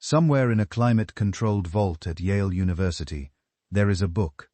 Somewhere in a climate-controlled vault at Yale University, there is a book.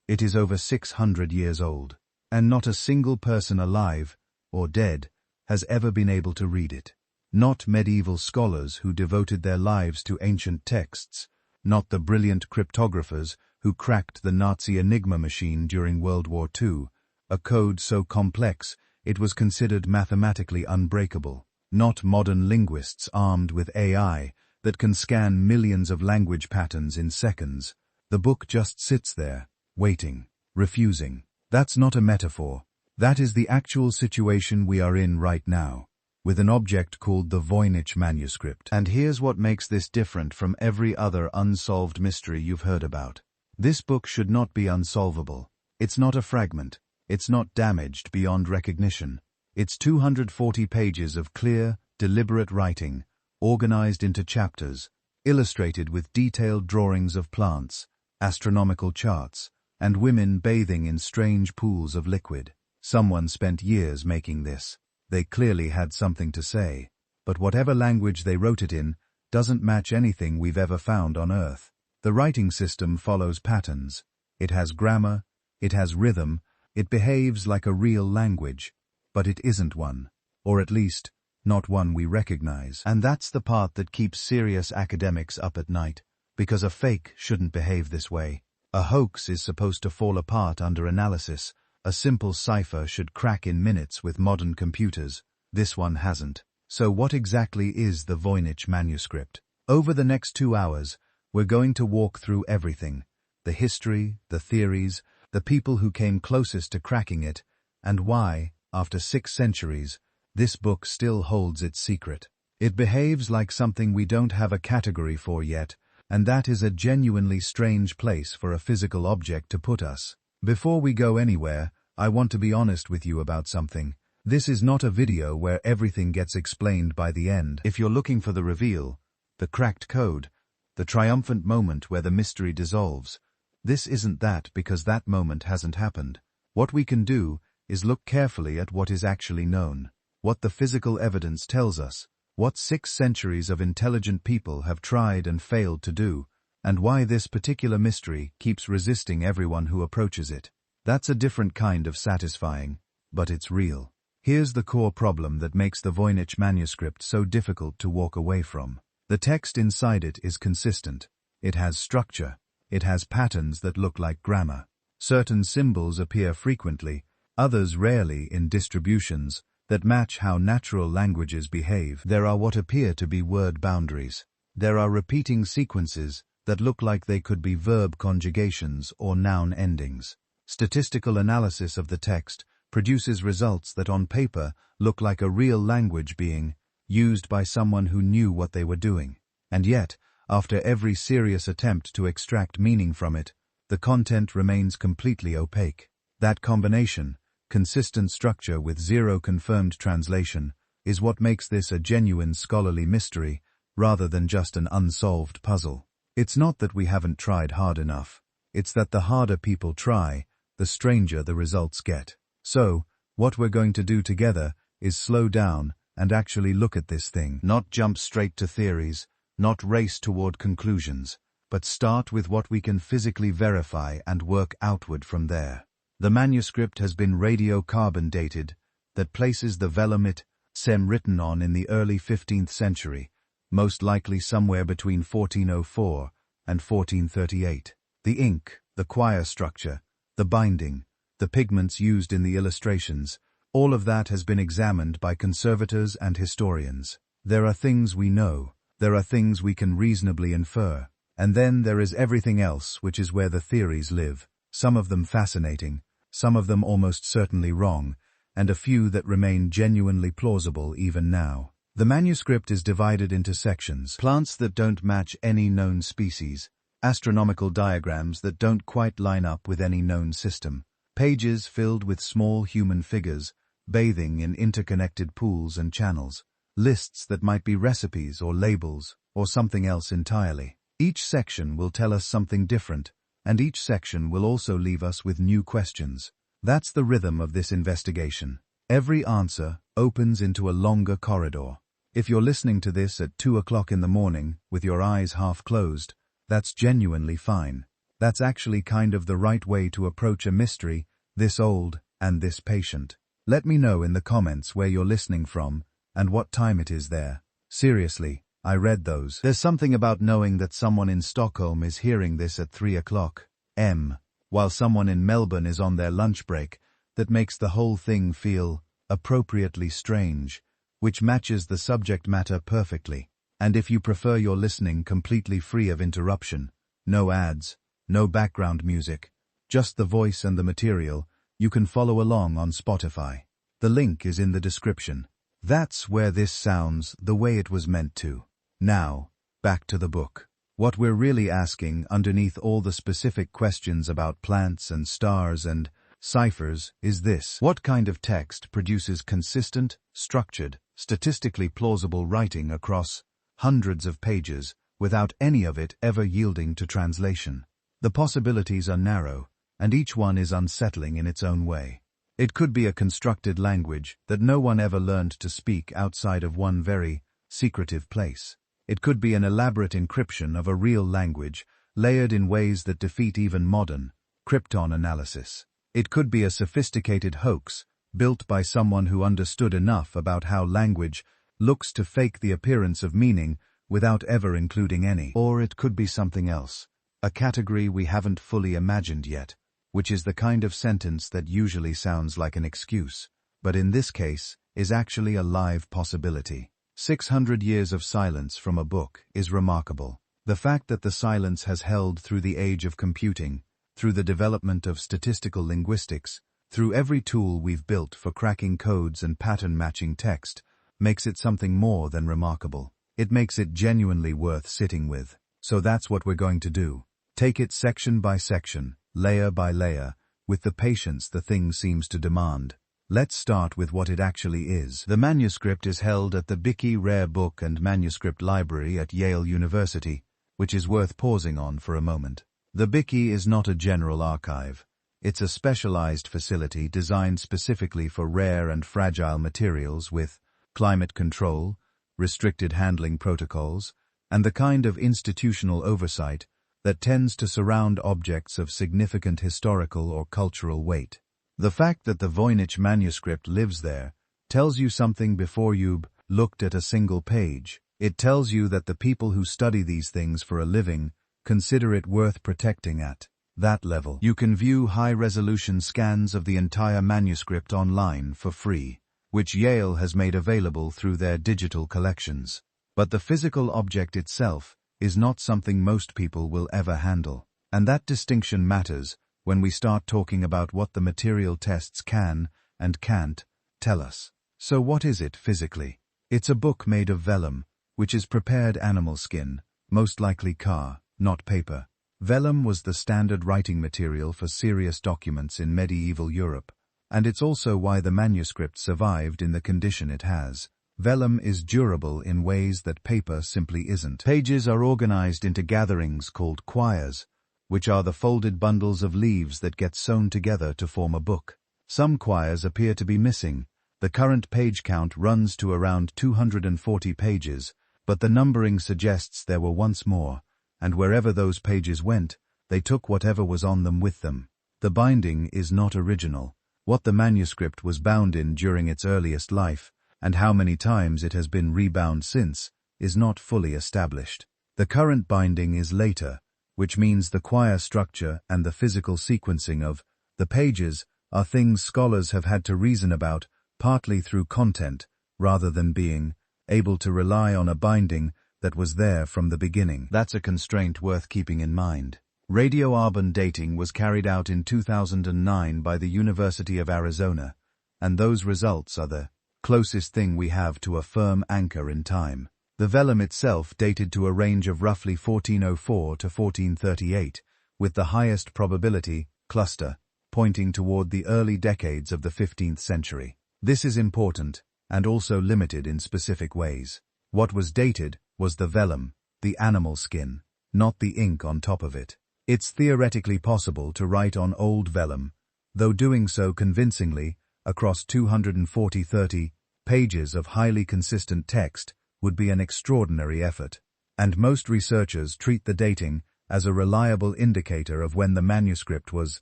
It is over 600 years old, and not a single person alive, or dead, has ever been able to read it. Not medieval scholars who devoted their lives to ancient texts, not the brilliant cryptographers who cracked the Nazi Enigma machine during World War II, a code so complex it was considered mathematically unbreakable. Not modern linguists armed with AI that can scan millions of language patterns in seconds. The book just sits there, waiting, refusing. That's not a metaphor. That is the actual situation we are in right now, with an object called the Voynich Manuscript. And here's what makes this different from every other unsolved mystery you've heard about. This book should not be unsolvable. It's not a fragment. It's not damaged beyond recognition. It's 240 pages of clear, deliberate writing, organized into chapters, illustrated with detailed drawings of plants, astronomical charts, and women bathing in strange pools of liquid. Someone spent years making this. They clearly had something to say, but whatever language they wrote it in doesn't match anything we've ever found on Earth. The writing system follows patterns. It has grammar, it has rhythm, it behaves like a real language, but it isn't one, or at least, not one we recognize. And that's the part that keeps serious academics up at night, because a fake shouldn't behave this way. A hoax is supposed to fall apart under analysis. A simple cipher should crack in minutes with modern computers. This one hasn't. So what exactly is the Voynich Manuscript? Over the next 2 hours, we're going to walk through everything. The history, the theories, the people who came closest to cracking it, and why, after 6 centuries, this book still holds its secret. It behaves like something we don't have a category for yet, and that is a genuinely strange place for a physical object to put us. Before we go anywhere, I want to be honest with you about something. This is not a video where everything gets explained by the end. If you're looking for the reveal, the cracked code, the triumphant moment where the mystery dissolves, this isn't that, because that moment hasn't happened. What we can do is look carefully at what is actually known, what the physical evidence tells us, what 6 centuries of intelligent people have tried and failed to do, and why this particular mystery keeps resisting everyone who approaches it. That's a different kind of satisfying, but it's real. Here's the core problem that makes the Voynich Manuscript so difficult to walk away from. The text inside it is consistent. It has structure. It has patterns that look like grammar. Certain symbols appear frequently, others rarely in distributions that match how natural languages behave. There are what appear to be word boundaries. There are repeating sequences that look like they could be verb conjugations or noun endings. Statistical analysis of the text produces results that on paper look like a real language being used by someone who knew what they were doing. And yet, after every serious attempt to extract meaning from it, the content remains completely opaque. That combination, consistent structure with zero confirmed translation, is what makes this a genuine scholarly mystery rather than just an unsolved puzzle. It's not that we haven't tried hard enough. It's that the harder people try, the stranger the results get. So, what we're going to do together is slow down and actually look at this thing. Not jump straight to theories, not race toward conclusions, but start with what we can physically verify and work outward from there. The manuscript has been radiocarbon dated, that places the vellum it sem written on in the early 15th century, most likely somewhere between 1404 and 1438. The ink, the quire structure, the binding, the pigments used in the illustrations, all of that has been examined by conservators and historians. There are things we know, there are things we can reasonably infer, and then there is everything else, which is where the theories live, some of them fascinating, some of them almost certainly wrong, and a few that remain genuinely plausible even now. The manuscript is divided into sections: plants that don't match any known species, astronomical diagrams that don't quite line up with any known system, pages filled with small human figures, bathing in interconnected pools and channels, lists that might be recipes or labels, or something else entirely. Each section will tell us something different, and each section will also leave us with new questions. That's the rhythm of this investigation. Every answer opens into a longer corridor. If you're listening to this at 2 o'clock in the morning, with your eyes half closed, that's genuinely fine. That's actually kind of the right way to approach a mystery this old and this patient. Let me know in the comments where you're listening from and what time it is there. Seriously, I read those. There's something about knowing that someone in Stockholm is hearing this at 3 o'clock m, while someone in Melbourne is on their lunch break, that makes the whole thing feel appropriately strange, which matches the subject matter perfectly. And if you prefer your listening completely free of interruption, no ads, no background music, just the voice and the material, you can follow along on Spotify. The link is in the description. That's where this sounds the way it was meant to. Now, back to the book. What we're really asking underneath all the specific questions about plants and stars and ciphers is this: what kind of text produces consistent, structured, statistically plausible writing across hundreds of pages without any of it ever yielding to translation? The possibilities are narrow, and each one is unsettling in its own way. It could be a constructed language that no one ever learned to speak outside of one very secretive place. It could be an elaborate encryption of a real language, layered in ways that defeat even modern crypton analysis. It could be a sophisticated hoax, built by someone who understood enough about how language looks to fake the appearance of meaning without ever including any. Or it could be something else, a category we haven't fully imagined yet, which is the kind of sentence that usually sounds like an excuse, but in this case is actually a live possibility. 600 years of silence from a book is remarkable. The fact that the silence has held through the age of computing, through the development of statistical linguistics, through every tool we've built for cracking codes and pattern-matching text, makes it something more than remarkable. It makes it genuinely worth sitting with. So that's what we're going to do. Take it section by section, layer by layer, with the patience the thing seems to demand. Let's start with what it actually is. The manuscript is held at the Bickey Rare Book and Manuscript Library at Yale University, which is worth pausing on for a moment. The Bickey is not a general archive. It's a specialized facility designed specifically for rare and fragile materials with climate control, restricted handling protocols, and the kind of institutional oversight that tends to surround objects of significant historical or cultural weight. The fact that the Voynich Manuscript lives there tells you something before you've looked at a single page. It tells you that the people who study these things for a living consider it worth protecting at that level. You can view high-resolution scans of the entire manuscript online for free, which Yale has made available through their digital collections. But the physical object itself is not something most people will ever handle. And that distinction matters when we start talking about what the material tests can and can't tell us. So what is it physically? It's a book made of vellum, which is prepared animal skin, most likely car, not paper. Vellum was the standard writing material for serious documents in medieval Europe, and it's also why the manuscript survived in the condition it has. Vellum is durable in ways that paper simply isn't. Pages are organized into gatherings called quires, which are the folded bundles of leaves that get sewn together to form a book. Some quires appear to be missing. The current page count runs to around 240 pages, but the numbering suggests there were once more, and wherever those pages went, they took whatever was on them with them. The binding is not original. What the manuscript was bound in during its earliest life, and how many times it has been rebound since, is not fully established. The current binding is later, which means the quire structure and the physical sequencing of the pages are things scholars have had to reason about, partly through content, rather than being able to rely on a binding that was there from the beginning. That's a constraint worth keeping in mind. Radioarbon dating was carried out in 2009 by the University of Arizona, and those results are the closest thing we have to a firm anchor in time. The vellum itself dated to a range of roughly 1404 to 1438, with the highest probability cluster pointing toward the early decades of the 15th century. This is important, and also limited in specific ways. What was dated was the vellum, the animal skin, not the ink on top of it. It's theoretically possible to write on old vellum, though doing so convincingly across 240-30 pages of highly consistent text would be an extraordinary effort, and most researchers treat the dating as a reliable indicator of when the manuscript was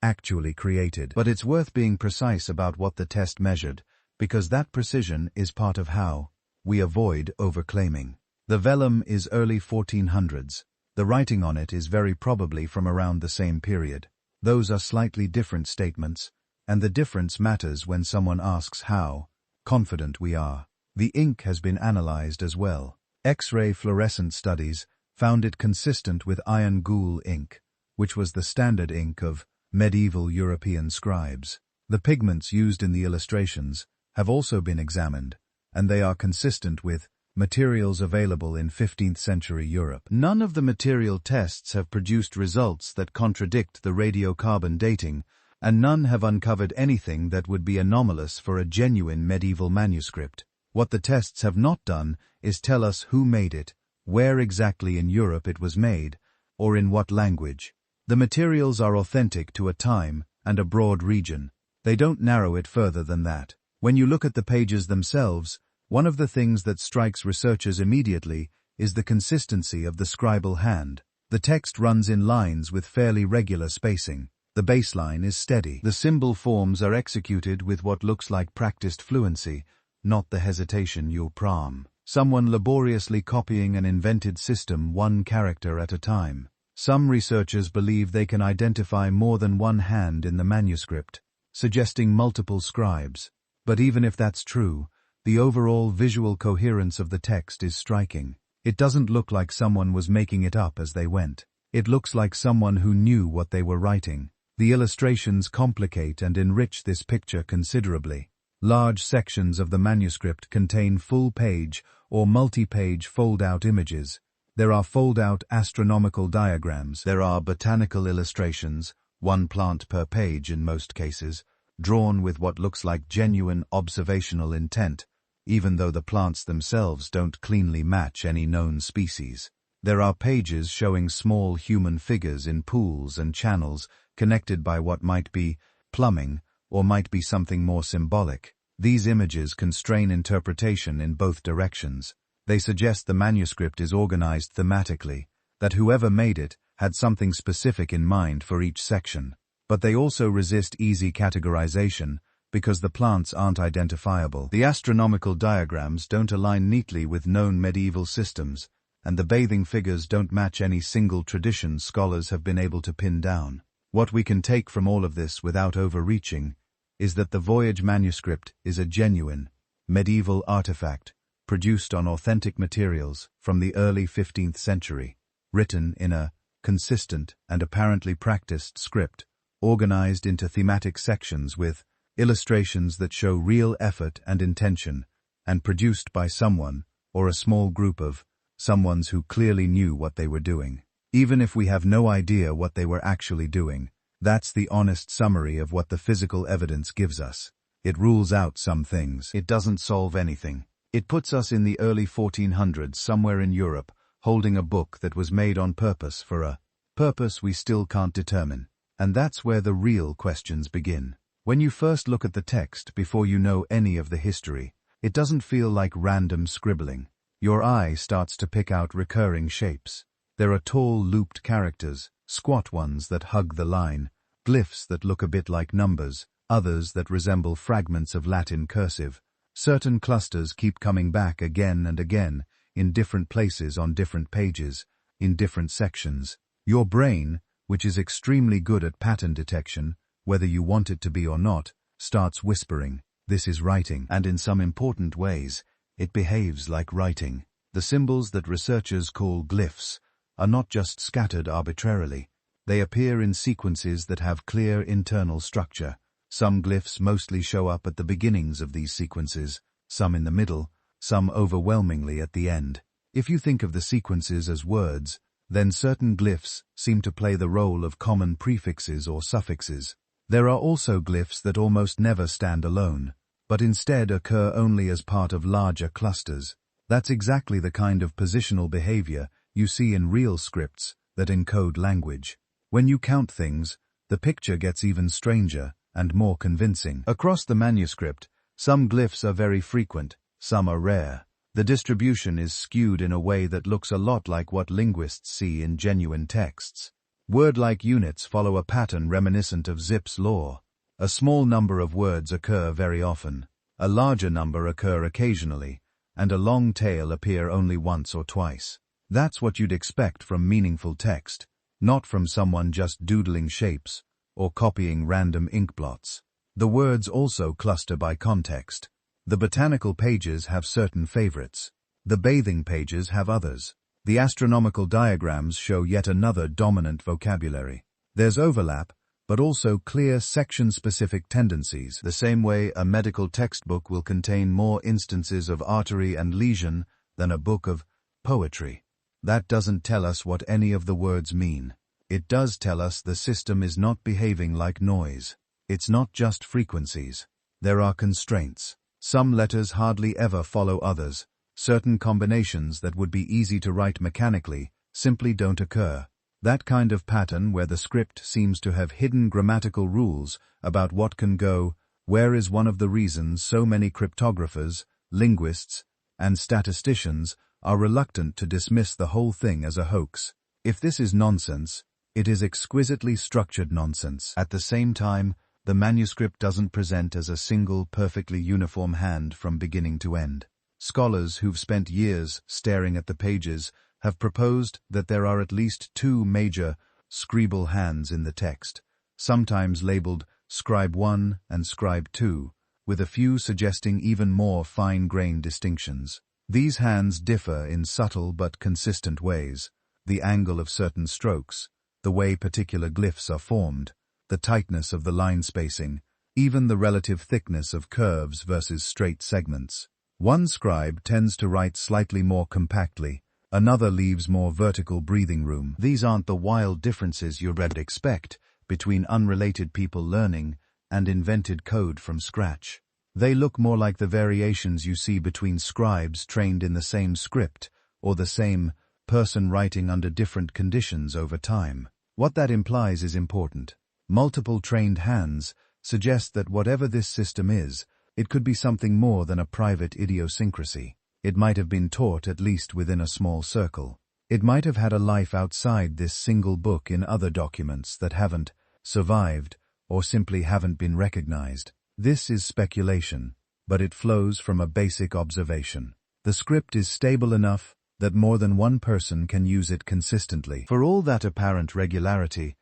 actually created. But it's worth being precise about what the test measured, because that precision is part of how we avoid overclaiming. The vellum is early 1400s. The writing on it is very probably from around the same period. Those are slightly different statements, and the difference matters when someone asks how confident we are. The ink has been analyzed as well. X-ray fluorescent studies found it consistent with iron ghoul ink, which was the standard ink of medieval European scribes. The pigments used in the illustrations have also been examined, and they are consistent with materials available in 15th century Europe. None of the material tests have produced results that contradict the radiocarbon dating, and none have uncovered anything that would be anomalous for a genuine medieval manuscript. What the tests have not done is tell us who made it, where exactly in Europe it was made, or in what language. The materials are authentic to a time and a broad region. They don't narrow it further than that. When you look at the pages themselves, one of the things that strikes researchers immediately is the consistency of the scribal hand. The text runs in lines with fairly regular spacing. The baseline is steady. The symbol forms are executed with what looks like practiced fluency, not the hesitation you'll prom. Someone laboriously copying an invented system one character at a time. Some researchers believe they can identify more than one hand in the manuscript, suggesting multiple scribes. But even if that's true, the overall visual coherence of the text is striking. It doesn't look like someone was making it up as they went. It looks like someone who knew what they were writing. The illustrations complicate and enrich this picture considerably. Large sections of the manuscript contain full-page or multi-page fold-out images. There are fold-out astronomical diagrams. There are botanical illustrations, one plant per page in most cases, drawn with what looks like genuine observational intent, even though the plants themselves don't cleanly match any known species. There are pages showing small human figures in pools and channels connected by what might be plumbing or might be something more symbolic. These images constrain interpretation in both directions. They suggest the manuscript is organized thematically, that whoever made it had something specific in mind for each section. But they also resist easy categorization because the plants aren't identifiable. The astronomical diagrams don't align neatly with known medieval systems, and the bathing figures don't match any single tradition scholars have been able to pin down. What we can take from all of this without overreaching is that the Voynich Manuscript is a genuine, medieval artifact produced on authentic materials from the early 15th century, written in a consistent and apparently practiced script, organized into thematic sections with illustrations that show real effort and intention, and produced by someone or a small group of someones who clearly knew what they were doing. Even if we have no idea what they were actually doing, that's the honest summary of what the physical evidence gives us. It rules out some things. It doesn't solve anything. It puts us in the early 1400s somewhere in Europe, holding a book that was made on purpose for a purpose we still can't determine. And that's where the real questions begin. When you first look at the text before you know any of the history, it doesn't feel like random scribbling. Your eye starts to pick out recurring shapes. There are tall looped characters, squat ones that hug the line, glyphs that look a bit like numbers, others that resemble fragments of Latin cursive. Certain clusters keep coming back again and again, in different places on different pages, in different sections. Your brain, which is extremely good at pattern detection, whether you want it to be or not, starts whispering, "This is writing," and in some important ways, it behaves like writing. The symbols that researchers call glyphs are not just scattered arbitrarily. They appear in sequences that have clear internal structure. Some glyphs mostly show up at the beginnings of these sequences, some in the middle, some overwhelmingly at the end. If you think of the sequences as words, then certain glyphs seem to play the role of common prefixes or suffixes. There are also glyphs that almost never stand alone, but instead occur only as part of larger clusters. That's exactly the kind of positional behavior you see in real scripts that encode language. When you count things, the picture gets even stranger and more convincing. Across the manuscript, some glyphs are very frequent, some are rare. The distribution is skewed in a way that looks a lot like what linguists see in genuine texts. Word-like units follow a pattern reminiscent of Zipf's law. A small number of words occur very often, a larger number occur occasionally, and a long tail appear only once or twice. That's what you'd expect from meaningful text, not from someone just doodling shapes or copying random ink blots. The words also cluster by context. The botanical pages have certain favorites. The bathing pages have others. The astronomical diagrams show yet another dominant vocabulary. There's overlap, but also clear section-specific tendencies, the same way a medical textbook will contain more instances of artery and lesion than a book of poetry. That doesn't tell us what any of the words mean. It does tell us the system is not behaving like noise. It's not just frequencies. There are constraints. Some letters hardly ever follow others. Certain combinations that would be easy to write mechanically simply don't occur. That kind of pattern where the script seems to have hidden grammatical rules about what can go where is one of the reasons so many cryptographers, linguists, and statisticians are reluctant to dismiss the whole thing as a hoax. If this is nonsense, it is exquisitely structured nonsense. At the same time, the manuscript doesn't present as a single, perfectly uniform hand from beginning to end. Scholars who've spent years staring at the pages have proposed that there are at least two major scribal hands in the text, sometimes labeled Scribe 1 and Scribe 2, with a few suggesting even more fine-grained distinctions. These hands differ in subtle but consistent ways: the angle of certain strokes, the way particular glyphs are formed, the tightness of the line spacing, even the relative thickness of curves versus straight segments. One scribe tends to write slightly more compactly, another leaves more vertical breathing room. These aren't the wild differences you'd expect between unrelated people learning and invented code from scratch. They look more like the variations you see between scribes trained in the same script or the same person writing under different conditions over time. What that implies is important. Multiple trained hands suggest that whatever this system is, it could be something more than a private idiosyncrasy. It might have been taught at least within a small circle. It might have had a life outside this single book in other documents that haven't survived or simply haven't been recognized. This is speculation, but it flows from a basic observation. The script is stable enough that more than one person can use it consistently. For all that apparent regularity,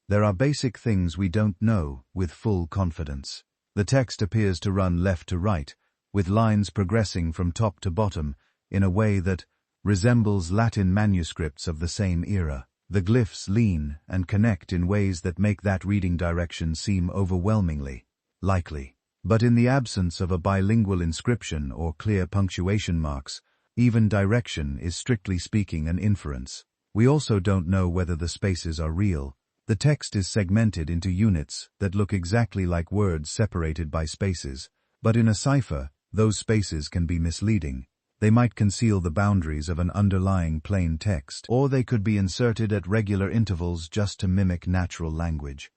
there are basic things we don't know with full confidence. The text appears to run left to right, with lines progressing from top to bottom in a way that resembles Latin manuscripts of the same era. The glyphs lean and connect in ways that make that reading direction seem overwhelmingly likely. But in the absence of a bilingual inscription or clear punctuation marks, even direction is strictly speaking an inference. We also don't know whether the spaces are real. The text is segmented into units that look exactly like words separated by spaces, but in a cipher, those spaces can be misleading. They might conceal the boundaries of an underlying plain text, or they could be inserted at regular intervals just to mimic natural language.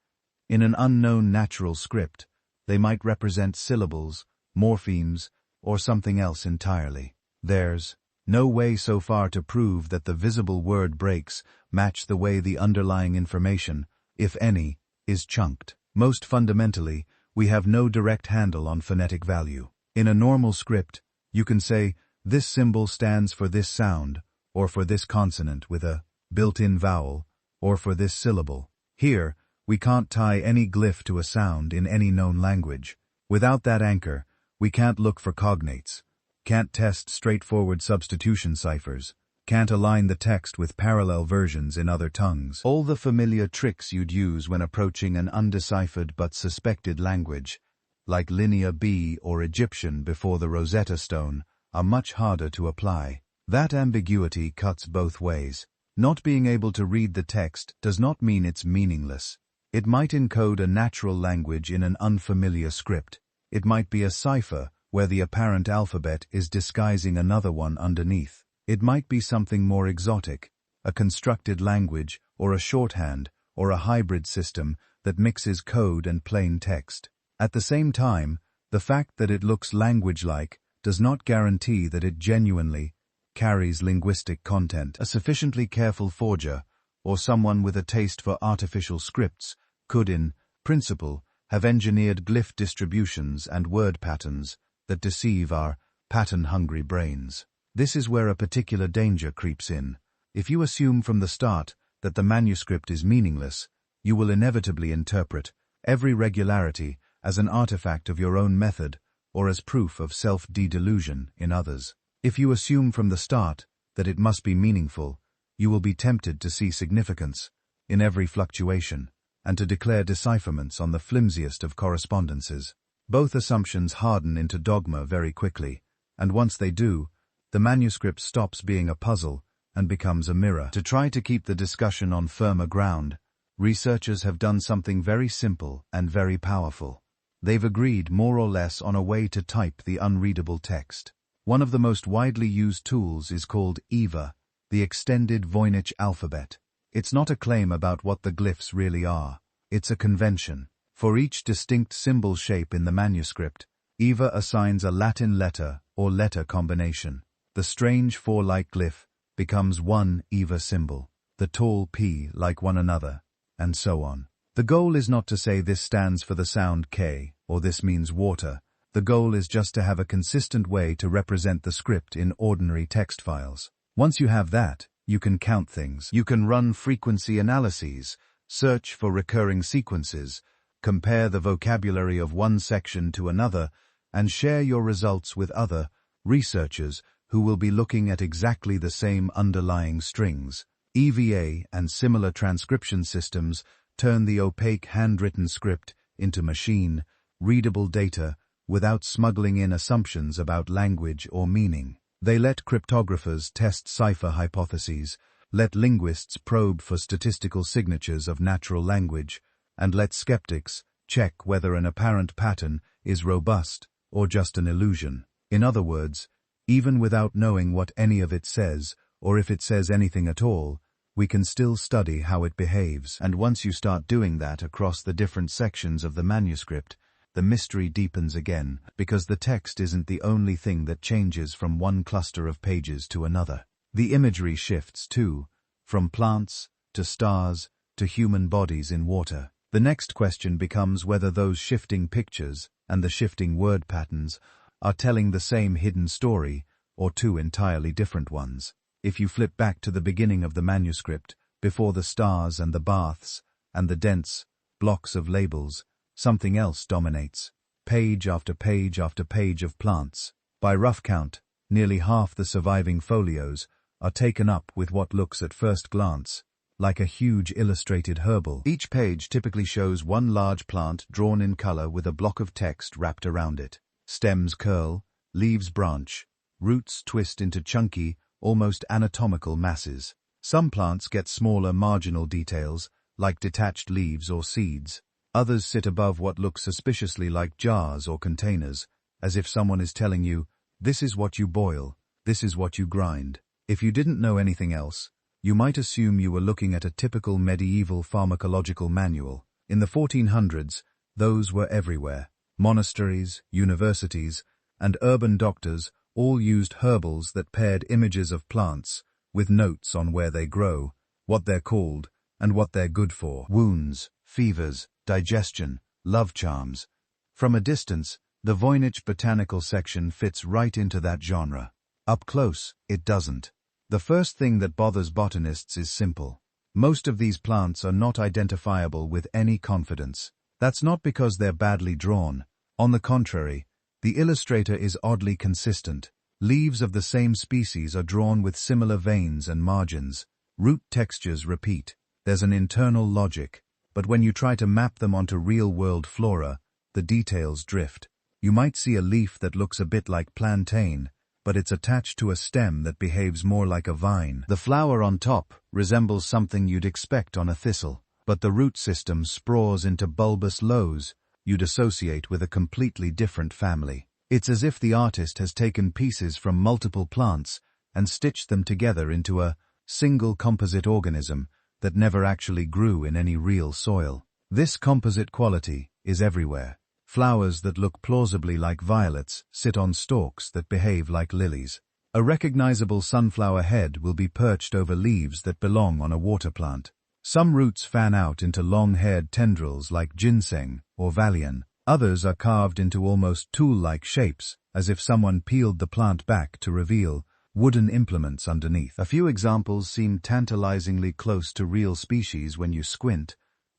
In an unknown natural script, they might represent syllables, morphemes, or something else entirely. There's no way so far to prove that the visible word breaks match the way the underlying information, if any, is chunked. Most fundamentally, we have no direct handle on phonetic value. In a normal script, you can say, this symbol stands for this sound, or for this consonant with a built-in vowel, or for this syllable. Here, we can't tie any glyph to a sound in any known language. Without that anchor, we can't look for cognates, can't test straightforward substitution ciphers, can't align the text with parallel versions in other tongues. All the familiar tricks you'd use when approaching an undeciphered but suspected language, like Linear B or Egyptian before the Rosetta Stone, are much harder to apply. That ambiguity cuts both ways. Not being able to read the text does not mean it's meaningless. It might encode a natural language in an unfamiliar script. It might be a cipher where the apparent alphabet is disguising another one underneath. It might be something more exotic, a constructed language or a shorthand or a hybrid system that mixes code and plain text. At the same time, the fact that it looks language-like does not guarantee that it genuinely carries linguistic content. A sufficiently careful forger, or someone with a taste for artificial scripts, could in principle have engineered glyph distributions and word patterns that deceive our pattern-hungry brains. This is where a particular danger creeps in. If you assume from the start that the manuscript is meaningless, you will inevitably interpret every regularity as an artifact of your own method or as proof of self-delusion in others. If you assume from the start that it must be meaningful, you will be tempted to see significance in every fluctuation and to declare decipherments on the flimsiest of correspondences. Both assumptions harden into dogma very quickly, and once they do, the manuscript stops being a puzzle and becomes a mirror. To try to keep the discussion on firmer ground, researchers have done something very simple and very powerful. They've agreed more or less on a way to type the unreadable text. One of the most widely used tools is called EVA, the extended Voynich alphabet. It's not a claim about what the glyphs really are. It's a convention. For each distinct symbol shape in the manuscript, EVA assigns a Latin letter or letter combination. The strange four-like glyph becomes one EVA symbol, the tall P like one another, and so on. The goal is not to say this stands for the sound K, or this means water. The goal is just to have a consistent way to represent the script in ordinary text files. Once you have that, you can count things. You can run frequency analyses, search for recurring sequences, compare the vocabulary of one section to another, and share your results with other researchers who will be looking at exactly the same underlying strings. EVA and similar transcription systems turn the opaque handwritten script into machine-readable data without smuggling in assumptions about language or meaning. They let cryptographers test cipher hypotheses, let linguists probe for statistical signatures of natural language, and let skeptics check whether an apparent pattern is robust or just an illusion. In other words, even without knowing what any of it says, or if it says anything at all, we can still study how it behaves. And once you start doing that across the different sections of the manuscript, the mystery deepens again, because the text isn't the only thing that changes from one cluster of pages to another. The imagery shifts too, from plants to stars to human bodies in water. The next question becomes whether those shifting pictures and the shifting word patterns are telling the same hidden story or two entirely different ones. If you flip back to the beginning of the manuscript, before the stars and the baths and the dense blocks of labels, something else dominates. Page after page after page of plants. By rough count, nearly half the surviving folios are taken up with what looks at first glance like a huge illustrated herbal. Each page typically shows one large plant drawn in color with a block of text wrapped around it. Stems curl, leaves branch, roots twist into chunky, almost anatomical masses. Some plants get smaller marginal details, like detached leaves or seeds. Others sit above what looks suspiciously like jars or containers, as if someone is telling you, this is what you boil, this is what you grind. If you didn't know anything else, you might assume you were looking at a typical medieval pharmacological manual. In the 1400s, those were everywhere. Monasteries, universities, and urban doctors all used herbals that paired images of plants with notes on where they grow, what they're called, and what they're good for. Wounds, fevers, digestion, love charms. From a distance, the Voynich botanical section fits right into that genre. Up close, it doesn't. The first thing that bothers botanists is simple. Most of these plants are not identifiable with any confidence. That's not because they're badly drawn. On the contrary, the illustrator is oddly consistent. Leaves of the same species are drawn with similar veins and margins. Root textures repeat. There's an internal logic. But when you try to map them onto real-world flora, the details drift. You might see a leaf that looks a bit like plantain, but it's attached to a stem that behaves more like a vine. The flower on top resembles something you'd expect on a thistle, but the root system sprawls into bulbous lows you'd associate with a completely different family. It's as if the artist has taken pieces from multiple plants and stitched them together into a single composite organism that never actually grew in any real soil. This composite quality is everywhere. Flowers that look plausibly like violets sit on stalks that behave like lilies. A recognizable sunflower head will be perched over leaves that belong on a water plant. Some roots fan out into long-haired tendrils like ginseng or valerian. Others are carved into almost tool-like shapes, as if someone peeled the plant back to reveal wooden implements underneath. A few examples seem tantalizingly close to real species when you squint,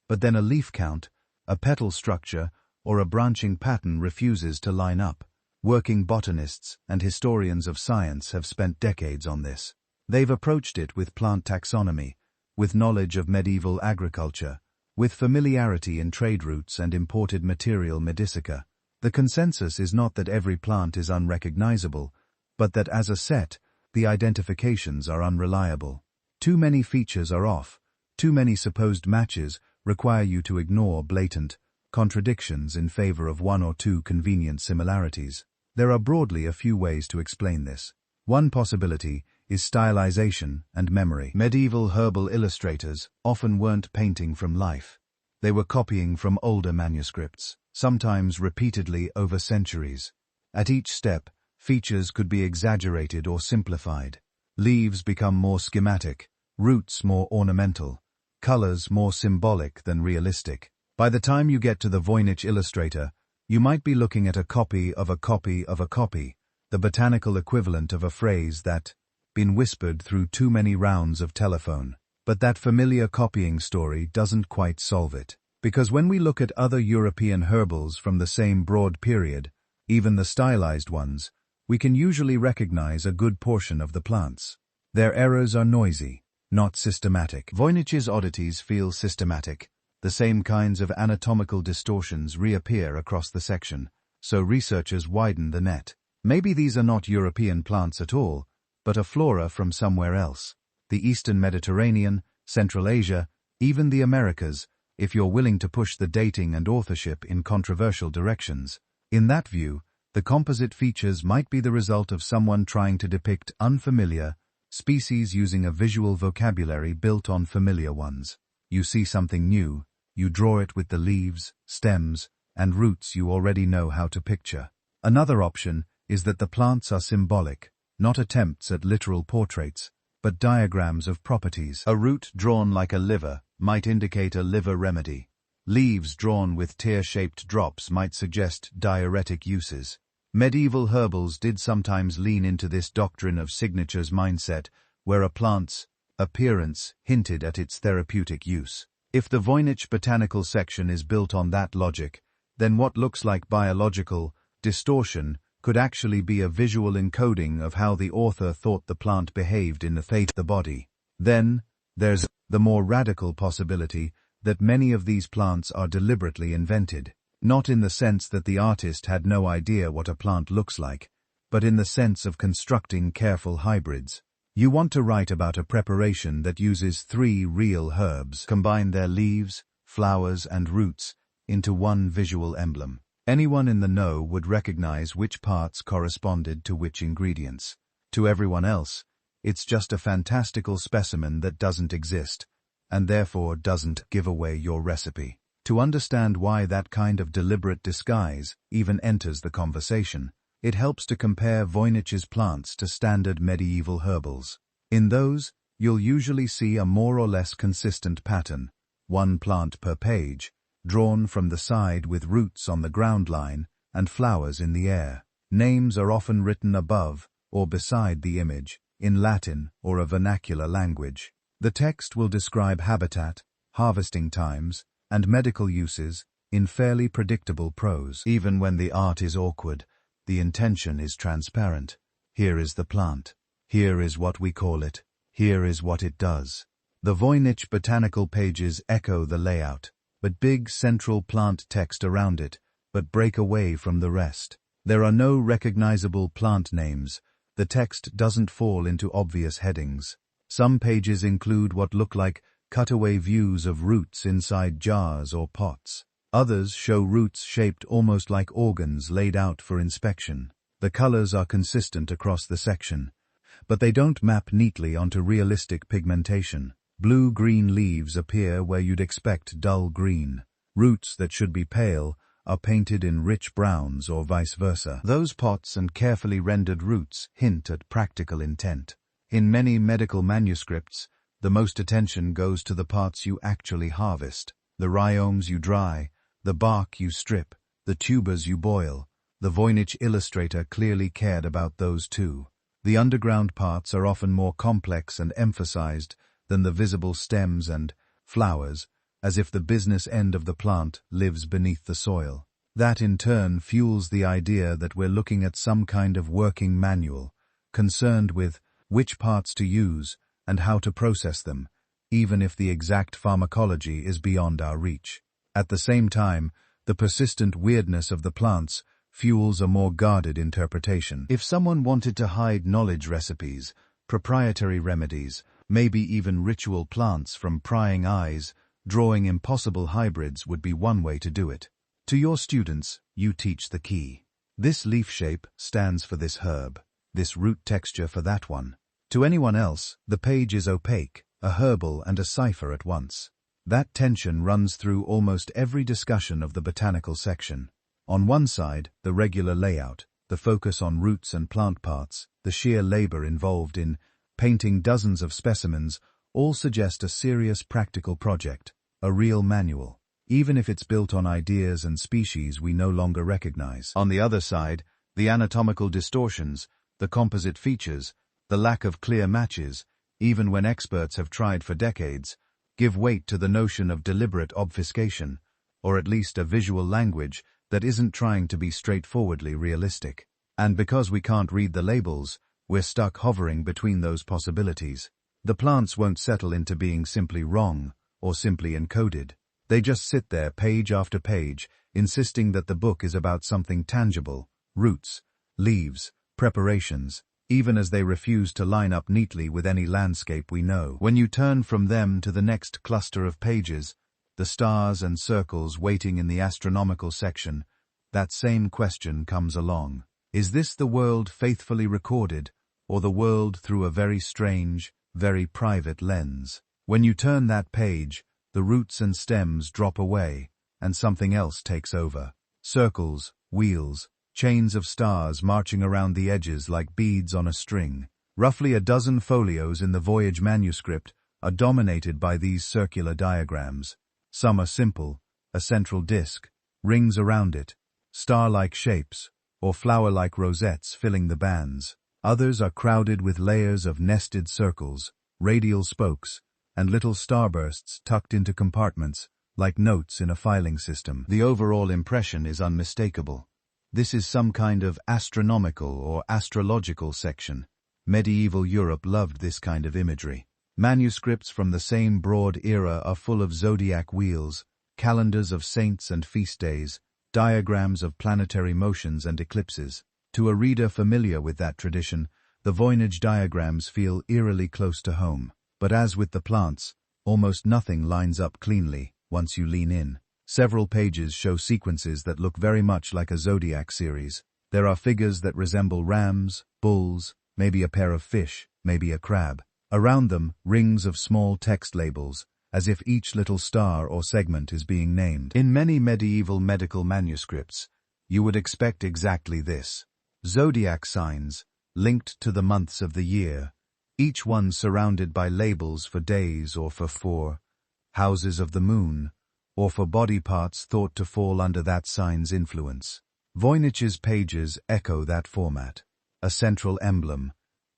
but then a leaf count, a petal structure, or a branching pattern refuses to line up. Working botanists and historians of science have spent decades on this. They've approached it with plant taxonomy, with knowledge of medieval agriculture, with familiarity in trade routes and imported material medicica. The consensus is not that every plant is unrecognizable, but that as a set, the identifications are unreliable. Too many features are off, too many supposed matches require you to ignore blatant contradictions in favor of one or two convenient similarities. There are broadly a few ways to explain this. One possibility is stylization and memory. Medieval herbal illustrators often weren't painting from life. They were copying from older manuscripts, sometimes repeatedly over centuries. At each step, features could be exaggerated or simplified. Leaves become more schematic, roots more ornamental, colors more symbolic than realistic. By the time you get to the Voynich illustrator, you might be looking at a copy of a copy of a copy, the botanical equivalent of a phrase that been whispered through too many rounds of telephone. But that familiar copying story doesn't quite solve it. Because when we look at other European herbals from the same broad period, even the stylized ones, we can usually recognize a good portion of the plants. Their errors are noisy, not systematic. Voynich's oddities feel systematic. The same kinds of anatomical distortions reappear across the section, so researchers widen the net. Maybe these are not European plants at all, but a flora from somewhere else. The Eastern Mediterranean, Central Asia, even the Americas, if you're willing to push the dating and authorship in controversial directions. In that view, the composite features might be the result of someone trying to depict unfamiliar species using a visual vocabulary built on familiar ones. You see something new, you draw it with the leaves, stems, and roots you already know how to picture. Another option is that the plants are symbolic, not attempts at literal portraits, but diagrams of properties. A root drawn like a liver might indicate a liver remedy. Leaves drawn with tear-shaped drops might suggest diuretic uses. Medieval herbals did sometimes lean into this doctrine of signatures mindset, where a plant's appearance hinted at its therapeutic use. If the Voynich botanical section is built on that logic, then what looks like biological distortion could actually be a visual encoding of how the author thought the plant behaved in the body. Then, there's the more radical possibility that many of these plants are deliberately invented, not in the sense that the artist had no idea what a plant looks like, but in the sense of constructing careful hybrids. You want to write about a preparation that uses 3 real herbs, combine their leaves, flowers, and roots into one visual emblem. Anyone in the know would recognize which parts corresponded to which ingredients. To everyone else, it's just a fantastical specimen that doesn't exist, and therefore doesn't give away your recipe. To understand why that kind of deliberate disguise even enters the conversation, it helps to compare Voynich's plants to standard medieval herbals. In those, you'll usually see a more or less consistent pattern, 1 plant per page, drawn from the side with roots on the ground line and flowers in the air. Names are often written above or beside the image, in Latin or a vernacular language. The text will describe habitat, harvesting times, and medical uses in fairly predictable prose. Even when the art is awkward, the intention is transparent. Here is the plant. Here is what we call it. Here is what it does. The Voynich botanical pages echo the layout, but big central plant text around it, but break away from the rest. There are no recognizable plant names. The text doesn't fall into obvious headings. Some pages include what look like cutaway views of roots inside jars or pots. Others show roots shaped almost like organs laid out for inspection. The colors are consistent across the section, but they don't map neatly onto realistic pigmentation. Blue-green leaves appear where you'd expect dull green. Roots that should be pale are painted in rich browns or vice versa. Those pots and carefully rendered roots hint at practical intent. In many medical manuscripts, the most attention goes to the parts you actually harvest, the rhizomes you dry, the bark you strip, the tubers you boil. The Voynich illustrator clearly cared about those too. The underground parts are often more complex and emphasized than the visible stems and flowers, as if the business end of the plant lives beneath the soil. That in turn fuels the idea that we're looking at some kind of working manual, concerned with which parts to use and how to process them, even if the exact pharmacology is beyond our reach. At the same time, the persistent weirdness of the plants fuels a more guarded interpretation. If someone wanted to hide knowledge recipes, proprietary remedies, maybe even ritual plants from prying eyes, drawing impossible hybrids would be one way to do it. To your students, you teach the key. This leaf shape stands for this herb, this root texture for that one. To anyone else, the page is opaque, a herbal and a cipher at once. That tension runs through almost every discussion of the botanical section. On one side, the regular layout, the focus on roots and plant parts, the sheer labor involved in painting dozens of specimens, all suggest a serious practical project, a real manual, even if it's built on ideas and species we no longer recognize. On the other side, the anatomical distortions, the composite features, the lack of clear matches, even when experts have tried for decades, give weight to the notion of deliberate obfuscation, or at least a visual language that isn't trying to be straightforwardly realistic. And because we can't read the labels, we're stuck hovering between those possibilities. The plants won't settle into being simply wrong or simply encoded. They just sit there page after page, insisting that the book is about something tangible, roots, leaves, preparations, even as they refuse to line up neatly with any landscape we know. When you turn from them to the next cluster of pages, the stars and circles waiting in the astronomical section, that same question comes along. Is this the world faithfully recorded, or the world through a very strange, very private lens? When you turn that page, the roots and stems drop away, and something else takes over. Circles, wheels, chains of stars marching around the edges like beads on a string. Roughly a dozen folios in the Voynich Manuscript are dominated by these circular diagrams. Some are simple, a central disk, rings around it, star-like shapes, or flower-like rosettes filling the bands. Others are crowded with layers of nested circles, radial spokes, and little starbursts tucked into compartments, like notes in a filing system. The overall impression is unmistakable. This is some kind of astronomical or astrological section. Medieval Europe loved this kind of imagery. Manuscripts from the same broad era are full of zodiac wheels, calendars of saints and feast days, diagrams of planetary motions and eclipses. To a reader familiar with that tradition, the Voynich diagrams feel eerily close to home. But as with the plants, almost nothing lines up cleanly once you lean in. Several pages show sequences that look very much like a zodiac series. There are figures that resemble rams, bulls, maybe a pair of fish, maybe a crab. Around them, rings of small text labels, as if each little star or segment is being named. In many medieval medical manuscripts, you would expect exactly this. Zodiac signs, linked to the months of the year, each one surrounded by labels for days or for 4 houses of the moon, or for body parts thought to fall under that sign's influence. Voynich's pages echo that format. A central emblem,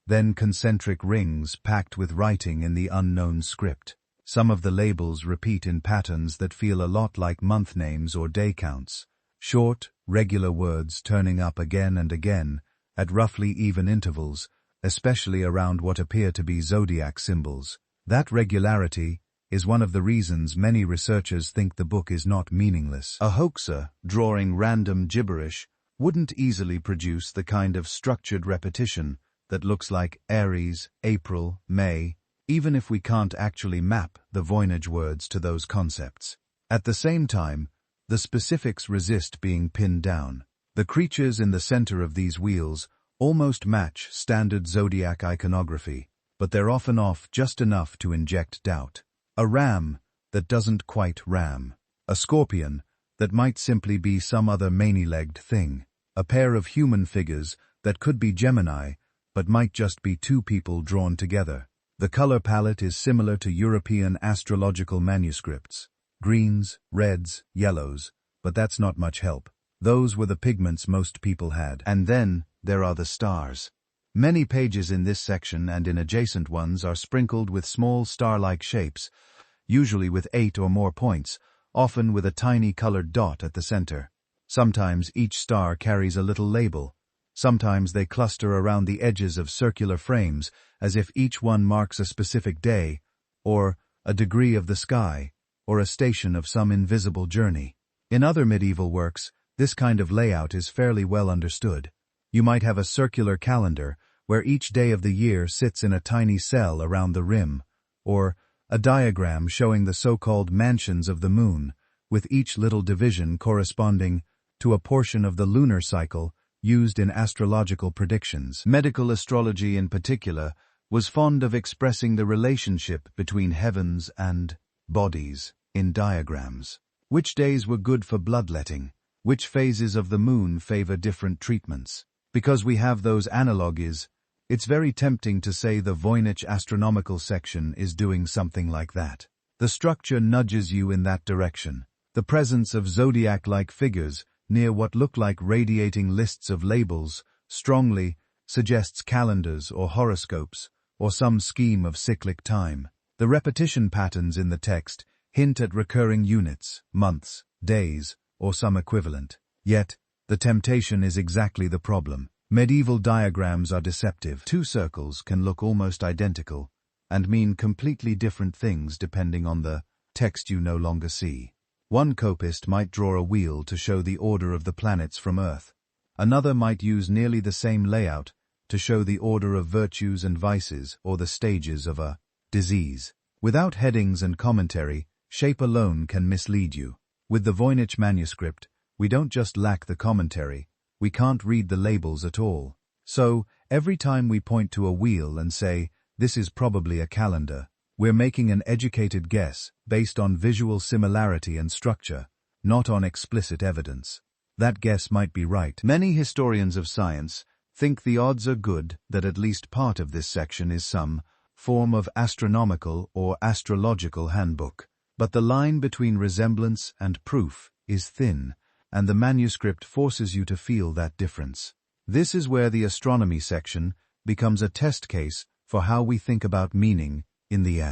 then concentric rings packed with writing in the unknown script. Some of the labels repeat in patterns that feel a lot like month names or day counts. Short, regular words turning up again and again, at roughly even intervals, especially around what appear to be zodiac symbols. That regularity is one of the reasons many researchers think the book is not meaningless. A hoaxer, drawing random gibberish, wouldn't easily produce the kind of structured repetition that looks like Aries, April, May, even if we can't actually map the Voynich words to those concepts. At the same time, the specifics resist being pinned down. The creatures in the center of these wheels almost match standard zodiac iconography, but they're often off just enough to inject doubt. A ram that doesn't quite ram. A scorpion that might simply be some other many-legged thing. A pair of human figures that could be Gemini, but might just be two people drawn together. The color palette is similar to European astrological manuscripts. Greens, reds, yellows, but that's not much help. Those were the pigments most people had. And then there are the stars. Many pages in this section and in adjacent ones are sprinkled with small star-like shapes, usually with 8 or more points, often with a tiny colored dot at the center. Sometimes each star carries a little label. Sometimes they cluster around the edges of circular frames, as if each one marks a specific day, or a degree of the sky, or a station of some invisible journey. In other medieval works, this kind of layout is fairly well understood. You might have a circular calendar, where each day of the year sits in a tiny cell around the rim, or a diagram showing the so-called mansions of the moon, with each little division corresponding to a portion of the lunar cycle used in astrological predictions. Medical astrology in particular was fond of expressing the relationship between heavens and bodies in diagrams. Which days were good for bloodletting? Which phases of the moon favor different treatments? Because we have those analogies, it's very tempting to say the Voynich astronomical section is doing something like that. The structure nudges you in that direction. The presence of zodiac-like figures near what look like radiating lists of labels strongly suggests calendars or horoscopes, or some scheme of cyclic time. The repetition patterns in the text hint at recurring units, months, days, or some equivalent. Yet, the temptation is exactly the problem. Medieval diagrams are deceptive. Two circles can look almost identical and mean completely different things depending on the text you no longer see. One copist might draw a wheel to show the order of the planets from Earth. Another might use nearly the same layout to show the order of virtues and vices or the stages of a disease. Without headings and commentary, shape alone can mislead you. With the Voynich Manuscript, we don't just lack the commentary, we can't read the labels at all. So, every time we point to a wheel and say, "This is probably a calendar," we're making an educated guess based on visual similarity and structure, not on explicit evidence. That guess might be right. Many historians of science think the odds are good that at least part of this section is some form of astronomical or astrological handbook. But the line between resemblance and proof is thin, and the manuscript forces you to feel that difference. This is where the astronomy section becomes a test case for how we think about meaning in the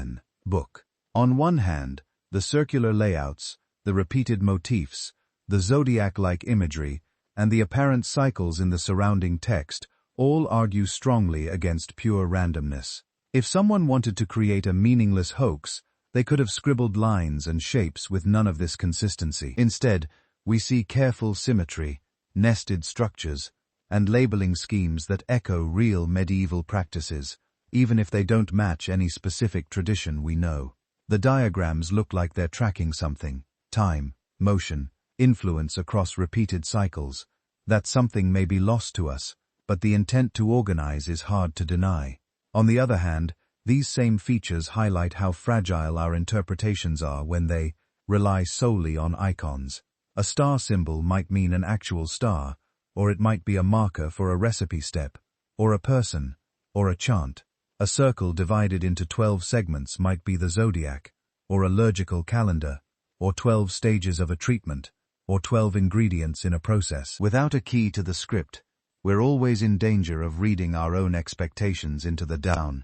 book. On one hand, the circular layouts, the repeated motifs, the zodiac-like imagery, and the apparent cycles in the surrounding text all argue strongly against pure randomness. If someone wanted to create a meaningless hoax, they could have scribbled lines and shapes with none of this consistency. Instead, we see careful symmetry, nested structures, and labeling schemes that echo real medieval practices, even if they don't match any specific tradition we know. The diagrams look like they're tracking something: time, motion, influence across repeated cycles. That something may be lost to us, but the intent to organize is hard to deny. On the other hand, these same features highlight how fragile our interpretations are when they rely solely on icons. A star symbol might mean an actual star, or it might be a marker for a recipe step, or a person, or a chant. A circle divided into 12 segments might be the zodiac, or a liturgical calendar, or 12 stages of a treatment, or 12 ingredients in a process. Without a key to the script, we're always in danger of reading our own expectations into the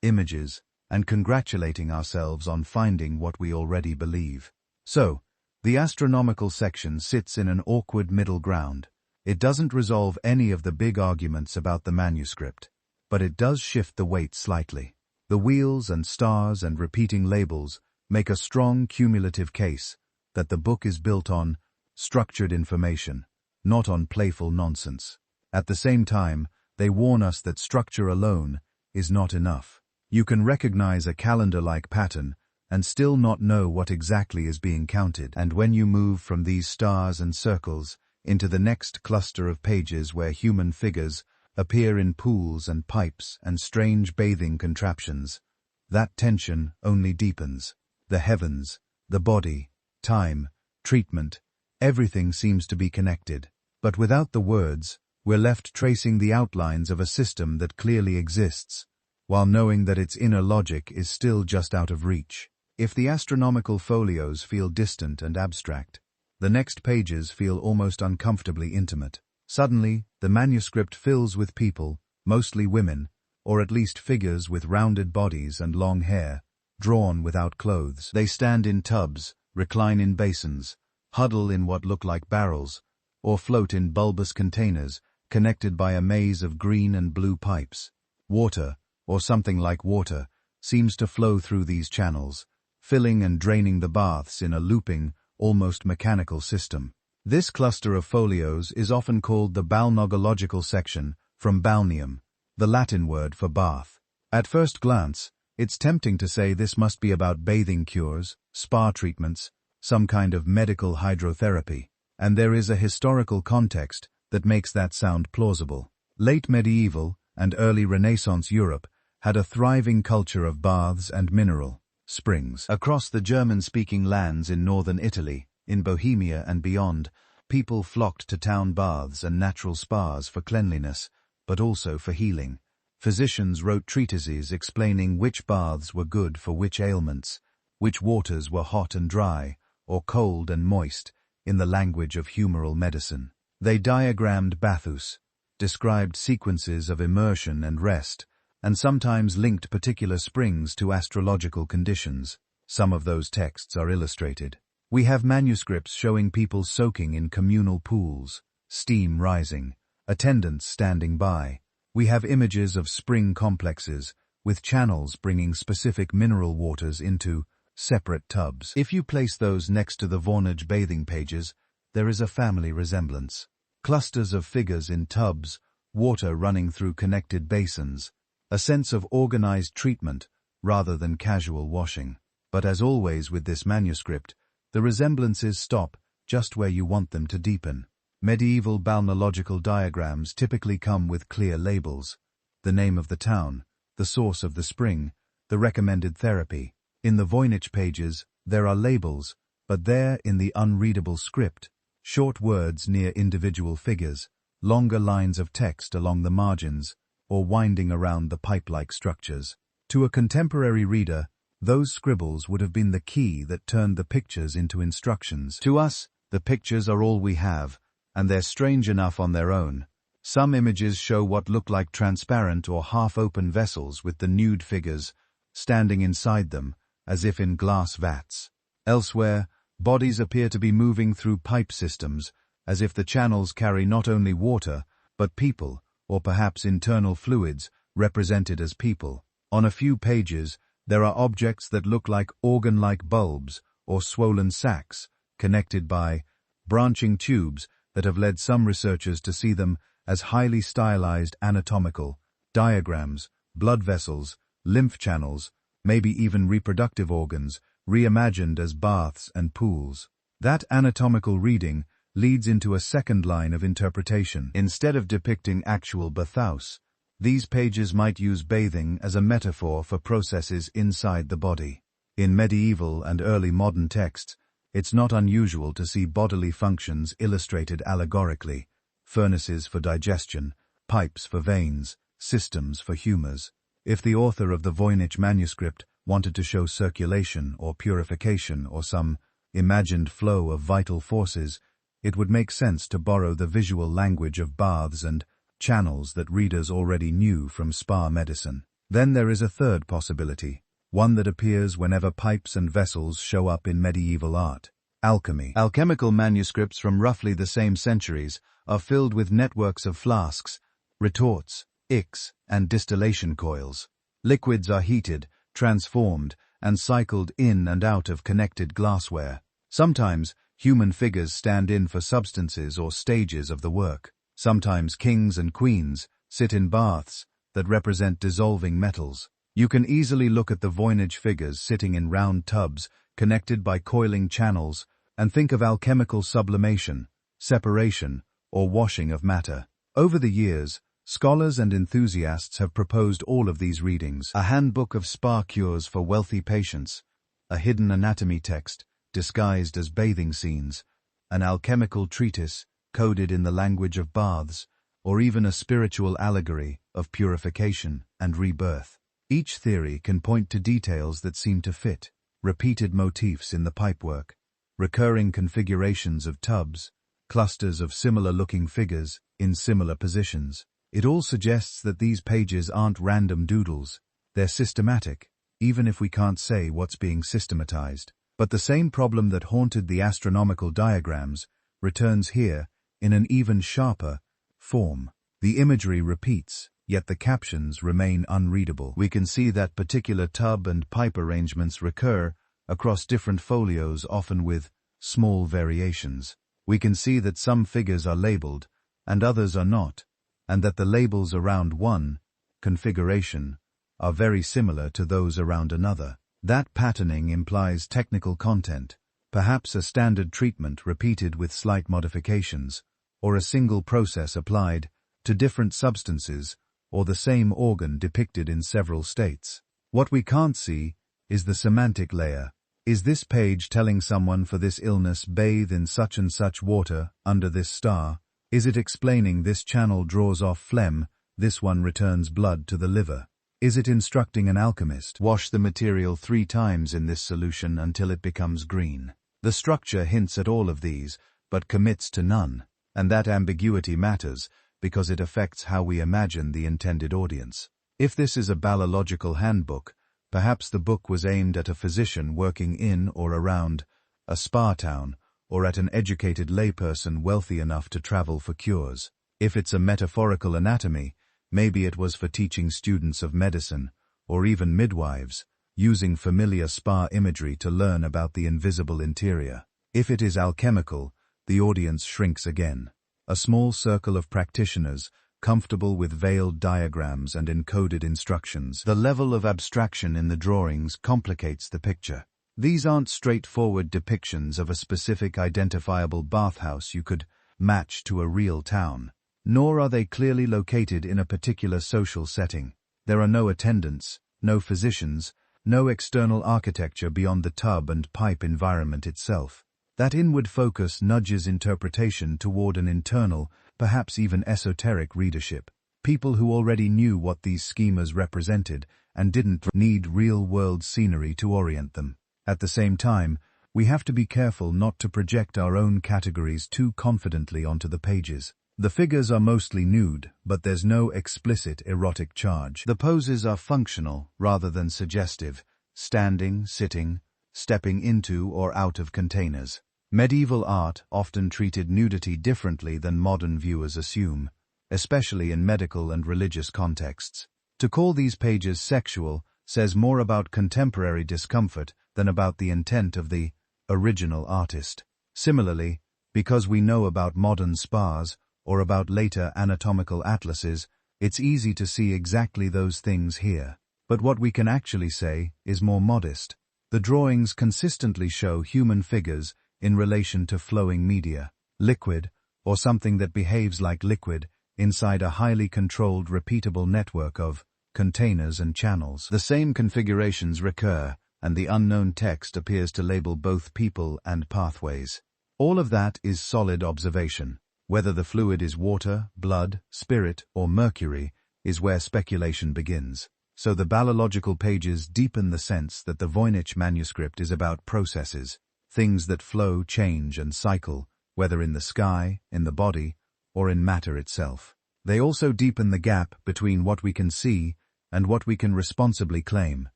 images, and congratulating ourselves on finding what we already believe. So, the astronomical section sits in an awkward middle ground. It doesn't resolve any of the big arguments about the manuscript, but it does shift the weight slightly. The wheels and stars and repeating labels make a strong cumulative case that the book is built on structured information, not on playful nonsense. At the same time, they warn us that structure alone is not enough. You can recognize a calendar-like pattern and still not know what exactly is being counted. And when you move from these stars and circles into the next cluster of pages where human figures appear in pools and pipes and strange bathing contraptions, that tension only deepens. The heavens, the body, time, treatment, Everything seems to be connected. But without the words, we're left tracing the outlines of a system that clearly exists, while knowing that its inner logic is still just out of reach. If the astronomical folios feel distant and abstract, the next pages feel almost uncomfortably intimate. Suddenly, the manuscript fills with people, mostly women, or at least figures with rounded bodies and long hair, drawn without clothes. They stand in tubs, recline in basins, huddle in what look like barrels, or float in bulbous containers connected by a maze of green and blue pipes. Water, or something like water, seems to flow through these channels, filling and draining the baths in a looping, almost mechanical system. This cluster of folios is often called the balneological section, from balneum, the Latin word for bath. At first glance, it's tempting to say this must be about bathing cures, spa treatments, some kind of medical hydrotherapy, and there is a historical context that makes that sound plausible. Late medieval and early Renaissance Europe had a thriving culture of baths and mineral springs. Across the German-speaking lands in northern Italy, in Bohemia and beyond, people flocked to town baths and natural spas for cleanliness, but also for healing. Physicians wrote treatises explaining which baths were good for which ailments, which waters were hot and dry, or cold and moist, in the language of humoral medicine. They diagrammed bathus, described sequences of immersion and rest, and sometimes linked particular springs to astrological conditions. Some of those texts are illustrated. We have manuscripts showing people soaking in communal pools, steam rising, attendants standing by. We have images of spring complexes, with channels bringing specific mineral waters into separate tubs. If you place those next to the Voynich bathing pages, there is a family resemblance. Clusters of figures in tubs, water running through connected basins, a sense of organized treatment rather than casual washing. But as always with this manuscript, the resemblances stop just where you want them to deepen. Medieval balneological diagrams typically come with clear labels: the name of the town, the source of the spring, the recommended therapy. In the Voynich pages, there are labels, but there in the unreadable script, short words near individual figures, longer lines of text along the margins, or winding around the pipe-like structures. To a contemporary reader, those scribbles would have been the key that turned the pictures into instructions. To us, the pictures are all we have, and they're strange enough on their own. Some images show what look like transparent or half-open vessels with the nude figures standing inside them, as if in glass vats. Elsewhere, bodies appear to be moving through pipe systems, as if the channels carry not only water, but people, or perhaps internal fluids, represented as people. On a few pages, there are objects that look like organ-like bulbs or swollen sacs, connected by branching tubes that have led some researchers to see them as highly stylized anatomical diagrams, blood vessels, lymph channels, maybe even reproductive organs, reimagined as baths and pools. That anatomical reading leads into a second line of interpretation. Instead of depicting actual bathos, these pages might use bathing as a metaphor for processes inside the body. In medieval and early modern texts, it's not unusual to see bodily functions illustrated allegorically: furnaces for digestion, pipes for veins, systems for humors. If the author of the Voynich Manuscript wanted to show circulation or purification or some imagined flow of vital forces, it would make sense to borrow the visual language of baths and channels that readers already knew from spa medicine. Then there is a third possibility, one that appears whenever pipes and vessels show up in medieval art: alchemy. Alchemical manuscripts from roughly the same centuries are filled with networks of flasks, retorts, icks, and distillation coils. Liquids are heated, transformed, and cycled in and out of connected glassware. Sometimes, human figures stand in for substances or stages of the work. Sometimes kings and queens sit in baths that represent dissolving metals. You can easily look at the Voynich figures sitting in round tubs connected by coiling channels and think of alchemical sublimation, separation, or washing of matter. Over the years, scholars and enthusiasts have proposed all of these readings: a handbook of spa cures for wealthy patients, a hidden anatomy text disguised as bathing scenes, an alchemical treatise coded in the language of baths, or even a spiritual allegory of purification and rebirth. Each theory can point to details that seem to fit: repeated motifs in the pipework, recurring configurations of tubs, clusters of similar-looking figures in similar positions. It all suggests that these pages aren't random doodles, they're systematic, even if we can't say what's being systematized. But the same problem that haunted the astronomical diagrams returns here in an even sharper form. The imagery repeats, yet the captions remain unreadable. We can see that particular tub and pipe arrangements recur across different folios, often with small variations. We can see that some figures are labeled and others are not, and that the labels around one configuration are very similar to those around another. That patterning implies technical content, perhaps a standard treatment repeated with slight modifications, or a single process applied to different substances, or the same organ depicted in several states. What we can't see is the semantic layer. Is this page telling someone for this illness bathe in such and such water under this star? Is it explaining this channel draws off phlegm, this one returns blood to the liver? Is it instructing an alchemist, wash the material 3 times in this solution until it becomes green? The structure hints at all of these, but commits to none, and that ambiguity matters because it affects how we imagine the intended audience. If this is a balological handbook, perhaps the book was aimed at a physician working in or around a spa town, or at an educated layperson wealthy enough to travel for cures. If it's a metaphorical anatomy, maybe it was for teaching students of medicine, or even midwives, using familiar spa imagery to learn about the invisible interior. If it is alchemical, the audience shrinks again. A small circle of practitioners, comfortable with veiled diagrams and encoded instructions. The level of abstraction in the drawings complicates the picture. These aren't straightforward depictions of a specific identifiable bathhouse you could match to a real town. Nor are they clearly located in a particular social setting. There are no attendants, no physicians, no external architecture beyond the tub and pipe environment itself. That inward focus nudges interpretation toward an internal, perhaps even esoteric readership. People who already knew what these schemas represented and didn't need real-world scenery to orient them. At the same time, we have to be careful not to project our own categories too confidently onto the pages. The figures are mostly nude, but there's no explicit erotic charge. The poses are functional rather than suggestive, standing, sitting, stepping into or out of containers. Medieval art often treated nudity differently than modern viewers assume, especially in medical and religious contexts. To call these pages sexual says more about contemporary discomfort than about the intent of the original artist. Similarly, because we know about modern spas or about later anatomical atlases, it's easy to see exactly those things here. But what we can actually say is more modest. The drawings consistently show human figures in relation to flowing media, liquid, or something that behaves like liquid, inside a highly controlled, repeatable network of containers and channels. The same configurations recur, and the unknown text appears to label both people and pathways. All of that is solid observation. Whether the fluid is water, blood, spirit, or mercury is where speculation begins. So the balological pages deepen the sense that the Voynich Manuscript is about processes, things that flow, change, and cycle, whether in the sky, in the body, or in matter itself. They also deepen the gap between what we can see and what we can responsibly claim.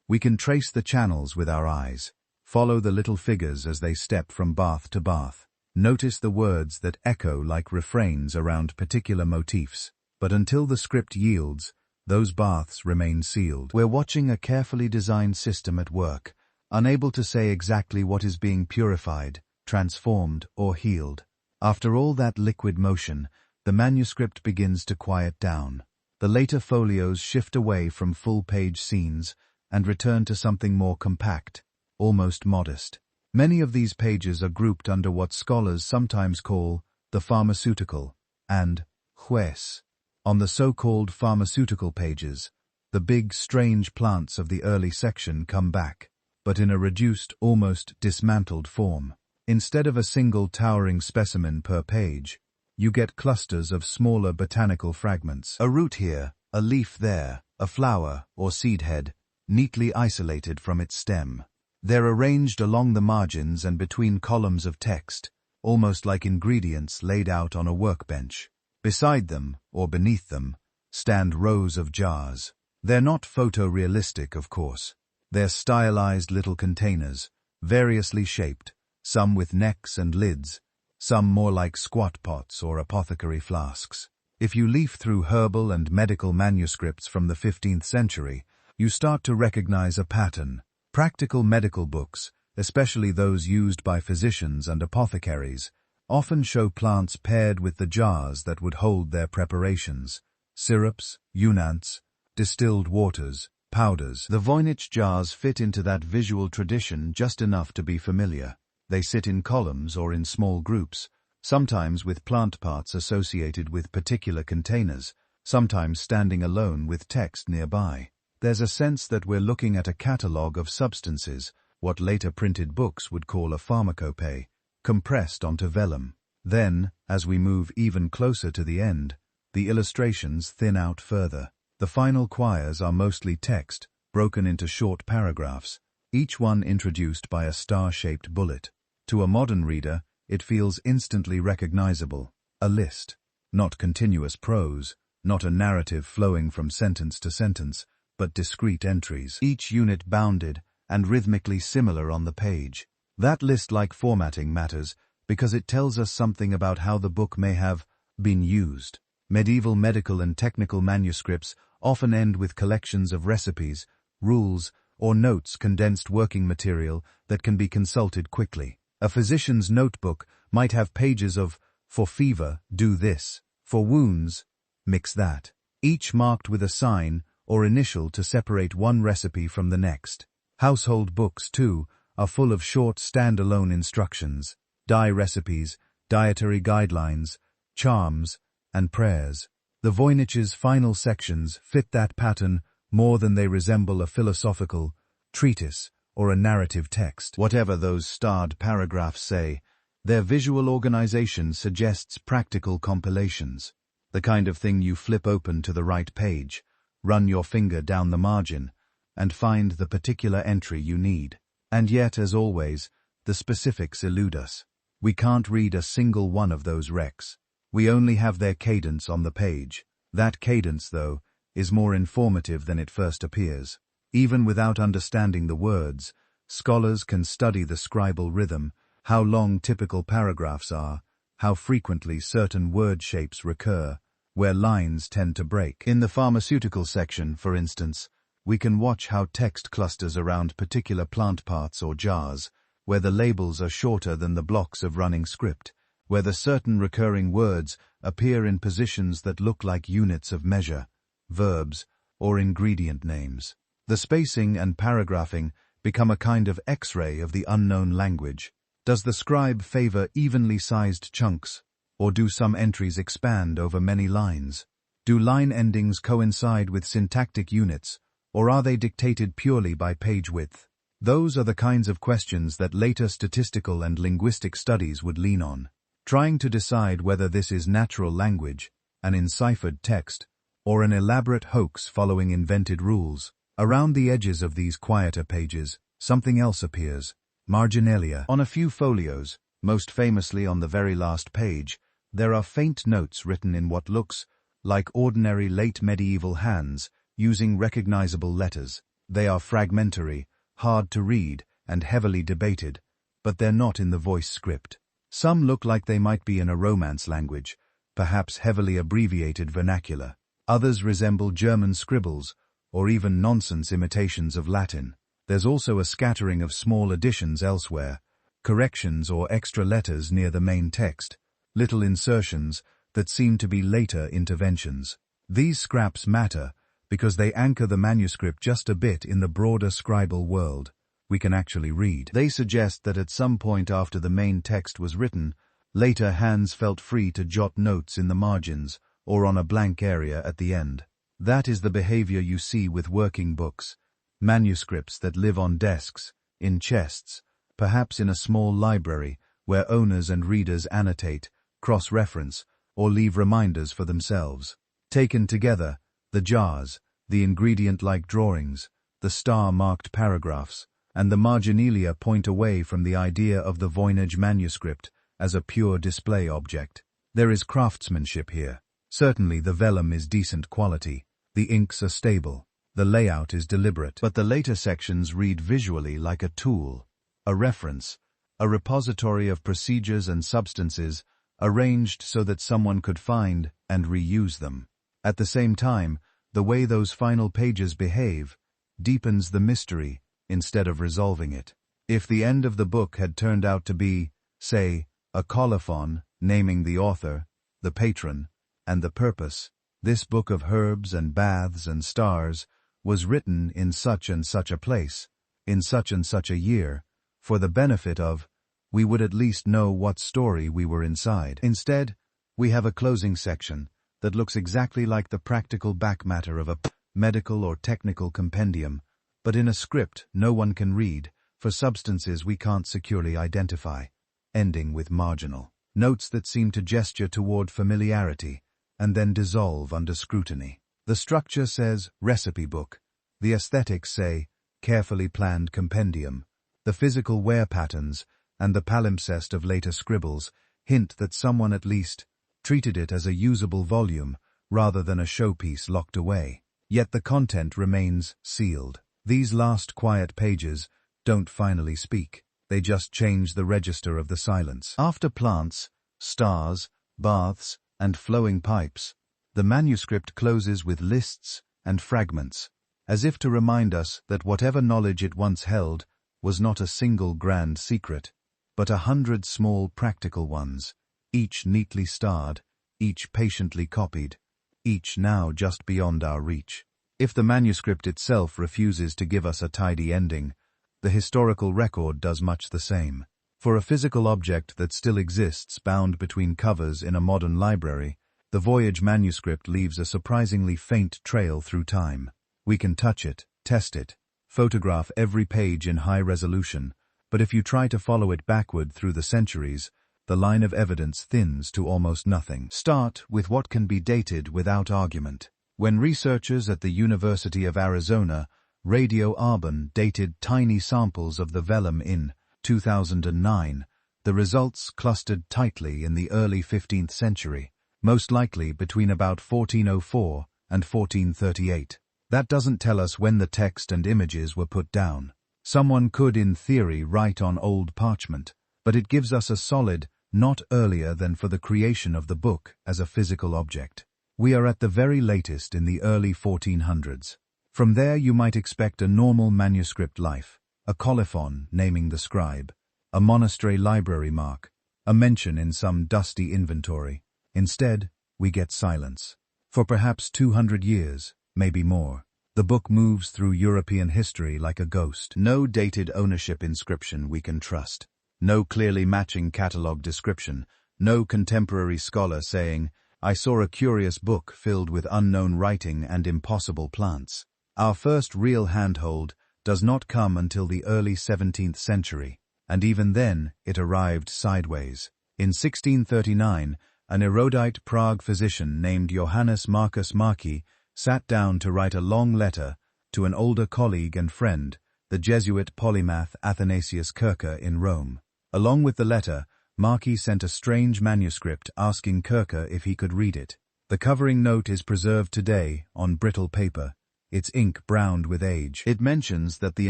We can trace the channels with our eyes, follow the little figures as they step from bath to bath, notice the words that echo like refrains around particular motifs. But until the script yields, those baths remain sealed. We're watching a carefully designed system at work, unable to say exactly what is being purified, transformed, or healed. After all that liquid motion, the manuscript begins to quiet down. The later folios shift away from full-page scenes and return to something more compact, almost modest. Many of these pages are grouped under what scholars sometimes call the pharmaceutical and juez. On the so-called pharmaceutical pages, the big, strange plants of the early section come back, but in a reduced, almost dismantled form. Instead of a single towering specimen per page, you get clusters of smaller botanical fragments. A root here, a leaf there, a flower or seed head, neatly isolated from its stem. They're arranged along the margins and between columns of text, almost like ingredients laid out on a workbench. Beside them, or beneath them, stand rows of jars. They're not photorealistic, of course. They're stylized little containers, variously shaped, some with necks and lids, some more like squat pots or apothecary flasks. If you leaf through herbal and medical manuscripts from the 15th century, you start to recognize a pattern. Practical medical books, especially those used by physicians and apothecaries, often show plants paired with the jars that would hold their preparations: syrups, unants, distilled waters, powders. The Voynich jars fit into that visual tradition just enough to be familiar. They sit in columns or in small groups, sometimes with plant parts associated with particular containers, sometimes standing alone with text nearby. There's a sense that we're looking at a catalogue of substances, what later printed books would call a pharmacopoeia, compressed onto vellum. Then, as we move even closer to the end, the illustrations thin out further. The final quires are mostly text, broken into short paragraphs, each one introduced by a star-shaped bullet. To a modern reader, it feels instantly recognizable. A list, not continuous prose, not a narrative flowing from sentence to sentence, but discrete entries, each unit bounded and rhythmically similar on the page. That list-like formatting matters because it tells us something about how the book may have been used. Medieval medical and technical manuscripts often end with collections of recipes, rules, or notes, condensed working material that can be consulted quickly. A physician's notebook might have pages of, for fever, do this, for wounds, mix that, each marked with a sign or initial to separate one recipe from the next. Household books, too, are full of short stand-alone instructions, dye recipes, dietary guidelines, charms, and prayers. The Voynich's final sections fit that pattern more than they resemble a philosophical treatise or a narrative text. Whatever those starred paragraphs say, their visual organization suggests practical compilations, the kind of thing you flip open to the right page, run your finger down the margin, and find the particular entry you need. And yet, as always, the specifics elude us. We can't read a single one of those recs. We only have their cadence on the page. That cadence, though, is more informative than it first appears. Even without understanding the words, scholars can study the scribal rhythm, how long typical paragraphs are, how frequently certain word shapes recur, where lines tend to break. In the pharmaceutical section, for instance, we can watch how text clusters around particular plant parts or jars, where the labels are shorter than the blocks of running script, where the certain recurring words appear in positions that look like units of measure, verbs, or ingredient names. The spacing and paragraphing become a kind of X-ray of the unknown language. Does the scribe favor evenly sized chunks, or do some entries expand over many lines? Do line endings coincide with syntactic units, or are they dictated purely by page width? Those are the kinds of questions that later statistical and linguistic studies would lean on, trying to decide whether this is natural language, an enciphered text, or an elaborate hoax following invented rules. Around the edges of these quieter pages, something else appears, marginalia. On a few folios, most famously on the very last page, there are faint notes written in what looks like ordinary late medieval hands, using recognizable letters. They are fragmentary, hard to read, and heavily debated, but they're not in the voice script. Some look like they might be in a Romance language, perhaps heavily abbreviated vernacular. Others resemble German scribbles, or even nonsense imitations of Latin. There's also a scattering of small additions elsewhere, corrections or extra letters near the main text, little insertions that seem to be later interventions. These scraps matter because they anchor the manuscript just a bit in the broader scribal world we can actually read. They suggest that at some point after the main text was written, later hands felt free to jot notes in the margins or on a blank area at the end. That is the behavior you see with working books, manuscripts that live on desks, in chests, perhaps in a small library, where owners and readers annotate, cross-reference, or leave reminders for themselves. Taken together, the jars, the ingredient-like drawings, the star-marked paragraphs, and the marginalia point away from the idea of the Voynich Manuscript as a pure display object. There is craftsmanship here. Certainly the vellum is decent quality, the inks are stable, the layout is deliberate, but the later sections read visually like a tool, a reference, a repository of procedures and substances arranged so that someone could find and reuse them. At the same time, the way those final pages behave deepens the mystery instead of resolving it. If the end of the book had turned out to be, say, a colophon naming the author, the patron, and the purpose, this book of herbs and baths and stars was written in such and such a place, in such and such a year, for the benefit of, we would at least know what story we were inside. Instead, we have a closing section that looks exactly like the practical back matter of a medical or technical compendium, but in a script no one can read, for substances we can't securely identify, ending with marginal notes that seem to gesture toward familiarity, and then dissolve under scrutiny. The structure says recipe book, the aesthetics say carefully planned compendium, the physical wear patterns and the palimpsest of later scribbles hint that someone at least treated it as a usable volume rather than a showpiece locked away. Yet the content remains sealed. These last quiet pages don't finally speak, they just change the register of the silence. After plants, stars, baths, and flowing pipes, the manuscript closes with lists and fragments, as if to remind us that whatever knowledge it once held was not a single grand secret, but 100 small practical ones, each neatly starred, each patiently copied, each now just beyond our reach. If the manuscript itself refuses to give us a tidy ending, the historical record does much the same. For a physical object that still exists bound between covers in a modern library, the Voynich Manuscript leaves a surprisingly faint trail through time. We can touch it, test it, photograph every page in high resolution, but if you try to follow it backward through the centuries, the line of evidence thins to almost nothing. Start with what can be dated without argument. When researchers at the University of Arizona Radio-Arbon dated tiny samples of the vellum in 2009, the results clustered tightly in the early 15th century, most likely between about 1404 and 1438. That doesn't tell us when the text and images were put down. Someone could, in theory, write on old parchment, but it gives us a solid, not earlier than for the creation of the book as a physical object. We are at the very latest in the early 1400s. From there you might expect a normal manuscript life, a colophon naming the scribe, a monastery library mark, a mention in some dusty inventory. Instead, we get silence. For perhaps 200 years, maybe more, the book moves through European history like a ghost. No dated ownership inscription we can trust. No clearly matching catalogue description. No contemporary scholar saying, I saw a curious book filled with unknown writing and impossible plants. Our first real handhold does not come until the early 17th century, and even then it arrived sideways. In 1639, an erudite Prague physician named Johannes Marcus Marci sat down to write a long letter to an older colleague and friend, the Jesuit polymath Athanasius Kircher in Rome. Along with the letter, Marci sent a strange manuscript asking Kircher if he could read it. The covering note is preserved today on brittle paper, its ink browned with age. It mentions that the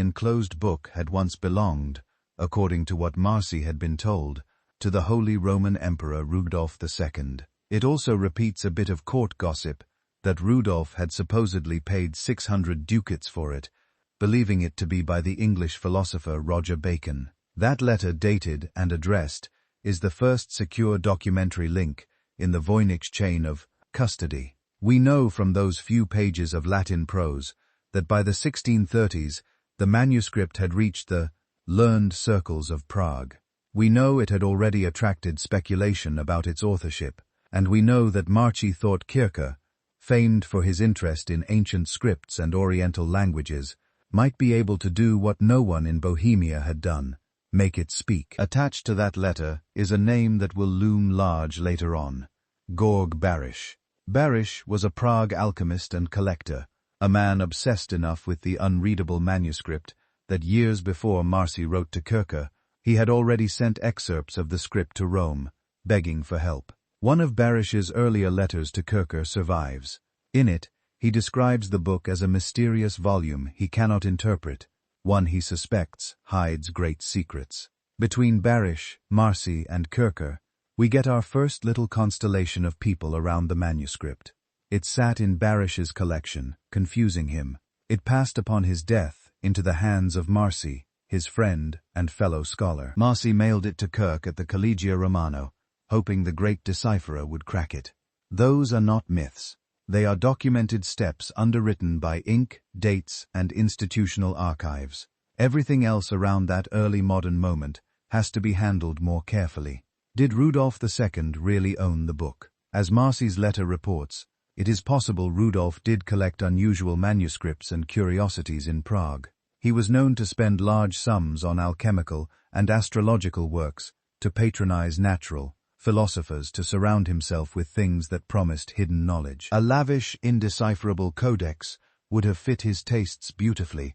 enclosed book had once belonged, according to what Marci had been told, to the Holy Roman Emperor Rudolph II. It also repeats a bit of court gossip that Rudolph had supposedly paid 600 ducats for it, believing it to be by the English philosopher Roger Bacon. That letter, dated and addressed, is the first secure documentary link in the Voynich chain of custody. We know from those few pages of Latin prose that by the 1630s the manuscript had reached the learned circles of Prague. We know it had already attracted speculation about its authorship, and we know that Marci thought Kircher, famed for his interest in ancient scripts and Oriental languages, might be able to do what no one in Bohemia had done, Make it speak. Attached to that letter is a name that will loom large later on: Georg Barisch. Barisch was a Prague alchemist and collector, a man obsessed enough with the unreadable manuscript that years before Marci wrote to Kircher, he had already sent excerpts of the script to Rome, begging for help. One of Barisch's earlier letters to Kircher survives. In it, he describes the book as a mysterious volume he cannot interpret, one he suspects hides great secrets. Between Barisch, Marci, and Kircher, we get our first little constellation of people around the manuscript. It sat in Barisch's collection, confusing him. It passed upon his death into the hands of Marci, his friend and fellow scholar. Marci mailed it to Kirch at the Collegia Romano, hoping the great decipherer would crack it. Those are not myths. They are documented steps underwritten by ink, dates, and institutional archives. Everything else around that early modern moment has to be handled more carefully. Did Rudolf II really own the book? As Marci's letter reports, it is possible Rudolf did collect unusual manuscripts and curiosities in Prague. He was known to spend large sums on alchemical and astrological works, to patronize natural philosophers, to surround himself with things that promised hidden knowledge. A lavish, indecipherable codex would have fit his tastes beautifully,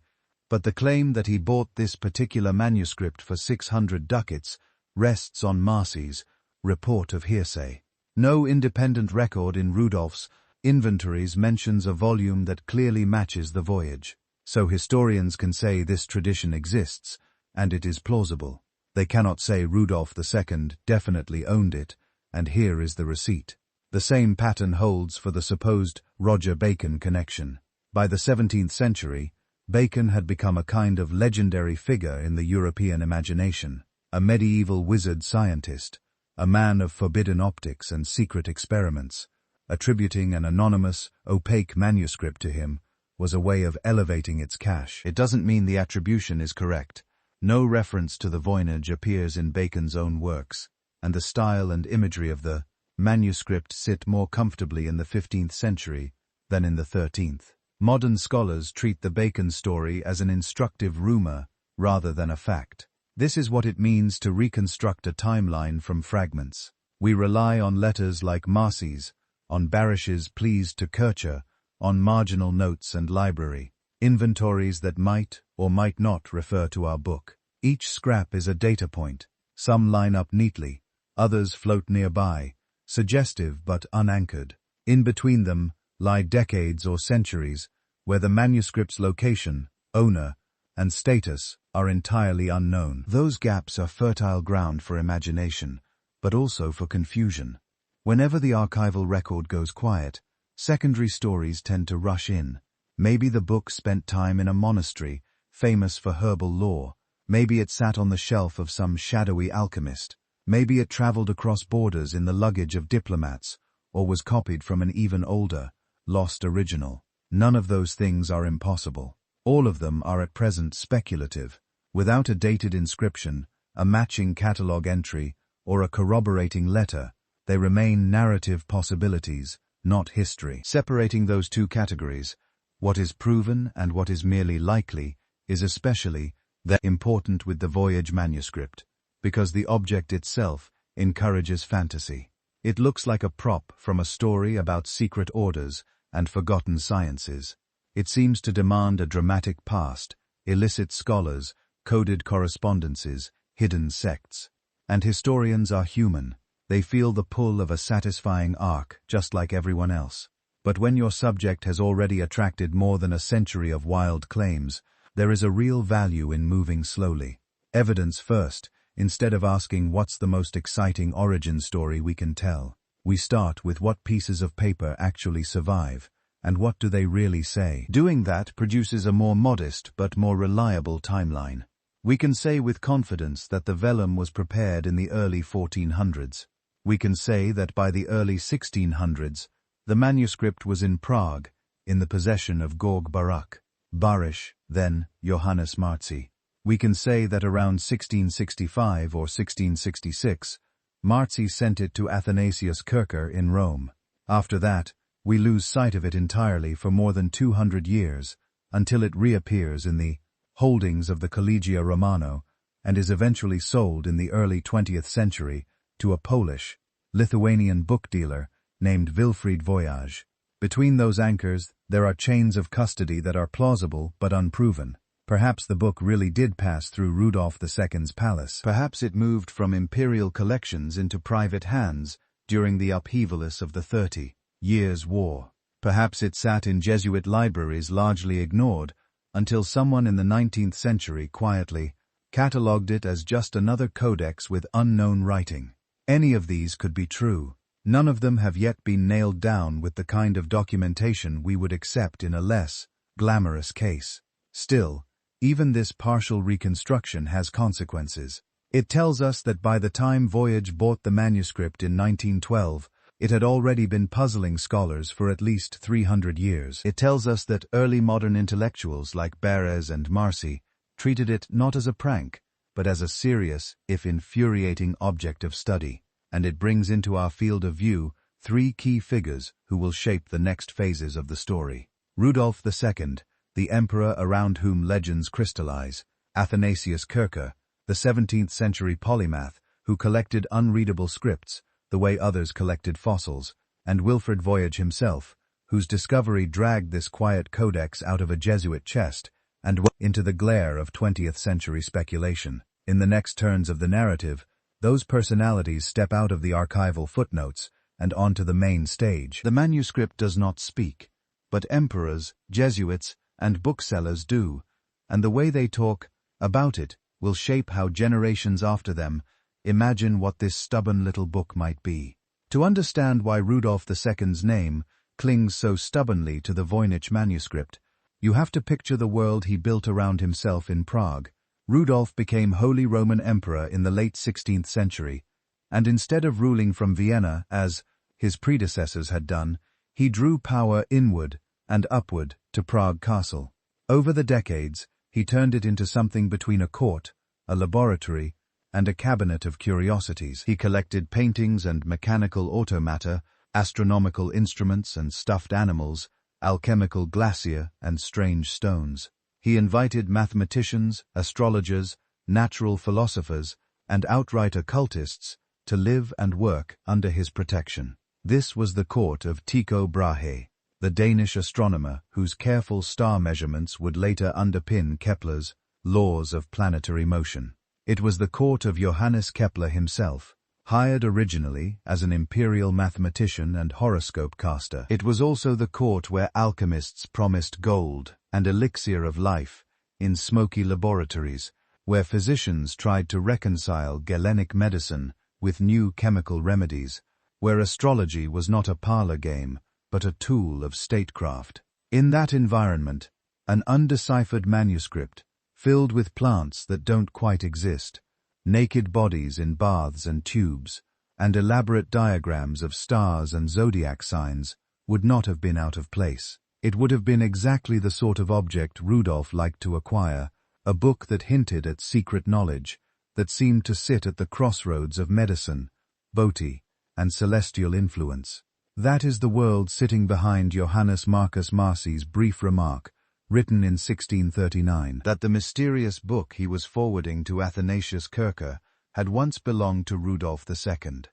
but the claim that he bought this particular manuscript for 600 ducats rests on Marci's report of hearsay. No independent record in Rudolf's inventories mentions a volume that clearly matches the voyage, so historians can say this tradition exists, and it is plausible. They cannot say Rudolf II definitely owned it, and here is the receipt. The same pattern holds for the supposed Roger-Bacon connection. By the 17th century, Bacon had become a kind of legendary figure in the European imagination, a medieval wizard scientist, a man of forbidden optics and secret experiments. Attributing an anonymous, opaque manuscript to him was a way of elevating its cache. It doesn't mean the attribution is correct. No reference to the Voynich appears in Bacon's own works, and the style and imagery of the manuscript sit more comfortably in the 15th century than in the 13th. Modern scholars treat the Bacon story as an instructive rumor rather than a fact. This is what it means to reconstruct a timeline from fragments. We rely on letters like Marci's, on Barisch's pleas to Kircher, on marginal notes and library, inventories that might or might not refer to our book. Each scrap is a data point. Some line up neatly, others float nearby, suggestive but unanchored. In between them lie decades or centuries where the manuscript's location, owner, and status are entirely unknown. Those gaps are fertile ground for imagination, but also for confusion. Whenever the archival record goes quiet, secondary stories tend to rush in. Maybe the book spent time in a monastery, famous for herbal lore. Maybe it sat on the shelf of some shadowy alchemist. Maybe it traveled across borders in the luggage of diplomats, or was copied from an even older, lost original. None of those things are impossible. All of them are at present speculative. Without a dated inscription, a matching catalogue entry, or a corroborating letter, they remain narrative possibilities, not history. Separating those two categories, what is proven and what is merely likely, is especially important with the Voyage manuscript, because the object itself encourages fantasy. It looks like a prop from a story about secret orders and forgotten sciences. It seems to demand a dramatic past, illicit scholars, coded correspondences, hidden sects. And historians are human. They feel the pull of a satisfying arc, just like everyone else. But when your subject has already attracted more than a century of wild claims, there is a real value in moving slowly. Evidence first, instead of asking what's the most exciting origin story we can tell. We start with what pieces of paper actually survive, and what do they really say. Doing that produces a more modest but more reliable timeline. We can say with confidence that the vellum was prepared in the early 1400s. We can say that by the early 1600s, the manuscript was in Prague, in the possession of Georg Barisch, then Johannes Marci. We can say that around 1665 or 1666, Marci sent it to Athanasius Kircher in Rome. After that, we lose sight of it entirely for more than 200 years, until it reappears in the holdings of the Collegia Romano and is eventually sold in the early 20th century to a Polish, Lithuanian book dealer named Wilfried Voyage. Between those anchors, there are chains of custody that are plausible but unproven. Perhaps the book really did pass through Rudolf II's palace. Perhaps it moved from imperial collections into private hands during the upheavalist of the 30 Years' War. Perhaps it sat in Jesuit libraries largely ignored until someone in the 19th century quietly catalogued it as just another codex with unknown writing. Any of these could be true. None of them have yet been nailed down with the kind of documentation we would accept in a less glamorous case. Still, even this partial reconstruction has consequences. It tells us that by the time Voyage bought the manuscript in 1912, it had already been puzzling scholars for at least 300 years. It tells us that early modern intellectuals like Beres and Marcy treated it not as a prank, but as a serious, if infuriating object of study. And it brings into our field of view three key figures who will shape the next phases of the story. Rudolf II, the emperor around whom legends crystallize; Athanasius Kircher, the 17th-century polymath who collected unreadable scripts the way others collected fossils; and Wilfrid Voyage himself, whose discovery dragged this quiet codex out of a Jesuit chest and into the glare of 20th-century speculation. In the next turns of the narrative, those personalities step out of the archival footnotes and onto the main stage. The manuscript does not speak, but emperors, Jesuits, and booksellers do, and the way they talk about it will shape how generations after them imagine what this stubborn little book might be. To understand why Rudolf II's name clings so stubbornly to the Voynich Manuscript, you have to picture the world he built around himself in Prague. Rudolf became Holy Roman Emperor in the late 16th century, and instead of ruling from Vienna as his predecessors had done, he drew power inward and upward to Prague Castle. Over the decades, he turned it into something between a court, a laboratory, and a cabinet of curiosities. He collected paintings and mechanical automata, astronomical instruments and stuffed animals, alchemical glacier and strange stones. He invited mathematicians, astrologers, natural philosophers, and outright occultists to live and work under his protection. This was the court of Tycho Brahe, the Danish astronomer whose careful star measurements would later underpin Kepler's laws of planetary motion. It was the court of Johannes Kepler himself, hired originally as an imperial mathematician and horoscope caster. It was also the court where alchemists promised gold and elixir of life in smoky laboratories, where physicians tried to reconcile Galenic medicine with new chemical remedies, where astrology was not a parlor game, but a tool of statecraft. In that environment, an undeciphered manuscript, filled with plants that don't quite exist, naked bodies in baths and tubes, and elaborate diagrams of stars and zodiac signs, would not have been out of place. It would have been exactly the sort of object Rudolf liked to acquire, a book that hinted at secret knowledge, that seemed to sit at the crossroads of medicine, boty, and celestial influence. That is the world sitting behind Johannes Marcus Marcy's brief remark, written in 1639, that the mysterious book he was forwarding to Athanasius Kircher had once belonged to Rudolf II,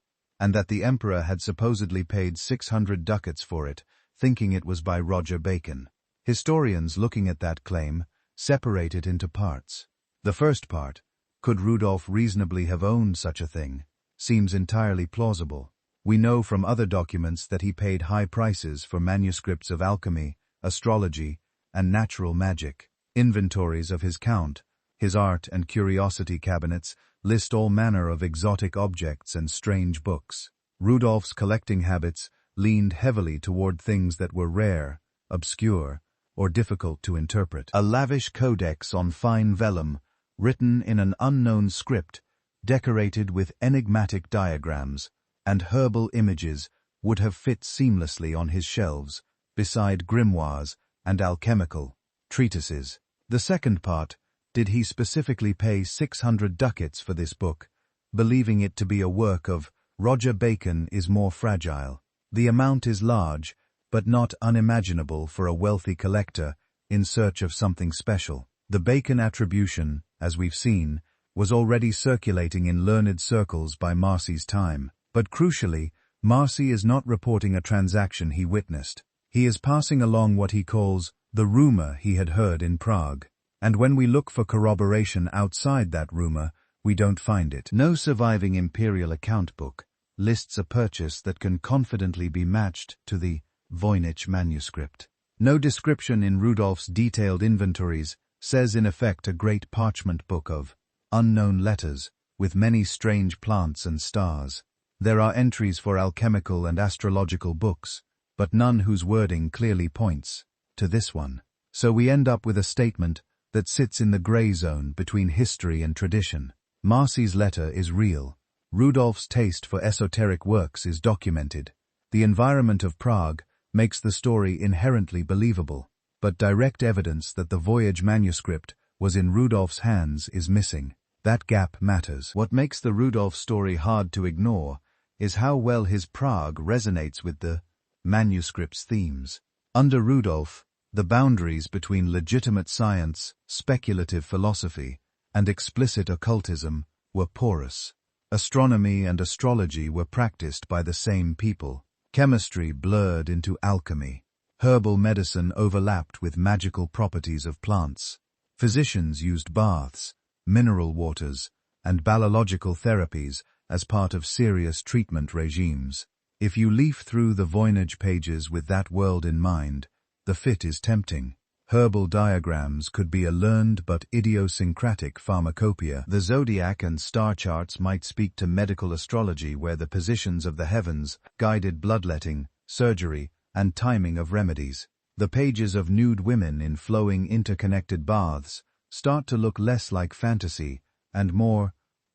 and that the emperor had supposedly paid 600 ducats for it, thinking it was by Roger Bacon. Historians looking at that claim separate it into parts. The first part, could Rudolf reasonably have owned such a thing, seems entirely plausible. We know from other documents that he paid high prices for manuscripts of alchemy, astrology, and natural magic. Inventories of his count, his art and curiosity cabinets list all manner of exotic objects and strange books. Rudolf's collecting habits leaned heavily toward things that were rare, obscure, or difficult to interpret. A lavish codex on fine vellum, written in an unknown script, decorated with enigmatic diagrams and herbal images, would have fit seamlessly on his shelves, beside grimoires and alchemical treatises. The second part, did he specifically pay 600 ducats for this book, believing it to be a work of Roger Bacon, is more fragile. The amount is large, but not unimaginable for a wealthy collector in search of something special. The Bacon attribution, as we've seen, was already circulating in learned circles by Marcy's time. But crucially, Marcy is not reporting a transaction he witnessed. He is passing along what he calls the rumor he had heard in Prague. And when we look for corroboration outside that rumor, we don't find it. No surviving imperial account book lists a purchase that can confidently be matched to the Voynich Manuscript. No description in Rudolph's detailed inventories says in effect a great parchment book of unknown letters with many strange plants and stars. There are entries for alchemical and astrological books, but none whose wording clearly points to this one. So we end up with a statement that sits in the gray zone between history and tradition. Marcy's letter is real. Rudolph's taste for esoteric works is documented. The environment of Prague makes the story inherently believable, but direct evidence that the Voynich manuscript was in Rudolph's hands is missing. That gap matters. What makes the Rudolph story hard to ignore is how well his Prague resonates with the manuscript's themes. Under Rudolph, the boundaries between legitimate science, speculative philosophy, and explicit occultism were porous. Astronomy and astrology were practiced by the same people. Chemistry blurred into alchemy. Herbal medicine overlapped with magical properties of plants. Physicians used baths, mineral waters, and biological therapies as part of serious treatment regimes. If you leaf through the Voynich pages with that world in mind, the fit is tempting. Herbal diagrams could be a learned but idiosyncratic pharmacopoeia. The zodiac and star charts might speak to medical astrology, where the positions of the heavens guided bloodletting, surgery, and timing of remedies. The pages of nude women in flowing interconnected baths start to look less like fantasy and more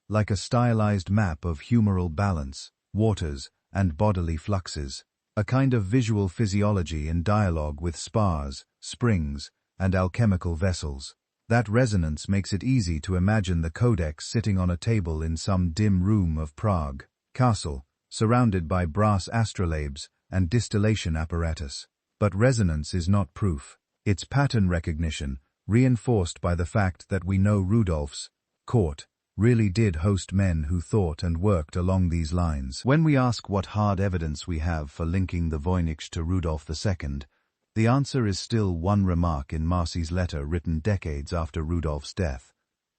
like a stylized map of humoral balance, waters, and bodily fluxes. A kind of visual physiology in dialogue with spas, springs, and alchemical vessels. That resonance makes it easy to imagine the codex sitting on a table in some dim room of Prague castle, surrounded by brass astrolabes and distillation apparatus. But resonance is not proof. It's pattern recognition, reinforced by the fact that we know Rudolph's court really did host men who thought and worked along these lines. When we ask what hard evidence we have for linking the Voynich to Rudolph II, the answer is still one remark in Marcy's letter written decades after Rudolph's death,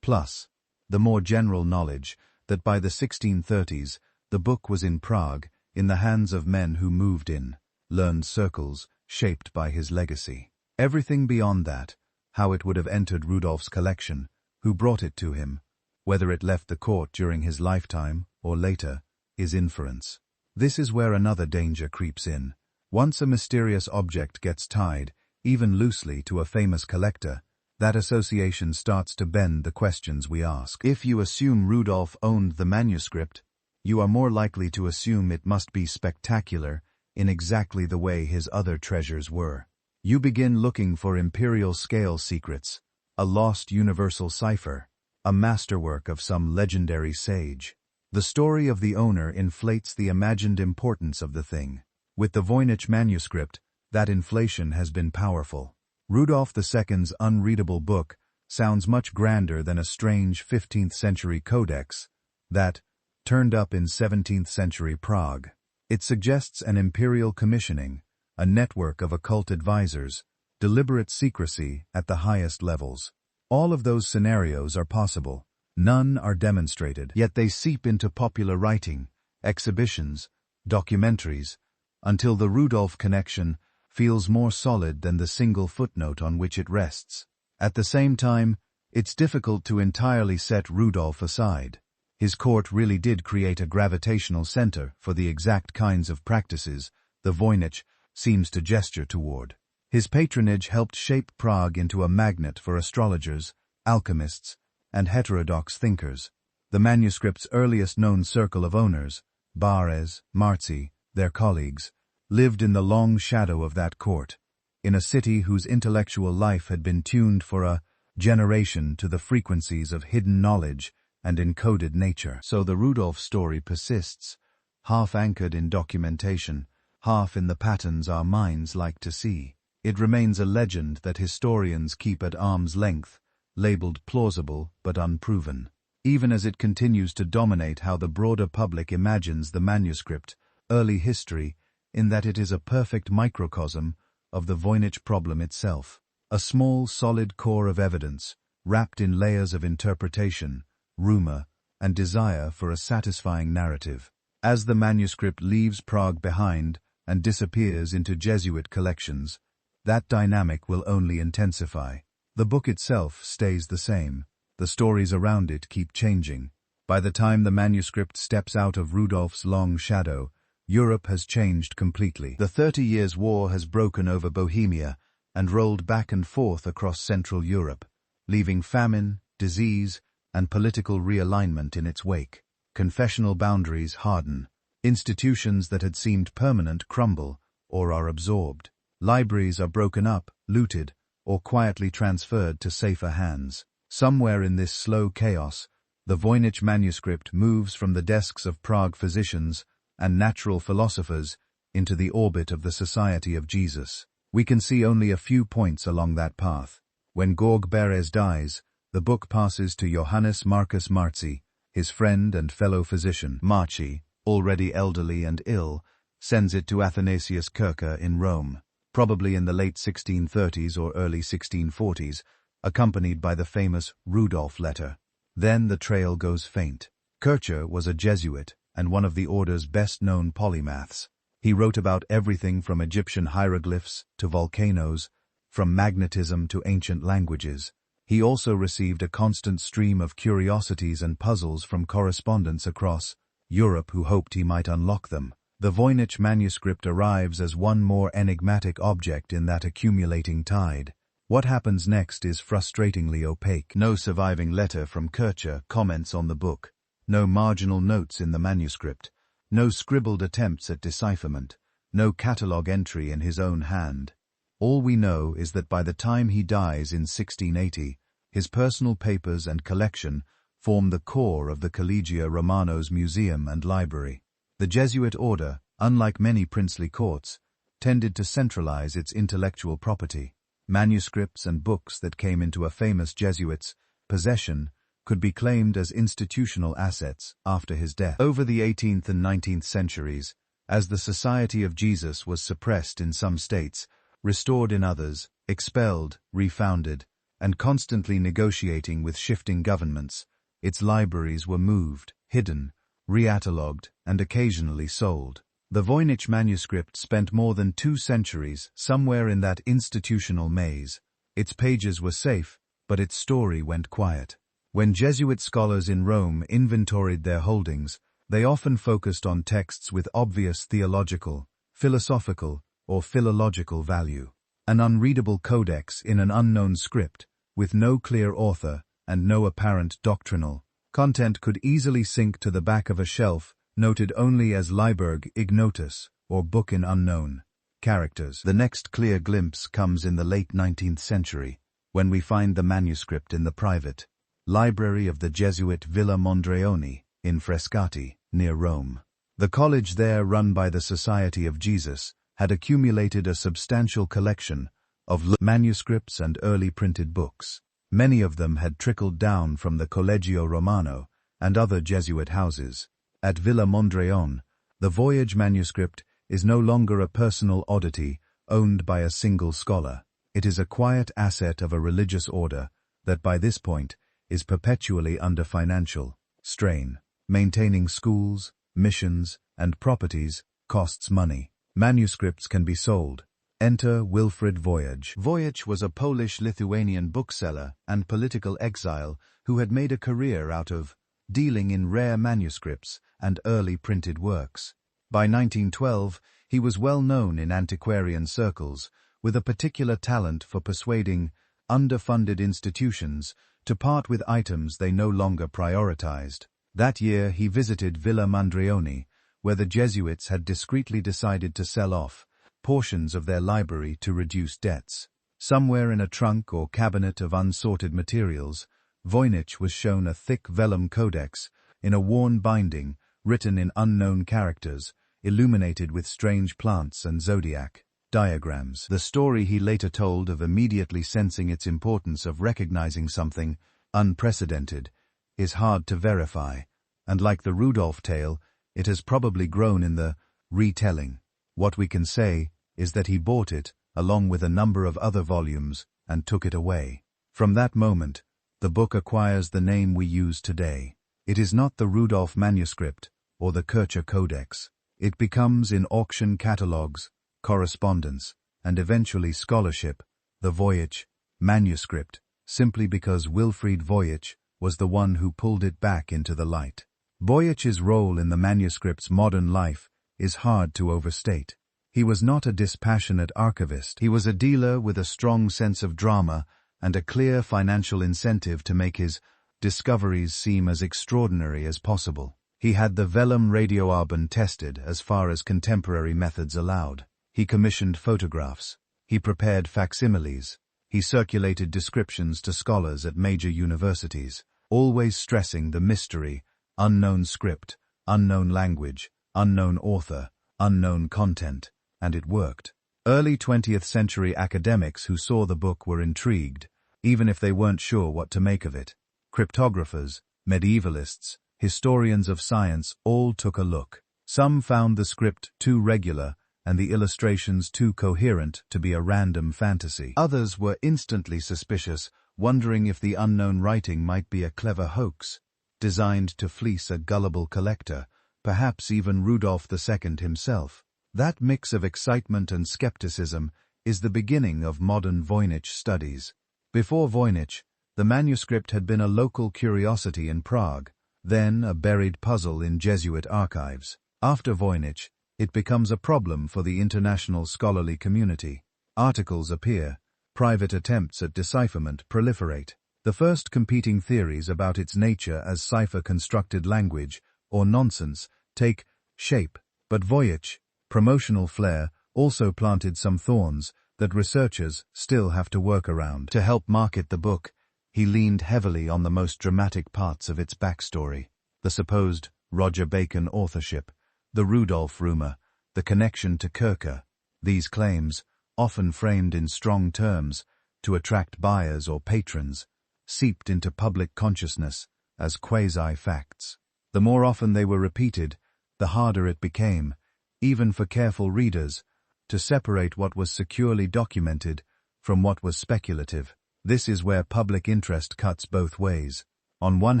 plus the more general knowledge that by the 1630s the book was in Prague, in the hands of men who moved in learned circles shaped by his legacy. Everything beyond that, how it would have entered Rudolph's collection, who brought it to him, whether it left the court during his lifetime or later, is inference. This is where another danger creeps in. Once a mysterious object gets tied, even loosely, to a famous collector, that association starts to bend the questions we ask. If you assume Rudolph owned the manuscript, you are more likely to assume it must be spectacular in exactly the way his other treasures were. You begin looking for imperial scale secrets, a lost universal cipher, a masterwork of some legendary sage. The story of the owner inflates the imagined importance of the thing. With the Voynich manuscript, that inflation has been powerful. Rudolph II's unreadable book sounds much grander than a strange 15th-century codex that turned up in 17th-century Prague. It suggests an imperial commissioning, a network of occult advisors, deliberate secrecy at the highest levels. All of those scenarios are possible. None are demonstrated, yet they seep into popular writing, exhibitions, documentaries, until the Rudolph connection feels more solid than the single footnote on which it rests. At the same time, it's difficult to entirely set Rudolph aside. His court really did create a gravitational center for the exact kinds of practices the Voynich seems to gesture toward. His patronage helped shape Prague into a magnet for astrologers, alchemists, and heterodox thinkers. The manuscript's earliest known circle of owners, Bares, Marcy, their colleagues, lived in the long shadow of that court, in a city whose intellectual life had been tuned for a generation to the frequencies of hidden knowledge and encoded nature. So the Rudolph story persists, half anchored in documentation, half in the patterns our minds like to see. It remains a legend that historians keep at arm's length, labeled plausible but unproven. even as it continues to dominate how the broader public imagines the manuscript, early history, in that it is a perfect microcosm of the Voynich problem itself. A small, solid core of evidence, wrapped in layers of interpretation, rumor, and desire for a satisfying narrative. As the manuscript leaves Prague behind and disappears into Jesuit collections, that dynamic will only intensify. The book itself stays the same. The stories around it keep changing. By the time the manuscript steps out of Rudolf's long shadow, Europe has changed completely. The 30 Years' War has broken over Bohemia and rolled back and forth across Central Europe, leaving famine, disease, and political realignment in its wake. Confessional boundaries harden. Institutions that had seemed permanent crumble or are absorbed. Libraries are broken up, looted, or quietly transferred to safer hands. Somewhere in this slow chaos, the Voynich manuscript moves from the desks of Prague physicians and natural philosophers into the orbit of the Society of Jesus. We can see only a few points along that path. When Georg Beres dies, the book passes to Johannes Marcus Marzi, his friend and fellow physician. Marzi, already elderly and ill, sends it to Athanasius Kircher in Rome, probably in the late 1630s or early 1640s, accompanied by the famous Rudolf letter. Then the trail goes faint. Kircher was a Jesuit and one of the order's best-known polymaths. He wrote about everything from Egyptian hieroglyphs to volcanoes, from magnetism to ancient languages. He also received a constant stream of curiosities and puzzles from correspondents across Europe who hoped he might unlock them. The Voynich manuscript arrives as one more enigmatic object in that accumulating tide. What happens next is frustratingly opaque. No surviving letter from Kircher comments on the book, no marginal notes in the manuscript, no scribbled attempts at decipherment, no catalogue entry in his own hand. All we know is that by the time he dies in 1680, his personal papers and collection form the core of the Collegia Romano's museum and library. The Jesuit order, unlike many princely courts, tended to centralize its intellectual property. Manuscripts and books that came into a famous Jesuit's possession could be claimed as institutional assets after his death. Over the 18th and 19th centuries, as the Society of Jesus was suppressed in some states, restored in others, expelled, refounded, and constantly negotiating with shifting governments, its libraries were moved, hidden, reatalogued, and occasionally sold. The Voynich manuscript spent more than 2 centuries somewhere in that institutional maze. Its pages were safe, but its story went quiet. When Jesuit scholars in Rome inventoried their holdings, they often focused on texts with obvious theological, philosophical, or philological value. An unreadable codex in an unknown script, with no clear author and no apparent doctrinal content could easily sink to the back of a shelf, noted only as Liber Ignotus, or Book in Unknown Characters. The next clear glimpse comes in the late 19th century, when we find the manuscript in the private library of the Jesuit Villa Mondreoni in Frescati, near Rome. The college there, run by the Society of Jesus, had accumulated a substantial collection of manuscripts and early printed books. Many of them had trickled down from the Collegio Romano and other Jesuit houses. At Villa Mondreon, the Voyage manuscript is no longer a personal oddity owned by a single scholar. It is a quiet asset of a religious order that by this point is perpetually under financial strain. Maintaining schools, missions, and properties costs money. Manuscripts can be sold. Enter Wilfrid Voynich. Voynich was a Polish-Lithuanian bookseller and political exile who had made a career out of dealing in rare manuscripts and early printed works. By 1912, he was well known in antiquarian circles, with a particular talent for persuading underfunded institutions to part with items they no longer prioritized. That year he visited Villa Mondreoni, where the Jesuits had discreetly decided to sell off portions of their library to reduce debts. Somewhere in a trunk or cabinet of unsorted materials, Voynich was shown a thick vellum codex in a worn binding, written in unknown characters, illuminated with strange plants and zodiac diagrams. The story he later told of immediately sensing its importance, of recognizing something unprecedented is hard to verify, and like the Rudolph tale, it has probably grown in the retelling. What we can say is that he bought it, along with a number of other volumes, and took it away. From that moment, the book acquires the name we use today. It is not the Rudolph Manuscript or the Kircher Codex. It becomes, in auction catalogues, correspondence, and eventually scholarship, the Voynich Manuscript, simply because Wilfried Voynich was the one who pulled it back into the light. Voynich's role in the manuscript's modern life is hard to overstate. He was not a dispassionate archivist. He was a dealer with a strong sense of drama and a clear financial incentive to make his discoveries seem as extraordinary as possible. He had the vellum radioarbon tested as far as contemporary methods allowed. He commissioned photographs. He prepared facsimiles. He circulated descriptions to scholars at major universities, always stressing the mystery, unknown script, unknown language, unknown author, unknown content, and it worked. Early 20th century academics who saw the book were intrigued, even if they weren't sure what to make of it. Cryptographers, medievalists, historians of science all took a look. Some found the script too regular and the illustrations too coherent to be a random fantasy. Others were instantly suspicious, wondering if the unknown writing might be a clever hoax, designed to fleece a gullible collector, perhaps even Rudolph II himself. That mix of excitement and skepticism is the beginning of modern Voynich studies. Before Voynich, the manuscript had been a local curiosity in Prague, then a buried puzzle in Jesuit archives. After Voynich, it becomes a problem for the international scholarly community. Articles appear, private attempts at decipherment proliferate. The first competing theories about its nature as cipher-constructed language, or nonsense, take shape, but Voynich, promotional flair, also planted some thorns that researchers still have to work around. To help market the book, he leaned heavily on the most dramatic parts of its backstory: the supposed Roger Bacon authorship, the Rudolph rumor, the connection to Kircher. These claims, often framed in strong terms to attract buyers or patrons, seeped into public consciousness as quasi-facts. The more often they were repeated, the harder it became, even for careful readers, to separate what was securely documented from what was speculative. This is where public interest cuts both ways. On one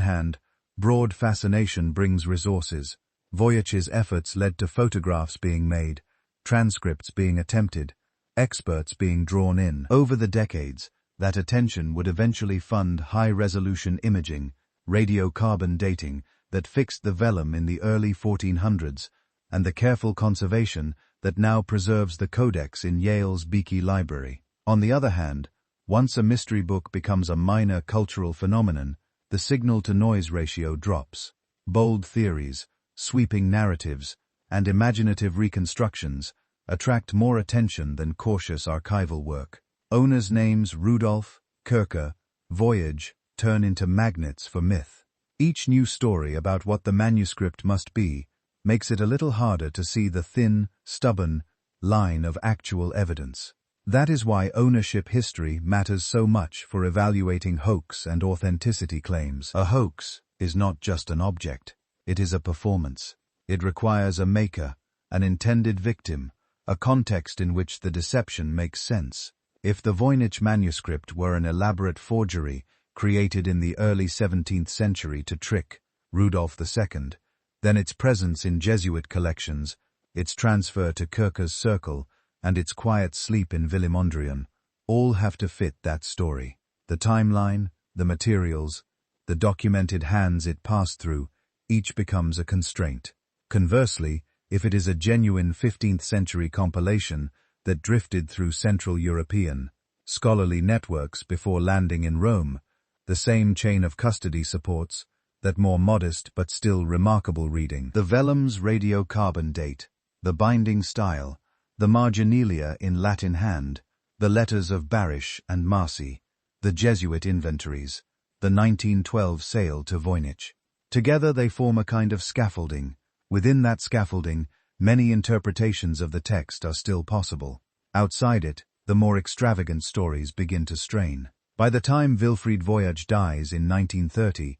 hand, broad fascination brings resources. Voynich's efforts led to photographs being made, transcripts being attempted, experts being drawn in. Over the decades, that attention would eventually fund high-resolution imaging, radiocarbon dating that fixed the vellum in the early 1400s, and the careful conservation that now preserves the codex in Yale's Beakey Library. On the other hand, once a mystery book becomes a minor cultural phenomenon, the signal-to-noise ratio drops. Bold theories, sweeping narratives, and imaginative reconstructions attract more attention than cautious archival work. Owners' names Rudolph, Kircher, Voynich turn into magnets for myth. Each new story about what the manuscript must be makes it a little harder to see the thin, stubborn line of actual evidence. That is why ownership history matters so much for evaluating hoax and authenticity claims. A hoax is not just an object, it is a performance. It requires a maker, an intended victim, a context in which the deception makes sense. If the Voynich manuscript were an elaborate forgery created in the early 17th century to trick Rudolph II, then its presence in Jesuit collections, its transfer to Kircher's circle, and its quiet sleep in Villimondrian, all have to fit that story. The timeline, the materials, the documented hands it passed through, each becomes a constraint. Conversely, if it is a genuine 15th century compilation that drifted through Central European scholarly networks before landing in Rome, the same chain of custody supports that more modest but still remarkable reading. The vellum's radiocarbon date, the binding style, the marginalia in Latin hand, the letters of Barish and Marcy, the Jesuit inventories, the 1912 sale to Voynich. Together they form a kind of scaffolding. Within that scaffolding, many interpretations of the text are still possible. Outside it, the more extravagant stories begin to strain. By the time Wilfried Voynich dies in 1930,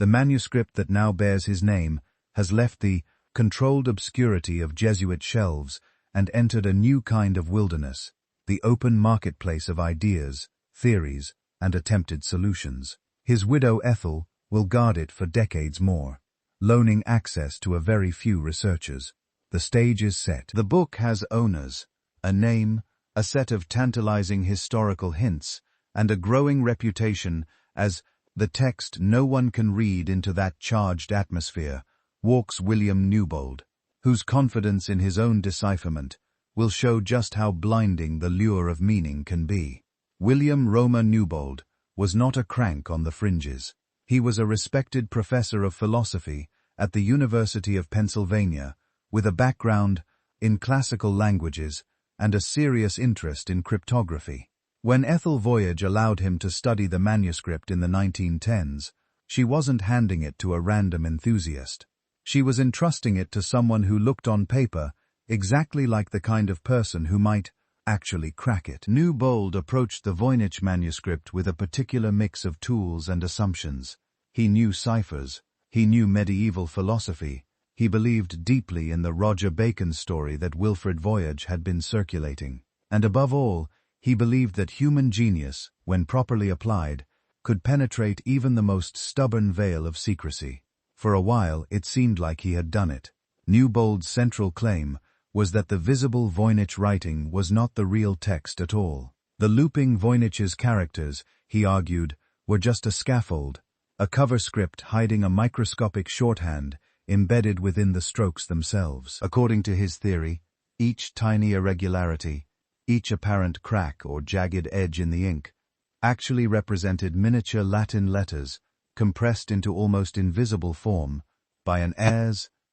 The manuscript that now bears his name has left the controlled obscurity of Jesuit shelves and entered a new kind of wilderness, the open marketplace of ideas, theories, and attempted solutions. His widow Ethel will guard it for decades more, loaning access to a very few researchers. The stage is set. The book has owners, a name, a set of tantalizing historical hints, and a growing reputation as the text no one can read into that charged atmosphere. Walks William Newbold, whose confidence in his own decipherment will show just how blinding the lure of meaning can be. William Romer Newbold was not a crank on the fringes. He was a respected professor of philosophy at the University of Pennsylvania, with a background in classical languages and a serious interest in cryptography. When Ethel Voynich allowed him to study the manuscript in the 1910s, she wasn't handing it to a random enthusiast. She was entrusting it to someone who looked on paper exactly like the kind of person who might actually crack it. Newbold approached the Voynich manuscript with a particular mix of tools and assumptions. He knew ciphers, he knew medieval philosophy, he believed deeply in the Roger Bacon story that Wilfrid Voynich had been circulating, and above all, he believed that human genius, when properly applied, could penetrate even the most stubborn veil of secrecy. For a while, it seemed like he had done it. Newbold's central claim was that the visible Voynich writing was not the real text at all. The looping Voynich's characters, he argued, were just a scaffold, a cover script hiding a microscopic shorthand embedded within the strokes themselves. According to his theory, each tiny irregularity, each apparent crack or jagged edge in the ink, actually represented miniature Latin letters compressed into almost invisible form by an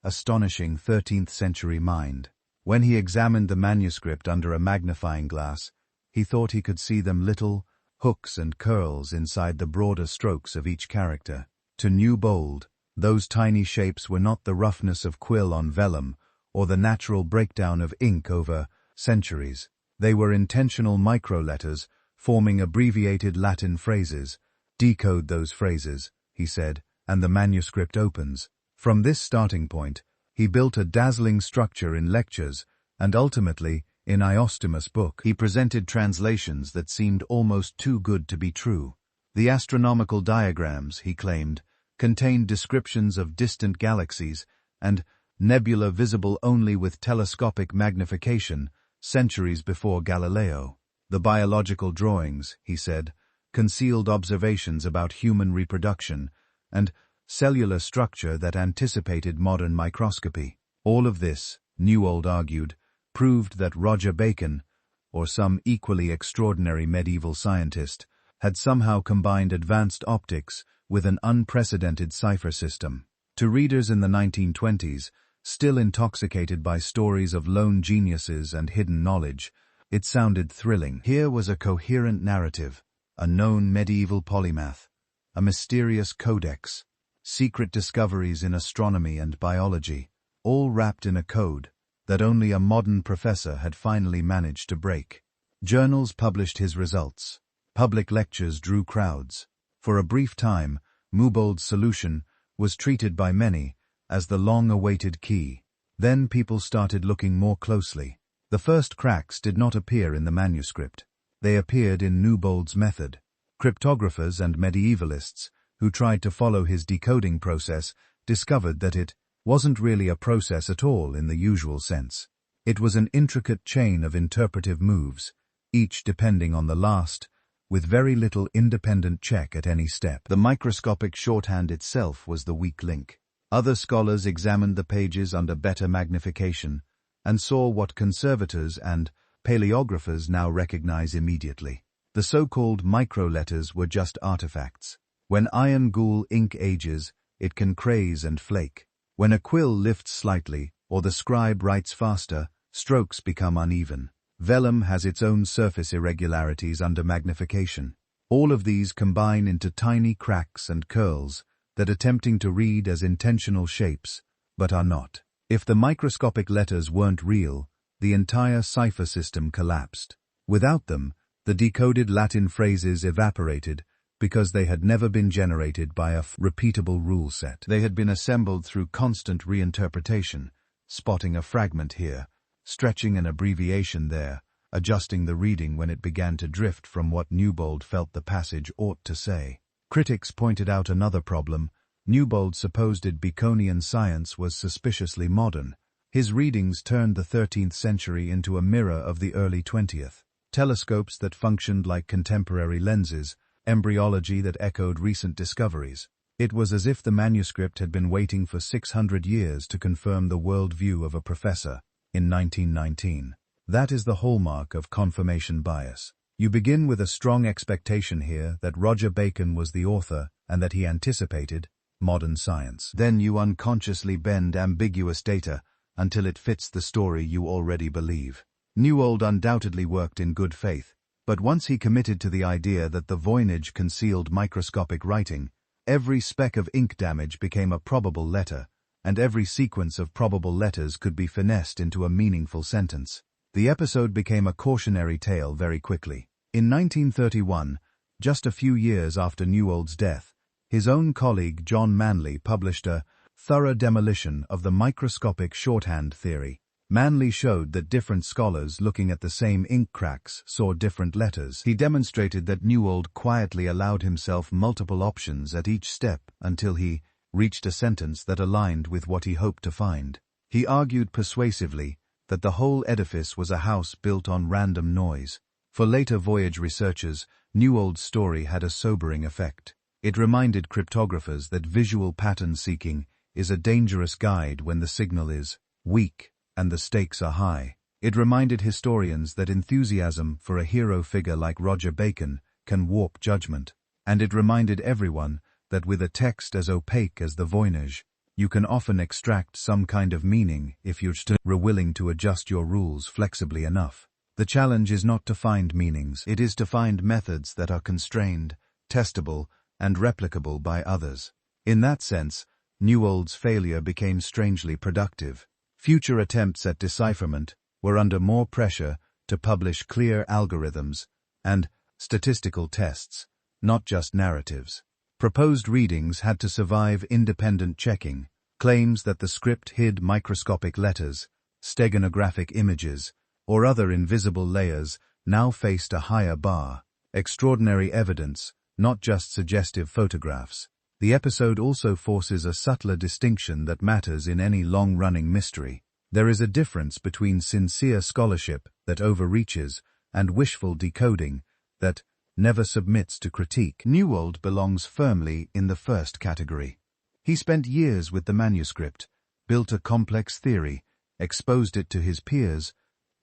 astonishing 13th-century mind. When he examined the manuscript under a magnifying glass, he thought he could see them little hooks and curls inside the broader strokes of each character. To Newbold, those tiny shapes were not the roughness of quill on vellum or the natural breakdown of ink over centuries. They were intentional microletters forming abbreviated Latin phrases. Decode those phrases, he said, and the manuscript opens. From this starting point, he built a dazzling structure in lectures and ultimately, in Iostomus' book, he presented translations that seemed almost too good to be true. The astronomical diagrams, he claimed, contained descriptions of distant galaxies and nebula visible only with telescopic magnification centuries before Galileo. The biological drawings, he said, concealed observations about human reproduction and cellular structure that anticipated modern microscopy. All of this, Newbold argued, proved that Roger Bacon, or some equally extraordinary medieval scientist, had somehow combined advanced optics with an unprecedented cipher system. To readers in the 1920s, still intoxicated by stories of lone geniuses and hidden knowledge, it sounded thrilling. Here was a coherent narrative, a known medieval polymath, a mysterious codex, secret discoveries in astronomy and biology, all wrapped in a code that only a modern professor had finally managed to break. Journals published his results. Public lectures drew crowds. For a brief time, Newbold's solution was treated by many as the long-awaited key. Then people started looking more closely. The first cracks did not appear in the manuscript. They appeared in Newbold's method. Cryptographers and medievalists who tried to follow his decoding process discovered that it wasn't really a process at all in the usual sense. It was an intricate chain of interpretive moves, each depending on the last, with very little independent check at any step. The microscopic shorthand itself was the weak link. Other scholars examined the pages under better magnification and saw what conservators and paleographers now recognize immediately. The so-called microletters were just artifacts. When iron ghoul ink ages, it can craze and flake. When a quill lifts slightly, or the scribe writes faster, strokes become uneven. Vellum has its own surface irregularities under magnification. All of these combine into tiny cracks and curls that are tempting to read as intentional shapes, but are not. If the microscopic letters weren't real, the entire cipher system collapsed. Without them, the decoded Latin phrases evaporated, because they had never been generated by a repeatable rule set. They had been assembled through constant reinterpretation, spotting a fragment here, stretching an abbreviation there, adjusting the reading when it began to drift from what Newbold felt the passage ought to say. Critics pointed out another problem. Newbold's supposed Baconian science was suspiciously modern. His readings turned the 13th century into a mirror of the early 20th. Telescopes that functioned like contemporary lenses, embryology that echoed recent discoveries. It was as if the manuscript had been waiting for 600 years to confirm the worldview of a professor in 1919. That is the hallmark of confirmation bias. You begin with a strong expectation here that Roger Bacon was the author and that he anticipated modern science. Then you unconsciously bend ambiguous data until it fits the story you already believe. Newbold undoubtedly worked in good faith, but once he committed to the idea that the Voynich concealed microscopic writing, every speck of ink damage became a probable letter, and every sequence of probable letters could be finessed into a meaningful sentence. The episode became a cautionary tale very quickly. In 1931, just a few years after Newbold's death, his own colleague John Manley published a thorough demolition of the microscopic shorthand theory. Manley showed that different scholars looking at the same ink cracks saw different letters. He demonstrated that Newbold quietly allowed himself multiple options at each step until he reached a sentence that aligned with what he hoped to find. He argued persuasively that the whole edifice was a house built on random noise. For later voyage researchers, Newbold's story had a sobering effect. It reminded cryptographers that visual pattern seeking is a dangerous guide when the signal is weak and the stakes are high. It reminded historians that enthusiasm for a hero figure like Roger Bacon can warp judgment. And it reminded everyone that with a text as opaque as the Voynich, you can often extract some kind of meaning if you're willing to adjust your rules flexibly enough. The challenge is not to find meanings, it is to find methods that are constrained, testable, and replicable by others. In that sense, Newbold's failure became strangely productive. Future attempts at decipherment were under more pressure to publish clear algorithms and statistical tests, not just narratives. Proposed readings had to survive independent checking. Claims that the script hid microscopic letters, steganographic images, or other invisible layers now faced a higher bar. Extraordinary evidence, not just suggestive photographs. The episode also forces a subtler distinction that matters in any long-running mystery. There is a difference between sincere scholarship that overreaches and wishful decoding that never submits to critique. Newbold belongs firmly in the first category. He spent years with the manuscript, built a complex theory, exposed it to his peers,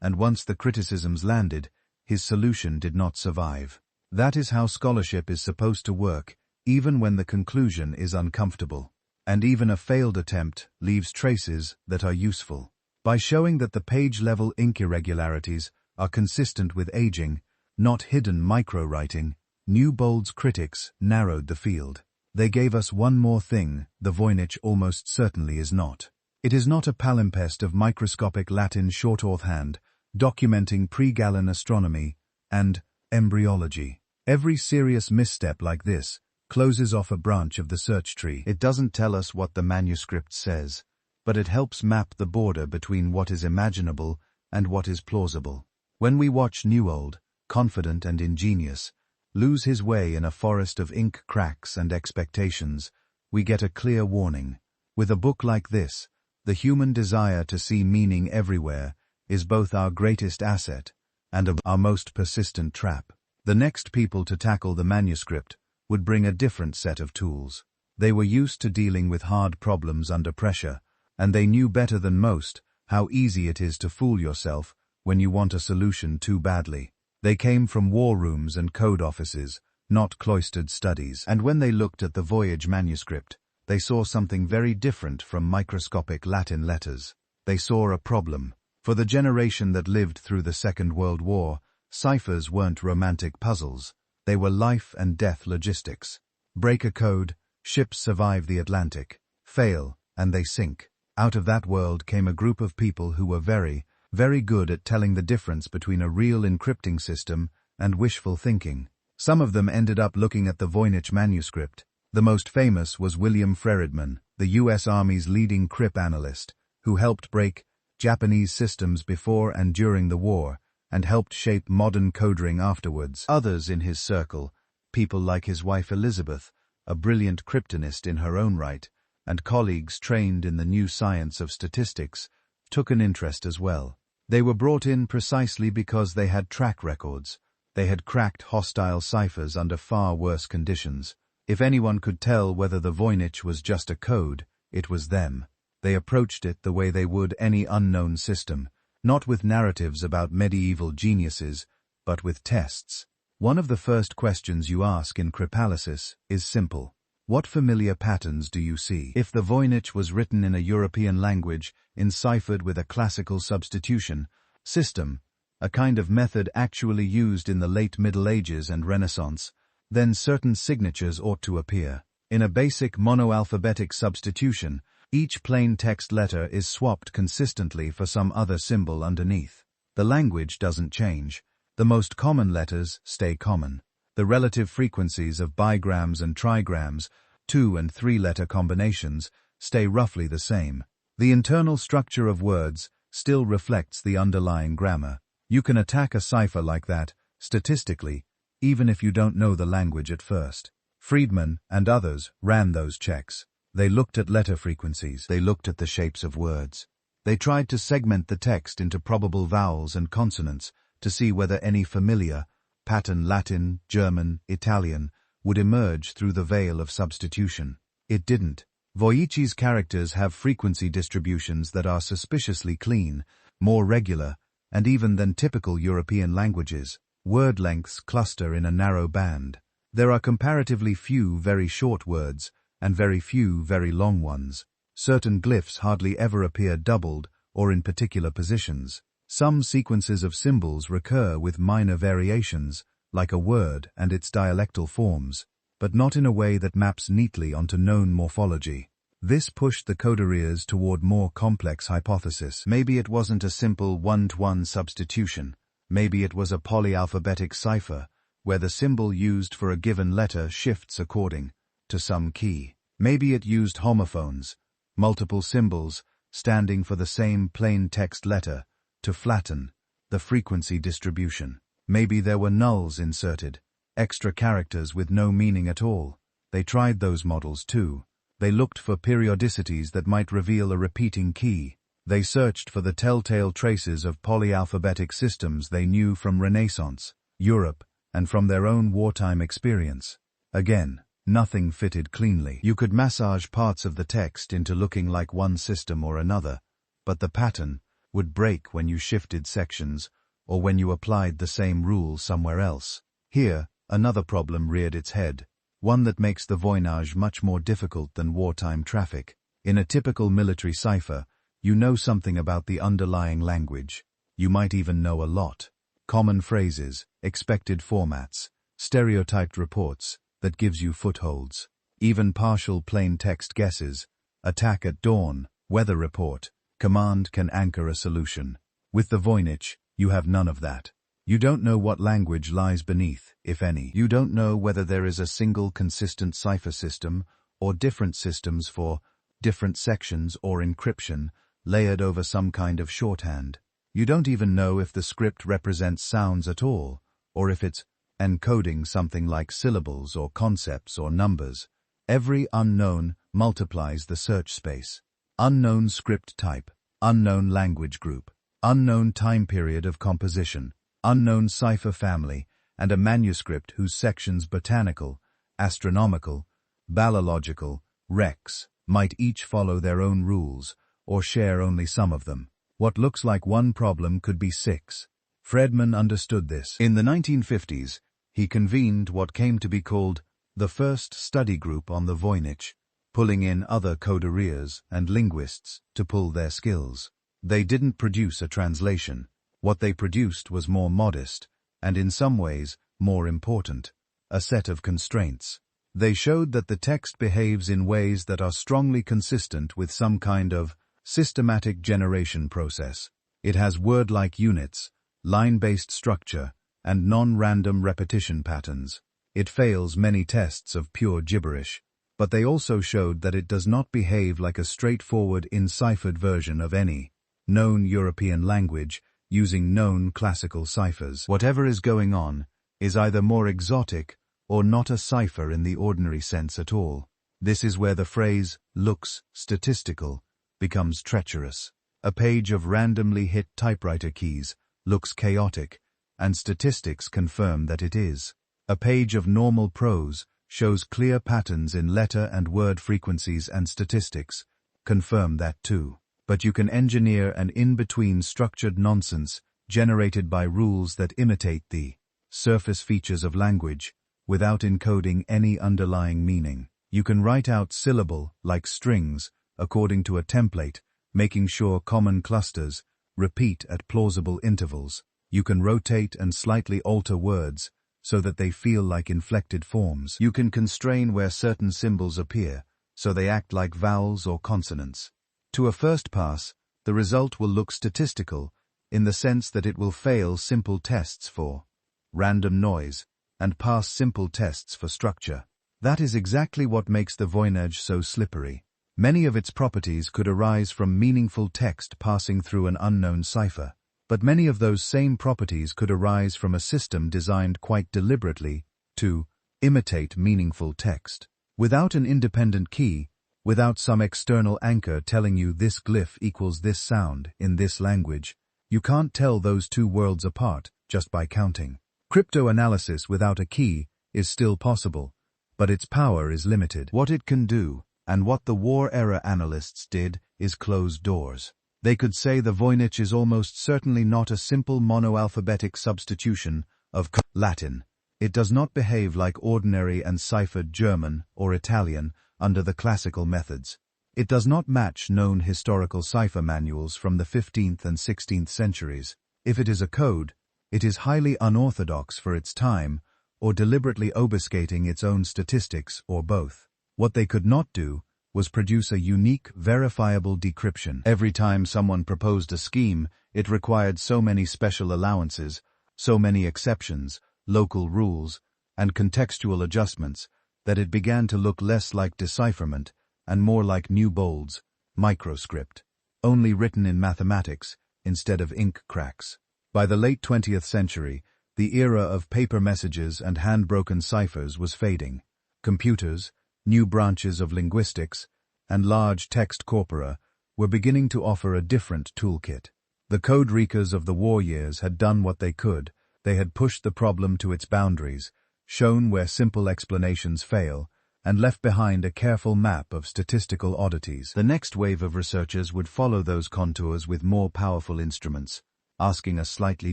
and once the criticisms landed, his solution did not survive. That is how scholarship is supposed to work, even when the conclusion is uncomfortable. And even a failed attempt leaves traces that are useful. By showing that the page-level ink irregularities are consistent with aging, not hidden micro-writing, Newbold's critics narrowed the field. They gave us one more thing the Voynich almost certainly is not. It is not a palimpsest of microscopic Latin shorthand, documenting pre-Galen astronomy and embryology. Every serious misstep like this closes off a branch of the search tree. It doesn't tell us what the manuscript says, but it helps map the border between what is imaginable and what is plausible. When we watch Newbold, confident and ingenious, lose his way in a forest of ink cracks and expectations, we get a clear warning. With a book like this, the human desire to see meaning everywhere is both our greatest asset and our most persistent trap. The next people to tackle the manuscript would bring a different set of tools. They were used to dealing with hard problems under pressure, and they knew better than most how easy it is to fool yourself when you want a solution too badly. They came from war rooms and code offices, not cloistered studies, and when they looked at the Voynich manuscript, they saw something very different from microscopic Latin letters. They saw a problem. For the generation that lived through the Second World War, ciphers weren't romantic puzzles. They were life and death logistics. Break a code, ships survive the Atlantic. Fail, and they sink. Out of that world came a group of people who were very, very good at telling the difference between a real encrypting system and wishful thinking. Some of them ended up looking at the Voynich Manuscript. The most famous was William Freridman, the U.S. Army's leading cryptanalyst, who helped break Japanese systems before and during the war, and helped shape modern codering afterwards. Others in his circle, people like his wife Elizabeth, a brilliant cryptonist in her own right, and colleagues trained in the new science of statistics, took an interest as well. They were brought in precisely because they had track records. They had cracked hostile ciphers under far worse conditions. If anyone could tell whether the Voynich was just a code, it was them. They approached it the way they would any unknown system, not with narratives about medieval geniuses, but with tests. One of the first questions you ask in cryptalysis is simple. What familiar patterns do you see? If the Voynich was written in a European language, enciphered with a classical substitution system, a kind of method actually used in the late Middle Ages and Renaissance, then certain signatures ought to appear. In a basic monoalphabetic substitution, each plain text letter is swapped consistently for some other symbol underneath. The language doesn't change. The most common letters stay common. The relative frequencies of bigrams and trigrams, 2- and 3-letter combinations, stay roughly the same. The internal structure of words still reflects the underlying grammar. You can attack a cipher like that, statistically, even if you don't know the language at first. Friedman and others ran those checks. They looked at letter frequencies. They looked at the shapes of words. They tried to segment the text into probable vowels and consonants to see whether any familiar pattern Latin, German, Italian would emerge through the veil of substitution. It didn't. Voynich's characters have frequency distributions that are suspiciously clean, more regular, and even than typical European languages. Word lengths cluster in a narrow band. There are comparatively few very short words, and very few very long ones. Certain glyphs hardly ever appear doubled or in particular positions. Some sequences of symbols recur with minor variations, like a word and its dialectal forms, but not in a way that maps neatly onto known morphology. This pushed the coderiers toward more complex hypothesis. Maybe it wasn't a simple one-to-one substitution. Maybe it was a polyalphabetic cipher, where the symbol used for a given letter shifts according to some key. Maybe it used homophones, multiple symbols standing for the same plain text letter, to flatten the frequency distribution. Maybe there were nulls inserted, extra characters with no meaning at all. They tried those models too. They looked for periodicities that might reveal a repeating key. They searched for the telltale traces of polyalphabetic systems they knew from Renaissance, Europe, and from their own wartime experience. Again, nothing fitted cleanly. You could massage parts of the text into looking like one system or another, but the pattern would break when you shifted sections or when you applied the same rule somewhere else. Here, another problem reared its head, one that makes the Voynich much more difficult than wartime traffic. In a typical military cipher, you know something about the underlying language. You might even know a lot. Common phrases, expected formats, stereotyped reports that gives you footholds. Even partial plain text guesses, attack at dawn, weather report, command can anchor a solution. With the Voynich, you have none of that. You don't know what language lies beneath, if any. You don't know whether there is a single consistent cipher system or different systems for different sections or encryption layered over some kind of shorthand. You don't even know if the script represents sounds at all, or if it's encoding something like syllables or concepts or numbers. Every unknown multiplies the search space. Unknown script type, unknown language group, unknown time period of composition, unknown cipher family, and a manuscript whose sections botanical, astronomical, ballological, rex, might each follow their own rules, or share only some of them. What looks like one problem could be 6. Freridman understood this. In the 1950s, he convened what came to be called the first study group on the Voynich, pulling in other coderiers and linguists to pull their skills. They didn't produce a translation. What they produced was more modest, and in some ways, more important, a set of constraints. They showed that the text behaves in ways that are strongly consistent with some kind of systematic generation process. It has word-like units, line-based structure, and non-random repetition patterns. It fails many tests of pure gibberish, but they also showed that it does not behave like a straightforward enciphered version of any known European language using known classical ciphers. Whatever is going on is either more exotic or not a cipher in the ordinary sense at all. This is where the phrase looks statistical becomes treacherous. A page of randomly hit typewriter keys looks chaotic, and statistics confirm that it is. A page of normal prose shows clear patterns in letter and word frequencies, and statistics confirm that too. But you can engineer an in-between structured nonsense generated by rules that imitate the surface features of language without encoding any underlying meaning. You can write out syllable-like strings according to a template, making sure common clusters repeat at plausible intervals. You can rotate and slightly alter words so that they feel like inflected forms. You can constrain where certain symbols appear, so they act like vowels or consonants. To a first pass, the result will look statistical in the sense that it will fail simple tests for random noise and pass simple tests for structure. That is exactly what makes the Voynich so slippery. Many of its properties could arise from meaningful text passing through an unknown cipher, but many of those same properties could arise from a system designed quite deliberately to imitate meaningful text. Without an independent key, without some external anchor telling you this glyph equals this sound in this language, you can't tell those two worlds apart just by counting. Cryptanalysis without a key is still possible, but its power is limited. What it can do, and what the war-era analysts did, is close doors. They could say the Voynich is almost certainly not a simple monoalphabetic substitution of Latin. It does not behave like ordinary and ciphered German or Italian under the classical methods. It does not match known historical cipher manuals from the 15th and 16th centuries. If it is a code, it is highly unorthodox for its time, or deliberately obfuscating its own statistics, or both. What they could not do was produce a unique, verifiable decryption. Every time someone proposed a scheme, it required so many special allowances, so many exceptions, local rules, and contextual adjustments, that it began to look less like decipherment and more like new bolds, microscript, only written in mathematics instead of ink cracks. By the late 20th century, the era of paper messages and hand-broken ciphers was fading. Computers, new branches of linguistics, and large text corpora were beginning to offer a different toolkit. The codebreakers of the war years had done what they could. They had pushed the problem to its boundaries, shown where simple explanations fail, and left behind a careful map of statistical oddities. The next wave of researchers would follow those contours with more powerful instruments, asking a slightly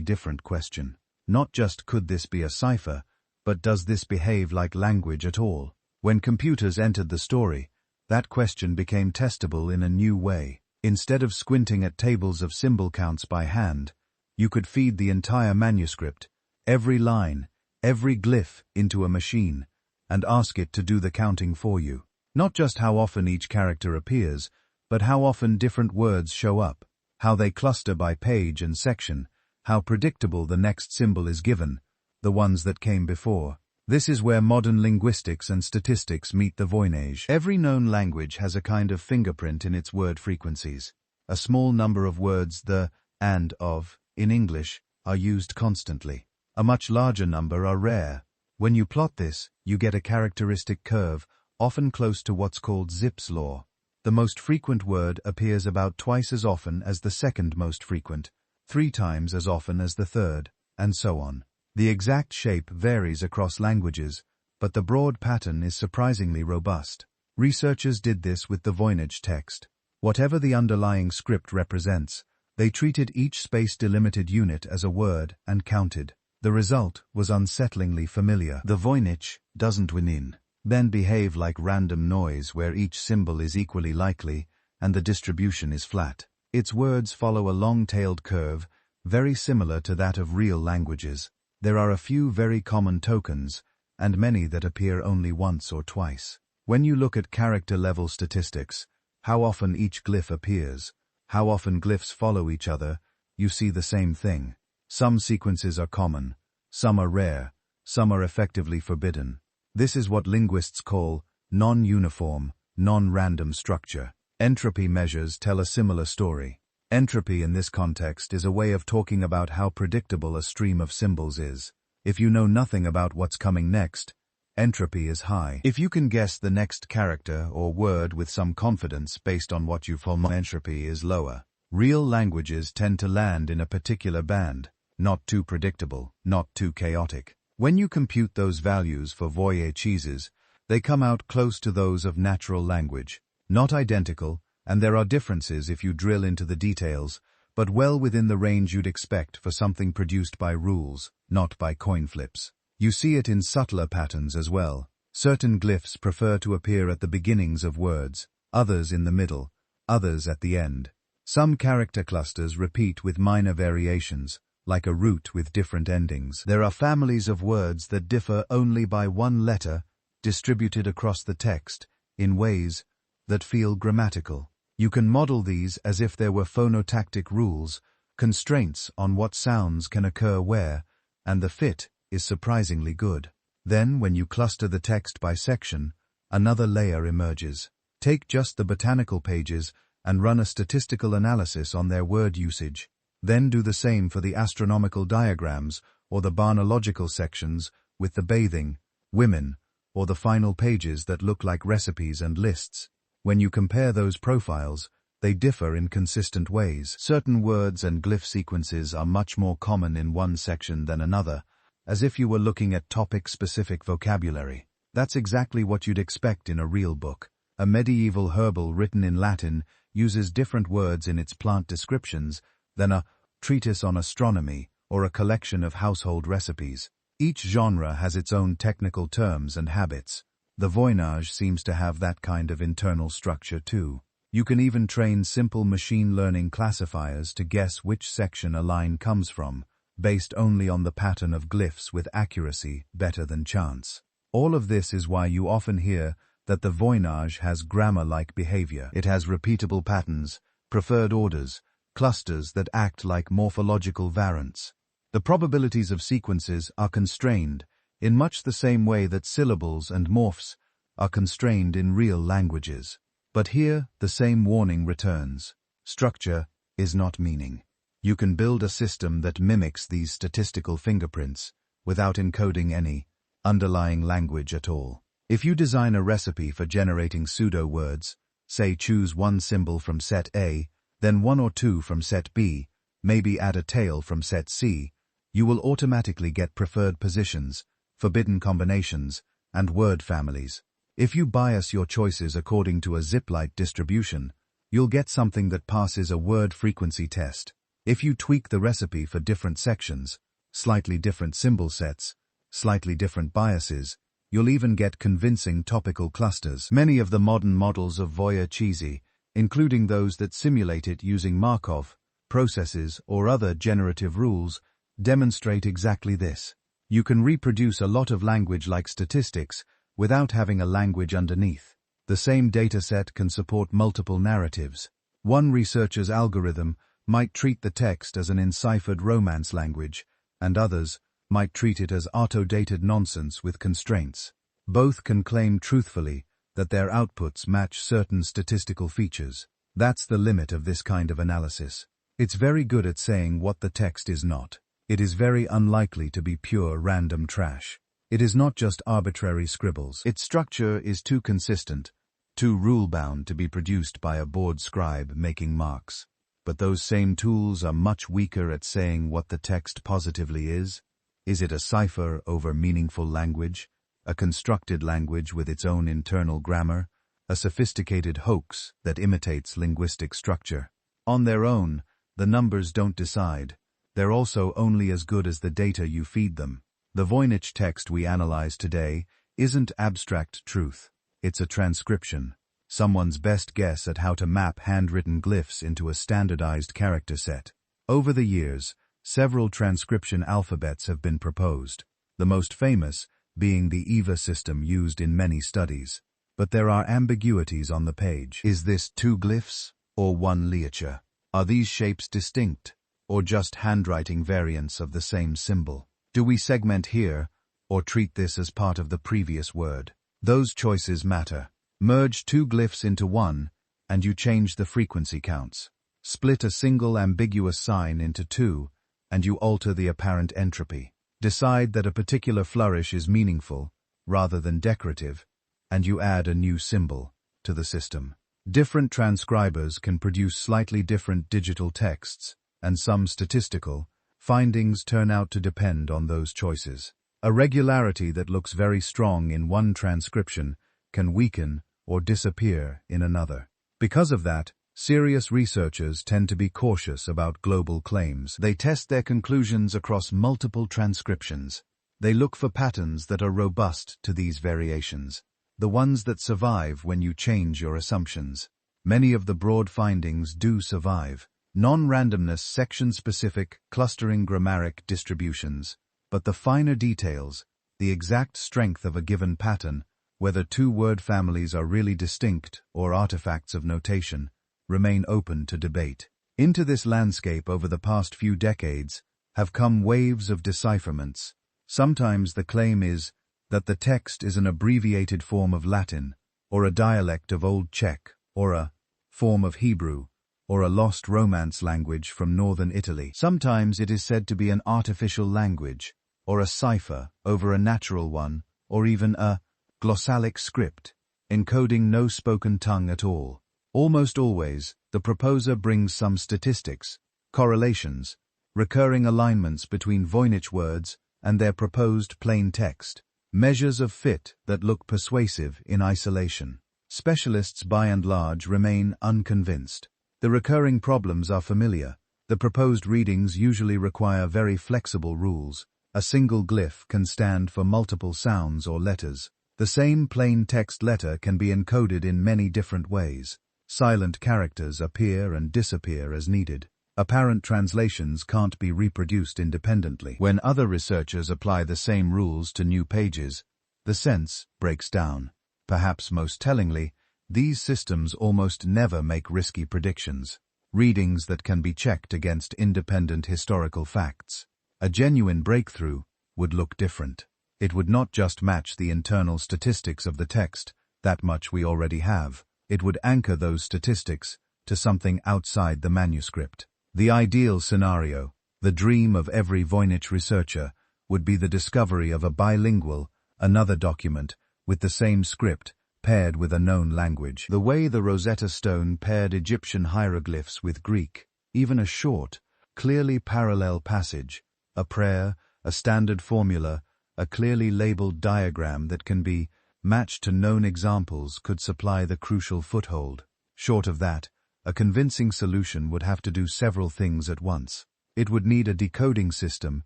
different question. Not just could this be a cipher, but does this behave like language at all? When computers entered the story, that question became testable in a new way. Instead of squinting at tables of symbol counts by hand, you could feed the entire manuscript, every line, every glyph into a machine, and ask it to do the counting for you. Not just how often each character appears, but how often different words show up, how they cluster by page and section, how predictable the next symbol is given, the ones that came before. This is where modern linguistics and statistics meet the Voynich. Every known language has a kind of fingerprint in its word frequencies. A small number of words, the, and, of, in English, are used constantly. A much larger number are rare. When you plot this, you get a characteristic curve, often close to what's called Zipf's law. The most frequent word appears about twice as often as the second most frequent, 3 times as often as the third, and so on. The exact shape varies across languages, but the broad pattern is surprisingly robust. Researchers did this with the Voynich text. Whatever the underlying script represents, they treated each space-delimited unit as a word and counted. The result was unsettlingly familiar. The Voynich doesn't win, then behave like random noise where each symbol is equally likely and the distribution is flat. Its words follow a long-tailed curve, very similar to that of real languages. There are a few very common tokens, and many that appear only once or twice. When you look at character-level statistics, how often each glyph appears, how often glyphs follow each other, you see the same thing. Some sequences are common, some are rare, some are effectively forbidden. This is what linguists call non-uniform, non-random structure. Entropy measures tell a similar story. Entropy in this context is a way of talking about how predictable a stream of symbols is. If you know nothing about what's coming next, entropy is high. If you can guess the next character or word with some confidence based on what you follow, entropy is lower. Real languages tend to land in a particular band, not too predictable, not too chaotic. When you compute those values for Voynich cheeses, they come out close to those of natural language. Not identical, and there are differences if you drill into the details, but well within the range you'd expect for something produced by rules, not by coin flips. You see it in subtler patterns as well. Certain glyphs prefer to appear at the beginnings of words, others in the middle, others at the end. Some character clusters repeat with minor variations, like a root with different endings. There are families of words that differ only by one letter, distributed across the text, in ways that feel grammatical. You can model these as if there were phonotactic rules, constraints on what sounds can occur where, and the fit is surprisingly good. Then, when you cluster the text by section, another layer emerges. Take just the botanical pages and run a statistical analysis on their word usage. Then do the same for the astronomical diagrams or the barnological sections with the bathing, women, or the final pages that look like recipes and lists. When you compare those profiles, they differ in consistent ways. Certain words and glyph sequences are much more common in one section than another, as if you were looking at topic-specific vocabulary. That's exactly what you'd expect in a real book. A medieval herbal written in Latin uses different words in its plant descriptions than a treatise on astronomy or a collection of household recipes. Each genre has its own technical terms and habits. The Voynich seems to have that kind of internal structure too. You can even train simple machine learning classifiers to guess which section a line comes from, based only on the pattern of glyphs with accuracy better than chance. All of this is why you often hear that the Voynich has grammar-like behavior. It has repeatable patterns, preferred orders, clusters that act like morphological variants. The probabilities of sequences are constrained in much the same way that syllables and morphs are constrained in real languages. But here, the same warning returns. Structure is not meaning. You can build a system that mimics these statistical fingerprints without encoding any underlying language at all. If you design a recipe for generating pseudo-words, say choose one symbol from set A, then one or two from set B, maybe add a tail from set C, you will automatically get preferred positions, forbidden combinations, and word families. If you bias your choices according to a zip-like distribution, you'll get something that passes a word frequency test. If you tweak the recipe for different sections, slightly different symbol sets, slightly different biases, you'll even get convincing topical clusters. Many of the modern models of Voynich, including those that simulate it using Markov processes or other generative rules, demonstrate exactly this. You can reproduce a lot of language like statistics without having a language underneath. The same dataset can support multiple narratives. One researcher's algorithm might treat the text as an enciphered Romance language, and others might treat it as auto-dated nonsense with constraints. Both can claim truthfully that their outputs match certain statistical features. That's the limit of this kind of analysis. It's very good at saying what the text is not. It is very unlikely to be pure random trash. It is not just arbitrary scribbles. Its structure is too consistent, too rule-bound to be produced by a bored scribe making marks. But those same tools are much weaker at saying what the text positively is. Is it a cipher over meaningful language, a constructed language with its own internal grammar, a sophisticated hoax that imitates linguistic structure? On their own, the numbers don't decide. They're also only as good as the data you feed them. The Voynich text we analyze today isn't abstract truth. It's a transcription, someone's best guess at how to map handwritten glyphs into a standardized character set. Over the years, several transcription alphabets have been proposed, the most famous being the EVA system used in many studies. But there are ambiguities on the page. Is this two glyphs or one ligature? Are these shapes distinct, or just handwriting variants of the same symbol? Do we segment here or treat this as part of the previous word. Those choices matter. Merge two glyphs into one, and you change the frequency counts. Split a single ambiguous sign into two, and you alter the apparent entropy. Decide that a particular flourish is meaningful, rather than decorative, and you add a new symbol to the system. Different transcribers can produce slightly different digital texts, and some statistical findings turn out to depend on those choices. A regularity that looks very strong in one transcription can weaken or disappear in another. Because of that, serious researchers tend to be cautious about global claims. They test their conclusions across multiple transcriptions. They look for patterns that are robust to these variations, the ones that survive when you change your assumptions. Many of the broad findings do survive. Non-randomness, section-specific, clustering grammaric distributions. But the finer details, the exact strength of a given pattern, whether two word families are really distinct or artifacts of notation, remain open to debate. Into this landscape over the past few decades have come waves of decipherments. Sometimes the claim is that the text is an abbreviated form of Latin, or a dialect of Old Czech, or a form of Hebrew, or a lost Romance language from northern Italy. Sometimes it is said to be an artificial language, or a cipher over a natural one, or even a glossalic script, encoding no spoken tongue at all. Almost always, the proposer brings some statistics, correlations, recurring alignments between Voynich words and their proposed plain text, measures of fit that look persuasive in isolation. Specialists by and large remain unconvinced. The recurring problems are familiar. The proposed readings usually require very flexible rules. A single glyph can stand for multiple sounds or letters. The same plain text letter can be encoded in many different ways. Silent characters appear and disappear as needed. Apparent translations can't be reproduced independently. When other researchers apply the same rules to new pages, the sense breaks down. Perhaps most tellingly, these systems almost never make risky predictions, readings that can be checked against independent historical facts. A genuine breakthrough would look different. It would not just match the internal statistics of the text, that much we already have. It would anchor those statistics to something outside the manuscript. The ideal scenario, the dream of every Voynich researcher, would be the discovery of a bilingual, another document, with the same script, paired with a known language. The way the Rosetta Stone paired Egyptian hieroglyphs with Greek, even a short, clearly parallel passage, a prayer, a standard formula, a clearly labeled diagram that can be matched to known examples could supply the crucial foothold. Short of that, a convincing solution would have to do several things at once. It would need a decoding system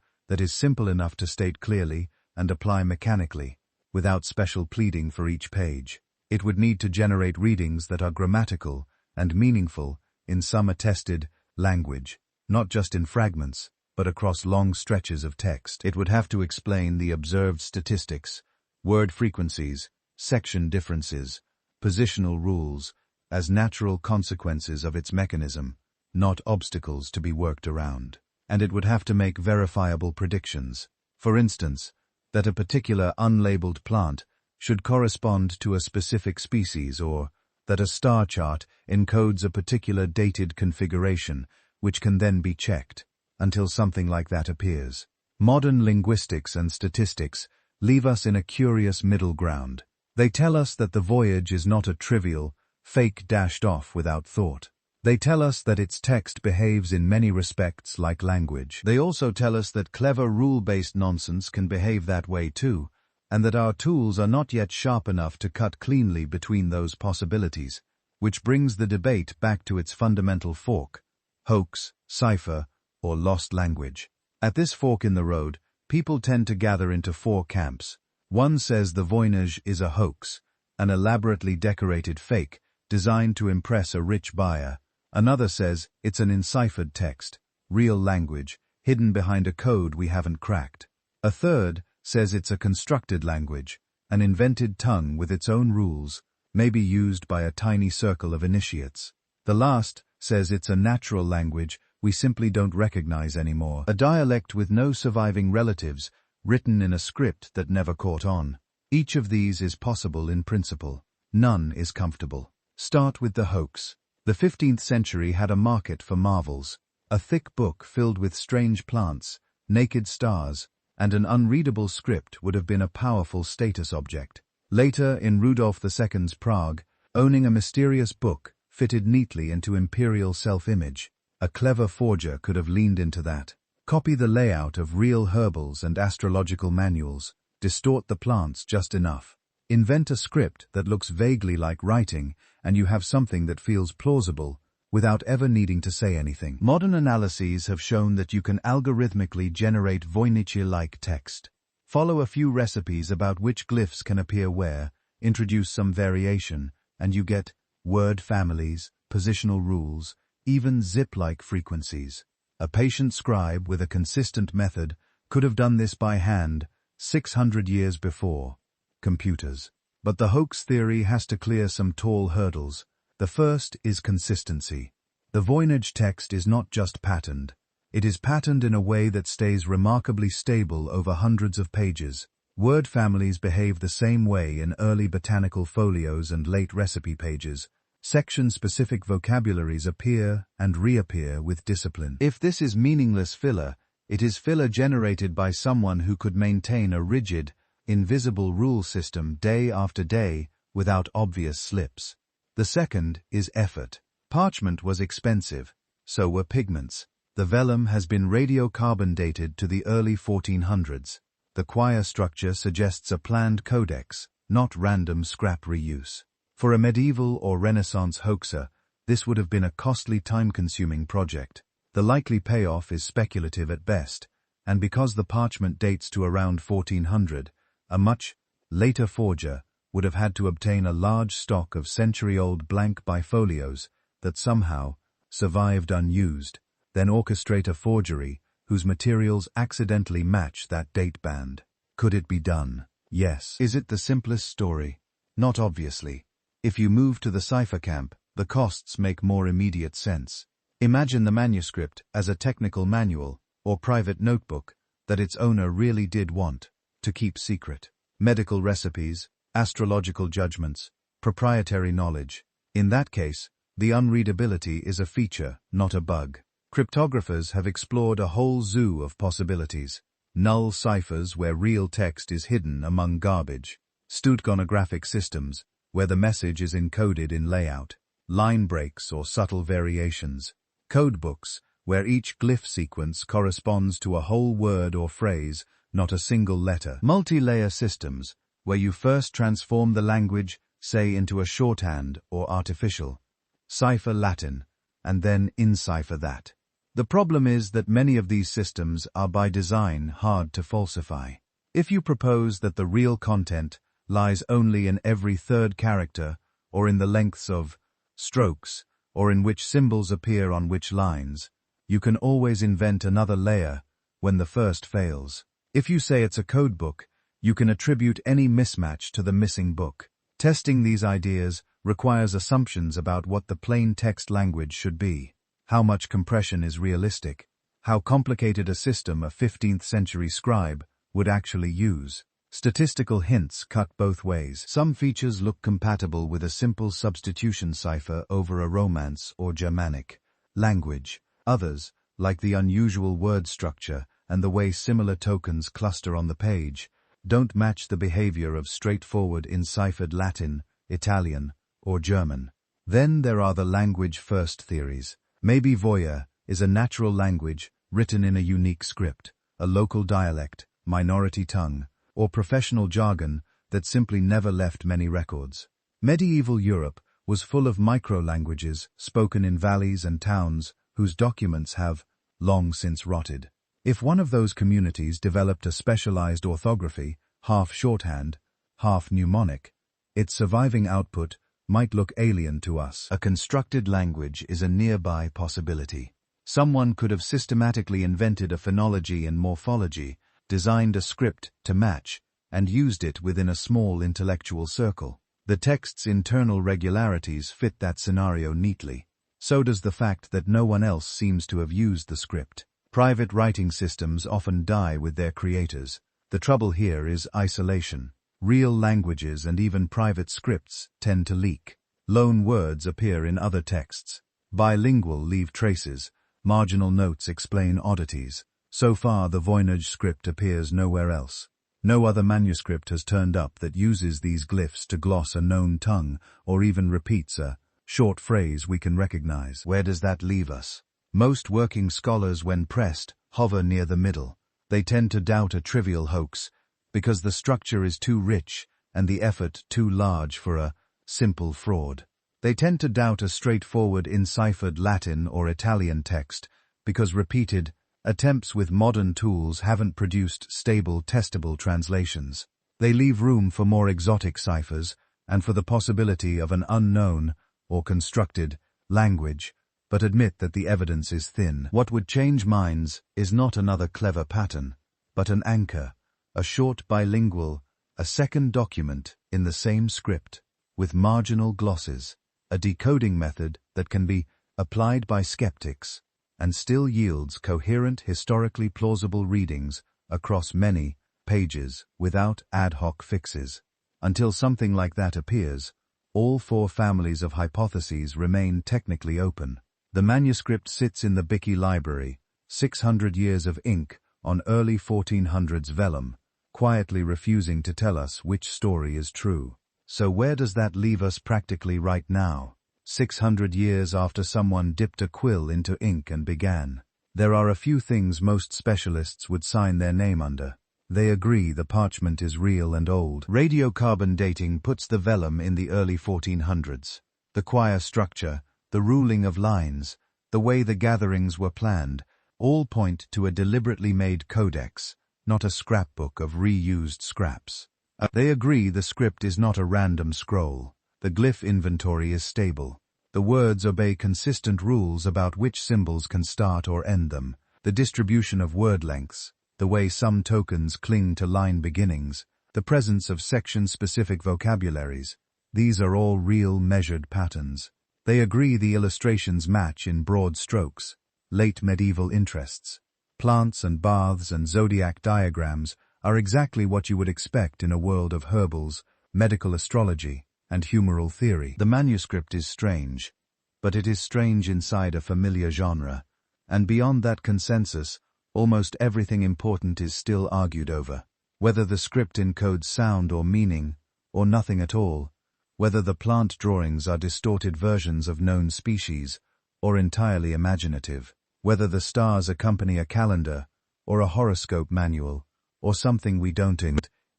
that is simple enough to state clearly and apply mechanically, without special pleading for each page. It would need to generate readings that are grammatical and meaningful in some attested language, not just in fragments, but across long stretches of text. It would have to explain the observed statistics, word frequencies, section differences, positional rules, as natural consequences of its mechanism, not obstacles to be worked around. And it would have to make verifiable predictions. For instance, that a particular unlabeled plant should correspond to a specific species, or that a star chart encodes a particular dated configuration, which can then be checked, until something like that appears. Modern linguistics and statistics leave us in a curious middle ground. They tell us that the voyage is not a trivial, fake dashed off without thought. They tell us that its text behaves in many respects like language. They also tell us that clever rule-based nonsense can behave that way too, and that our tools are not yet sharp enough to cut cleanly between those possibilities, which brings the debate back to its fundamental fork: hoax, cipher, or lost language. At this fork in the road, people tend to gather into four camps. One says the Voynich is a hoax, an elaborately decorated fake designed to impress a rich buyer. Another says it's an enciphered text, real language, hidden behind a code we haven't cracked. A third says it's a constructed language, an invented tongue with its own rules, maybe used by a tiny circle of initiates. The last says it's a natural language we simply don't recognize anymore, a dialect with no surviving relatives, written in a script that never caught on. Each of these is possible in principle. None is comfortable. Start with the hoax. The 15th century had a market for marvels. A thick book filled with strange plants, naked stars, and an unreadable script would have been a powerful status object. Later, in Rudolf II's Prague, owning a mysterious book fitted neatly into imperial self-image. A clever forger could have leaned into that. Copy the layout of real herbals and astrological manuals, distort the plants just enough. Invent a script that looks vaguely like writing, and you have something that feels plausible, without ever needing to say anything. Modern analyses have shown that you can algorithmically generate Voynich-like text. Follow a few recipes about which glyphs can appear where, introduce some variation, and you get word families, positional rules, even zip-like frequencies. A patient scribe with a consistent method could have done this by hand 600 years before computers. But the hoax theory has to clear some tall hurdles. The first is consistency. The Voynich text is not just patterned. It is patterned in a way that stays remarkably stable over hundreds of pages. Word families behave the same way in early botanical folios and late recipe pages. Section-specific vocabularies appear and reappear with discipline. If this is meaningless filler, it is filler generated by someone who could maintain a rigid, invisible rule system day after day without obvious slips. The second is effort. Parchment was expensive, so were pigments. The vellum has been radiocarbon dated to the early 1400s. The quire structure suggests a planned codex, not random scrap reuse. For a medieval or Renaissance hoaxer, this would have been a costly, time-consuming project. The likely payoff is speculative at best, and because the parchment dates to around 1400, a much later forger would have had to obtain a large stock of century-old blank bifolios that somehow survived unused, then orchestrate a forgery whose materials accidentally match that date band. Could it be done? Yes. Is it the simplest story? Not obviously. If you move to the cipher camp, the costs make more immediate sense. Imagine the manuscript as a technical manual or private notebook that its owner really did want to keep secret. Medical recipes, astrological judgments, proprietary knowledge. In that case, the unreadability is a feature, not a bug. Cryptographers have explored a whole zoo of possibilities. Null ciphers where real text is hidden among garbage. Steganographic systems where the message is encoded in layout. Line breaks or subtle variations. Codebooks where each glyph sequence corresponds to a whole word or phrase, not a single letter. Multi-layer systems where you first transform the language, say, into a shorthand or artificial cipher Latin, and then encipher that. The problem is that many of these systems are by design hard to falsify. If you propose that the real content lies only in every third character, or in the lengths of strokes, or in which symbols appear on which lines, you can always invent another layer when the first fails. If you say it's a codebook, you can attribute any mismatch to the missing book. Testing these ideas requires assumptions about what the plain text language should be. How much compression is realistic? How complicated a system a 15th century scribe would actually use? Statistical hints cut both ways. Some features look compatible with a simple substitution cipher over a Romance or Germanic language. Others, like the unusual word structure and the way similar tokens cluster on the page, don't match the behavior of straightforward enciphered Latin, Italian, or German. Then there are the language-first theories. Maybe Voya is a natural language written in a unique script, a local dialect, minority tongue, or professional jargon that simply never left many records. Medieval Europe was full of micro-languages spoken in valleys and towns whose documents have long since rotted. If one of those communities developed a specialized orthography, half shorthand, half mnemonic, its surviving output might look alien to us. A constructed language is a nearby possibility. Someone could have systematically invented a phonology and morphology, designed a script to match, and used it within a small intellectual circle. The text's internal regularities fit that scenario neatly. So does the fact that no one else seems to have used the script. Private writing systems often die with their creators. The trouble here is isolation. Real languages and even private scripts tend to leak. Lone words appear in other texts. Bilingual leave traces. Marginal notes explain oddities. So far, the Voynich script appears nowhere else. No other manuscript has turned up that uses these glyphs to gloss a known tongue or even repeats a short phrase we can recognize. Where does that leave us? Most working scholars, when pressed, hover near the middle. They tend to doubt a trivial hoax because the structure is too rich and the effort too large for a simple fraud. They tend to doubt a straightforward enciphered Latin or Italian text because repeated attempts with modern tools haven't produced stable, testable translations. They leave room for more exotic ciphers and for the possibility of an unknown or constructed language, but admit that the evidence is thin. What would change minds is not another clever pattern, but an anchor, a short bilingual, a second document in the same script, with marginal glosses, a decoding method that can be applied by skeptics and still yields coherent, historically plausible readings across many pages without ad hoc fixes. Until something like that appears, all four families of hypotheses remain technically open. The manuscript sits in the Bicky Library, 600 years of ink on early 1400s vellum, quietly refusing to tell us which story is true. So where does that leave us practically right now? 600 years after someone dipped a quill into ink and began. There are a few things most specialists would sign their name under. They agree the parchment is real and old. Radiocarbon dating puts the vellum in the early 1400s. The quire structure, the ruling of lines, the way the gatherings were planned, all point to a deliberately made codex, not a scrapbook of reused scraps. They agree the script is not a random scroll. The glyph inventory is stable. The words obey consistent rules about which symbols can start or end them. The distribution of word lengths, the way some tokens cling to line beginnings, the presence of section-specific vocabularies, these are all real measured patterns. They agree the illustrations match in broad strokes. Late medieval interests. Plants and baths and zodiac diagrams are exactly what you would expect in a world of herbals, medical astrology, and humoral theory. The manuscript is strange, but it is strange inside a familiar genre, and beyond that consensus, almost everything important is still argued over. Whether the script encodes sound or meaning, or nothing at all, whether the plant drawings are distorted versions of known species, or entirely imaginative, whether the stars accompany a calendar, or a horoscope manual, or something we don't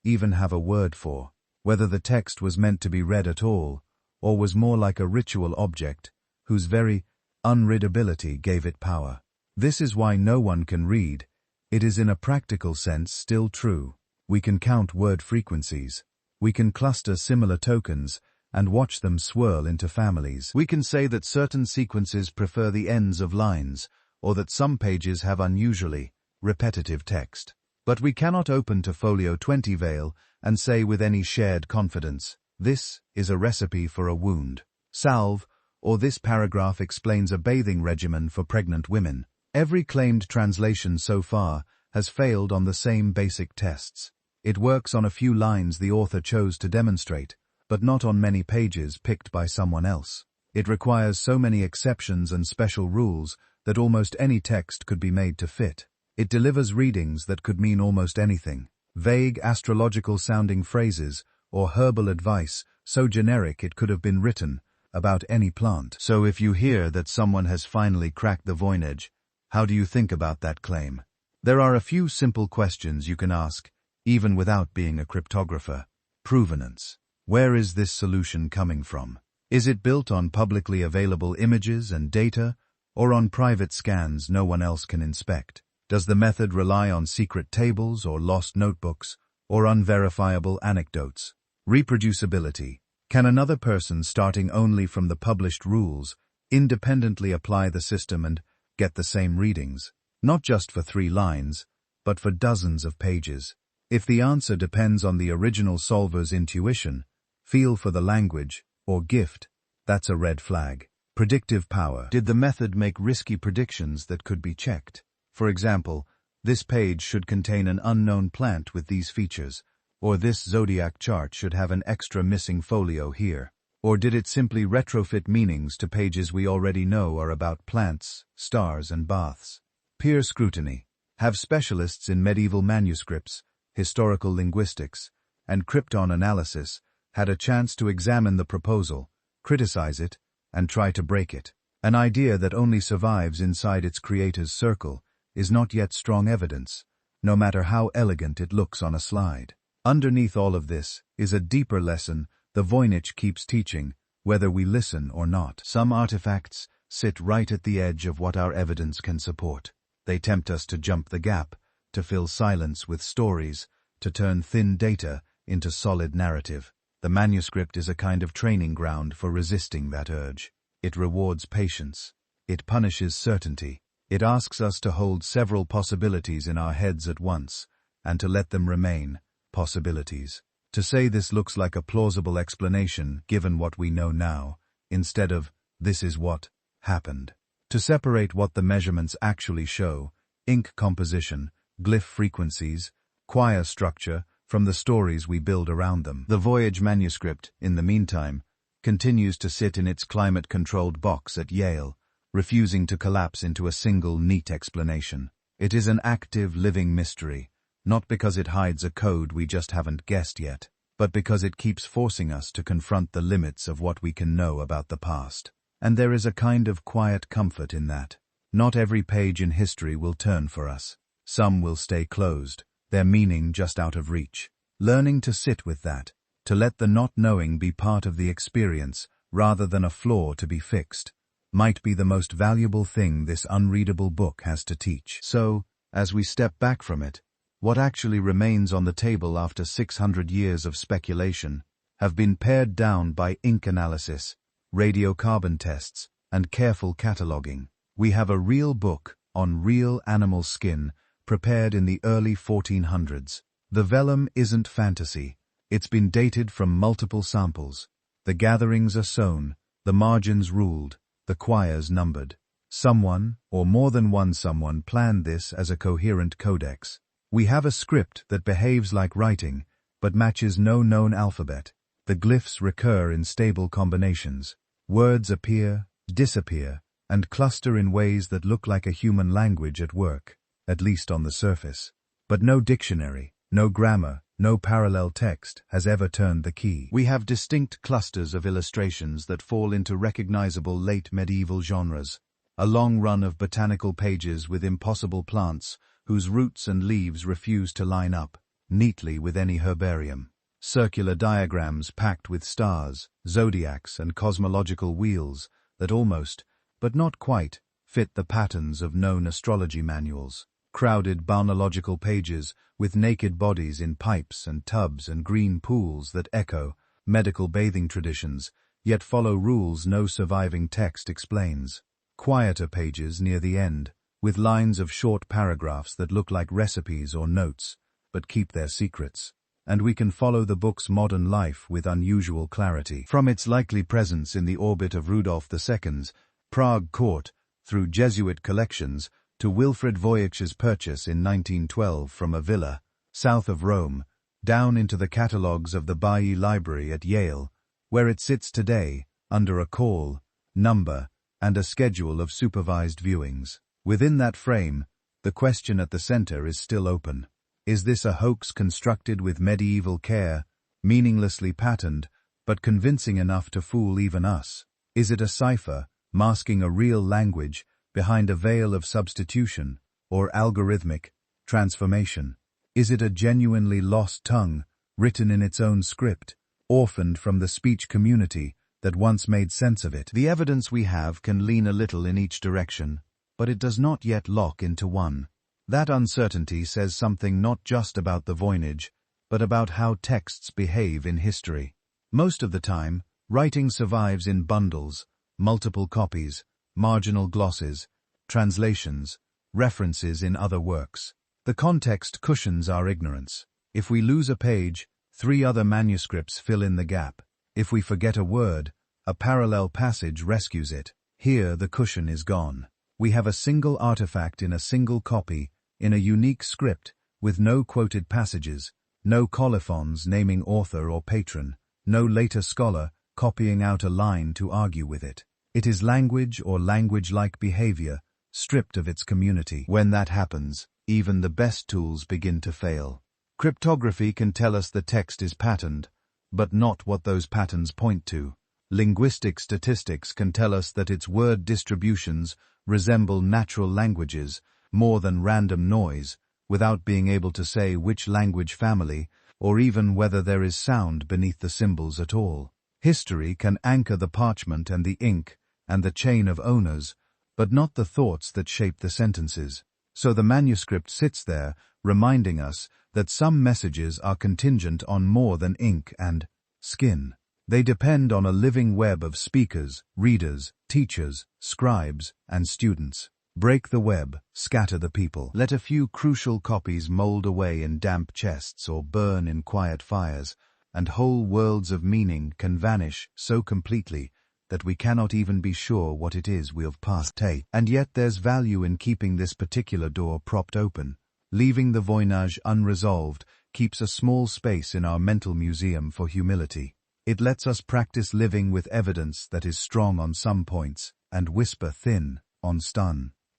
even have a word for, whether the text was meant to be read at all, or was more like a ritual object, whose very unreadability gave it power. This is why no one can read. It is in a practical sense still true. We can count word frequencies. We can cluster similar tokens and watch them swirl into families. We can say that certain sequences prefer the ends of lines, or that some pages have unusually repetitive text. But we cannot open to folio 20 veil and say with any shared confidence, this is a recipe for a wound. Salve, or this paragraph explains a bathing regimen for pregnant women. Every claimed translation so far has failed on the same basic tests. It works on a few lines the author chose to demonstrate, but not on many pages picked by someone else. It requires so many exceptions and special rules that almost any text could be made to fit. It delivers readings that could mean almost anything. Vague astrological-sounding phrases or herbal advice so generic it could have been written about any plant. So if you hear that someone has finally cracked the Voynich, how do you think about that claim? There are a few simple questions you can ask, even without being a cryptographer. Provenance. Where is this solution coming from? Is it built on publicly available images and data, or on private scans no one else can inspect? Does the method rely on secret tables or lost notebooks, or unverifiable anecdotes? Reproducibility. Can another person starting only from the published rules independently apply the system and get the same readings, not just for 3 lines, but for dozens of pages? If the answer depends on the original solver's intuition, feel for the language, or gift, that's a red flag. Predictive power. Did the method make risky predictions that could be checked? For example, This page should contain an unknown plant with these features, or this zodiac chart should have an extra missing folio here. Or did it simply retrofit meanings to pages we already know are about plants, stars, and baths? Peer scrutiny. Have specialists in medieval manuscripts, historical linguistics, and crypton analysis had a chance to examine the proposal, criticize it, and try to break it? An idea that only survives inside its creator's circle is not yet strong evidence, no matter how elegant it looks on a slide. Underneath all of this is a deeper lesson the Voynich keeps teaching, whether we listen or not. Some artifacts sit right at the edge of what our evidence can support. They tempt us to jump the gap, to fill silence with stories, to turn thin data into solid narrative. The manuscript is a kind of training ground for resisting that urge. It rewards patience. It punishes certainty. It asks us to hold several possibilities in our heads at once, and to let them remain possibilities. To say this looks like a plausible explanation given what we know now, instead of this is what happened. To separate what the measurements actually show, ink composition, glyph frequencies, quire structure, from the stories we build around them. The Voynich Manuscript, in the meantime, continues to sit in its climate-controlled box at Yale, refusing to collapse into a single neat explanation. It is an active, living mystery, not because it hides a code we just haven't guessed yet, but because it keeps forcing us to confront the limits of what we can know about the past. And there is a kind of quiet comfort in that. Not every page in history will turn for us. Some will stay closed, their meaning just out of reach. Learning to sit with that, to let the not knowing be part of the experience rather than a flaw to be fixed, might be the most valuable thing this unreadable book has to teach. So, as we step back from it, what actually remains on the table after 600 years of speculation have been pared down by ink analysis, radiocarbon tests, and careful cataloging. We have a real book on real animal skin prepared in the early 1400s. The vellum isn't fantasy. It's been dated from multiple samples. The gatherings are sewn, the margins ruled, the quires numbered. Someone, or more than one someone, planned this as a coherent codex. We have a script that behaves like writing, but matches no known alphabet. The glyphs recur in stable combinations. Words appear, disappear, and cluster in ways that look like a human language at work, at least on the surface. But no dictionary, no grammar, no parallel text has ever turned the key. We have distinct clusters of illustrations that fall into recognizable late medieval genres. A long run of botanical pages with impossible plants whose roots and leaves refuse to line up neatly with any herbarium. Circular diagrams packed with stars, zodiacs, and cosmological wheels that almost, but not quite, fit the patterns of known astrology manuals. Crowded balneological pages with naked bodies in pipes and tubs and green pools that echo medical bathing traditions, yet follow rules no surviving text explains. Quieter pages near the end, with lines of short paragraphs that look like recipes or notes, but keep their secrets. And we can follow the book's modern life with unusual clarity. From its likely presence in the orbit of Rudolf II's Prague court, through Jesuit collections, to Wilfrid Voynich's purchase in 1912 from a villa, south of Rome, down into the catalogues of the Bailly Library at Yale, where it sits today, under a call, number, and a schedule of supervised viewings. Within that frame, the question at the center is still open. Is this a hoax constructed with medieval care, meaninglessly patterned, but convincing enough to fool even us? Is it a cipher, masking a real language behind a veil of substitution or algorithmic transformation? Is it a genuinely lost tongue, written in its own script, orphaned from the speech community that once made sense of it? The evidence we have can lean a little in each direction, but it does not yet lock into one. That uncertainty says something not just about the Voynich, but about how texts behave in history. Most of the time, writing survives in bundles, multiple copies, marginal glosses, translations, references in other works. The context cushions our ignorance. If we lose a page, 3 other manuscripts fill in the gap. If we forget a word, a parallel passage rescues it. Here the cushion is gone. We have a single artifact in a single copy, in a unique script, with no quoted passages, no colophons naming author or patron, no later scholar copying out a line to argue with it. It is language or language-like behavior, stripped of its community. When that happens, even the best tools begin to fail. Cryptography can tell us the text is patterned, but not what those patterns point to. Linguistic statistics can tell us that its word distributions resemble natural languages more than random noise, without being able to say which language family, or even whether there is sound beneath the symbols at all. History can anchor the parchment and the ink and the chain of owners, but not the thoughts that shape the sentences. So the manuscript sits there, reminding us that some messages are contingent on more than ink and skin. They depend on a living web of speakers, readers, teachers, scribes, and students. Break the web, scatter the people. Let a few crucial copies mold away in damp chests or burn in quiet fires, and whole worlds of meaning can vanish so completely that we cannot even be sure what it is we've passed. And yet there's value in keeping this particular door propped open. Leaving the voynage unresolved keeps a small space in our mental museum for humility. It lets us practice living with evidence that is strong on some points and whisper thin on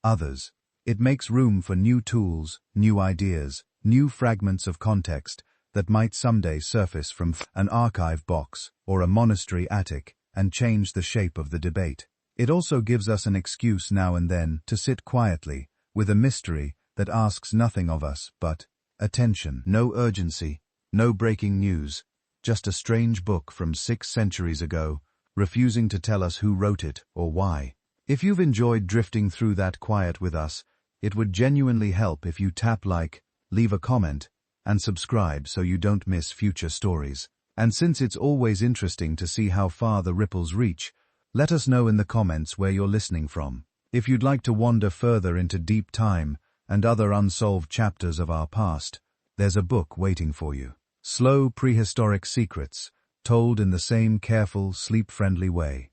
others. It makes room for new tools, new ideas, new fragments of context that might someday surface from an archive box or a monastery attic and change the shape of the debate. It also gives us an excuse now and then to sit quietly with a mystery that asks nothing of us but attention. No urgency, no breaking news, just a strange book from 6 centuries ago, refusing to tell us who wrote it or why. If you've enjoyed drifting through that quiet with us, it would genuinely help if you tap like, leave a comment, and subscribe so you don't miss future stories. And since it's always interesting to see how far the ripples reach, let us know in the comments where you're listening from. If you'd like to wander further into deep time and other unsolved chapters of our past, there's a book waiting for you. Slow prehistoric secrets, told in the same careful, sleep-friendly way.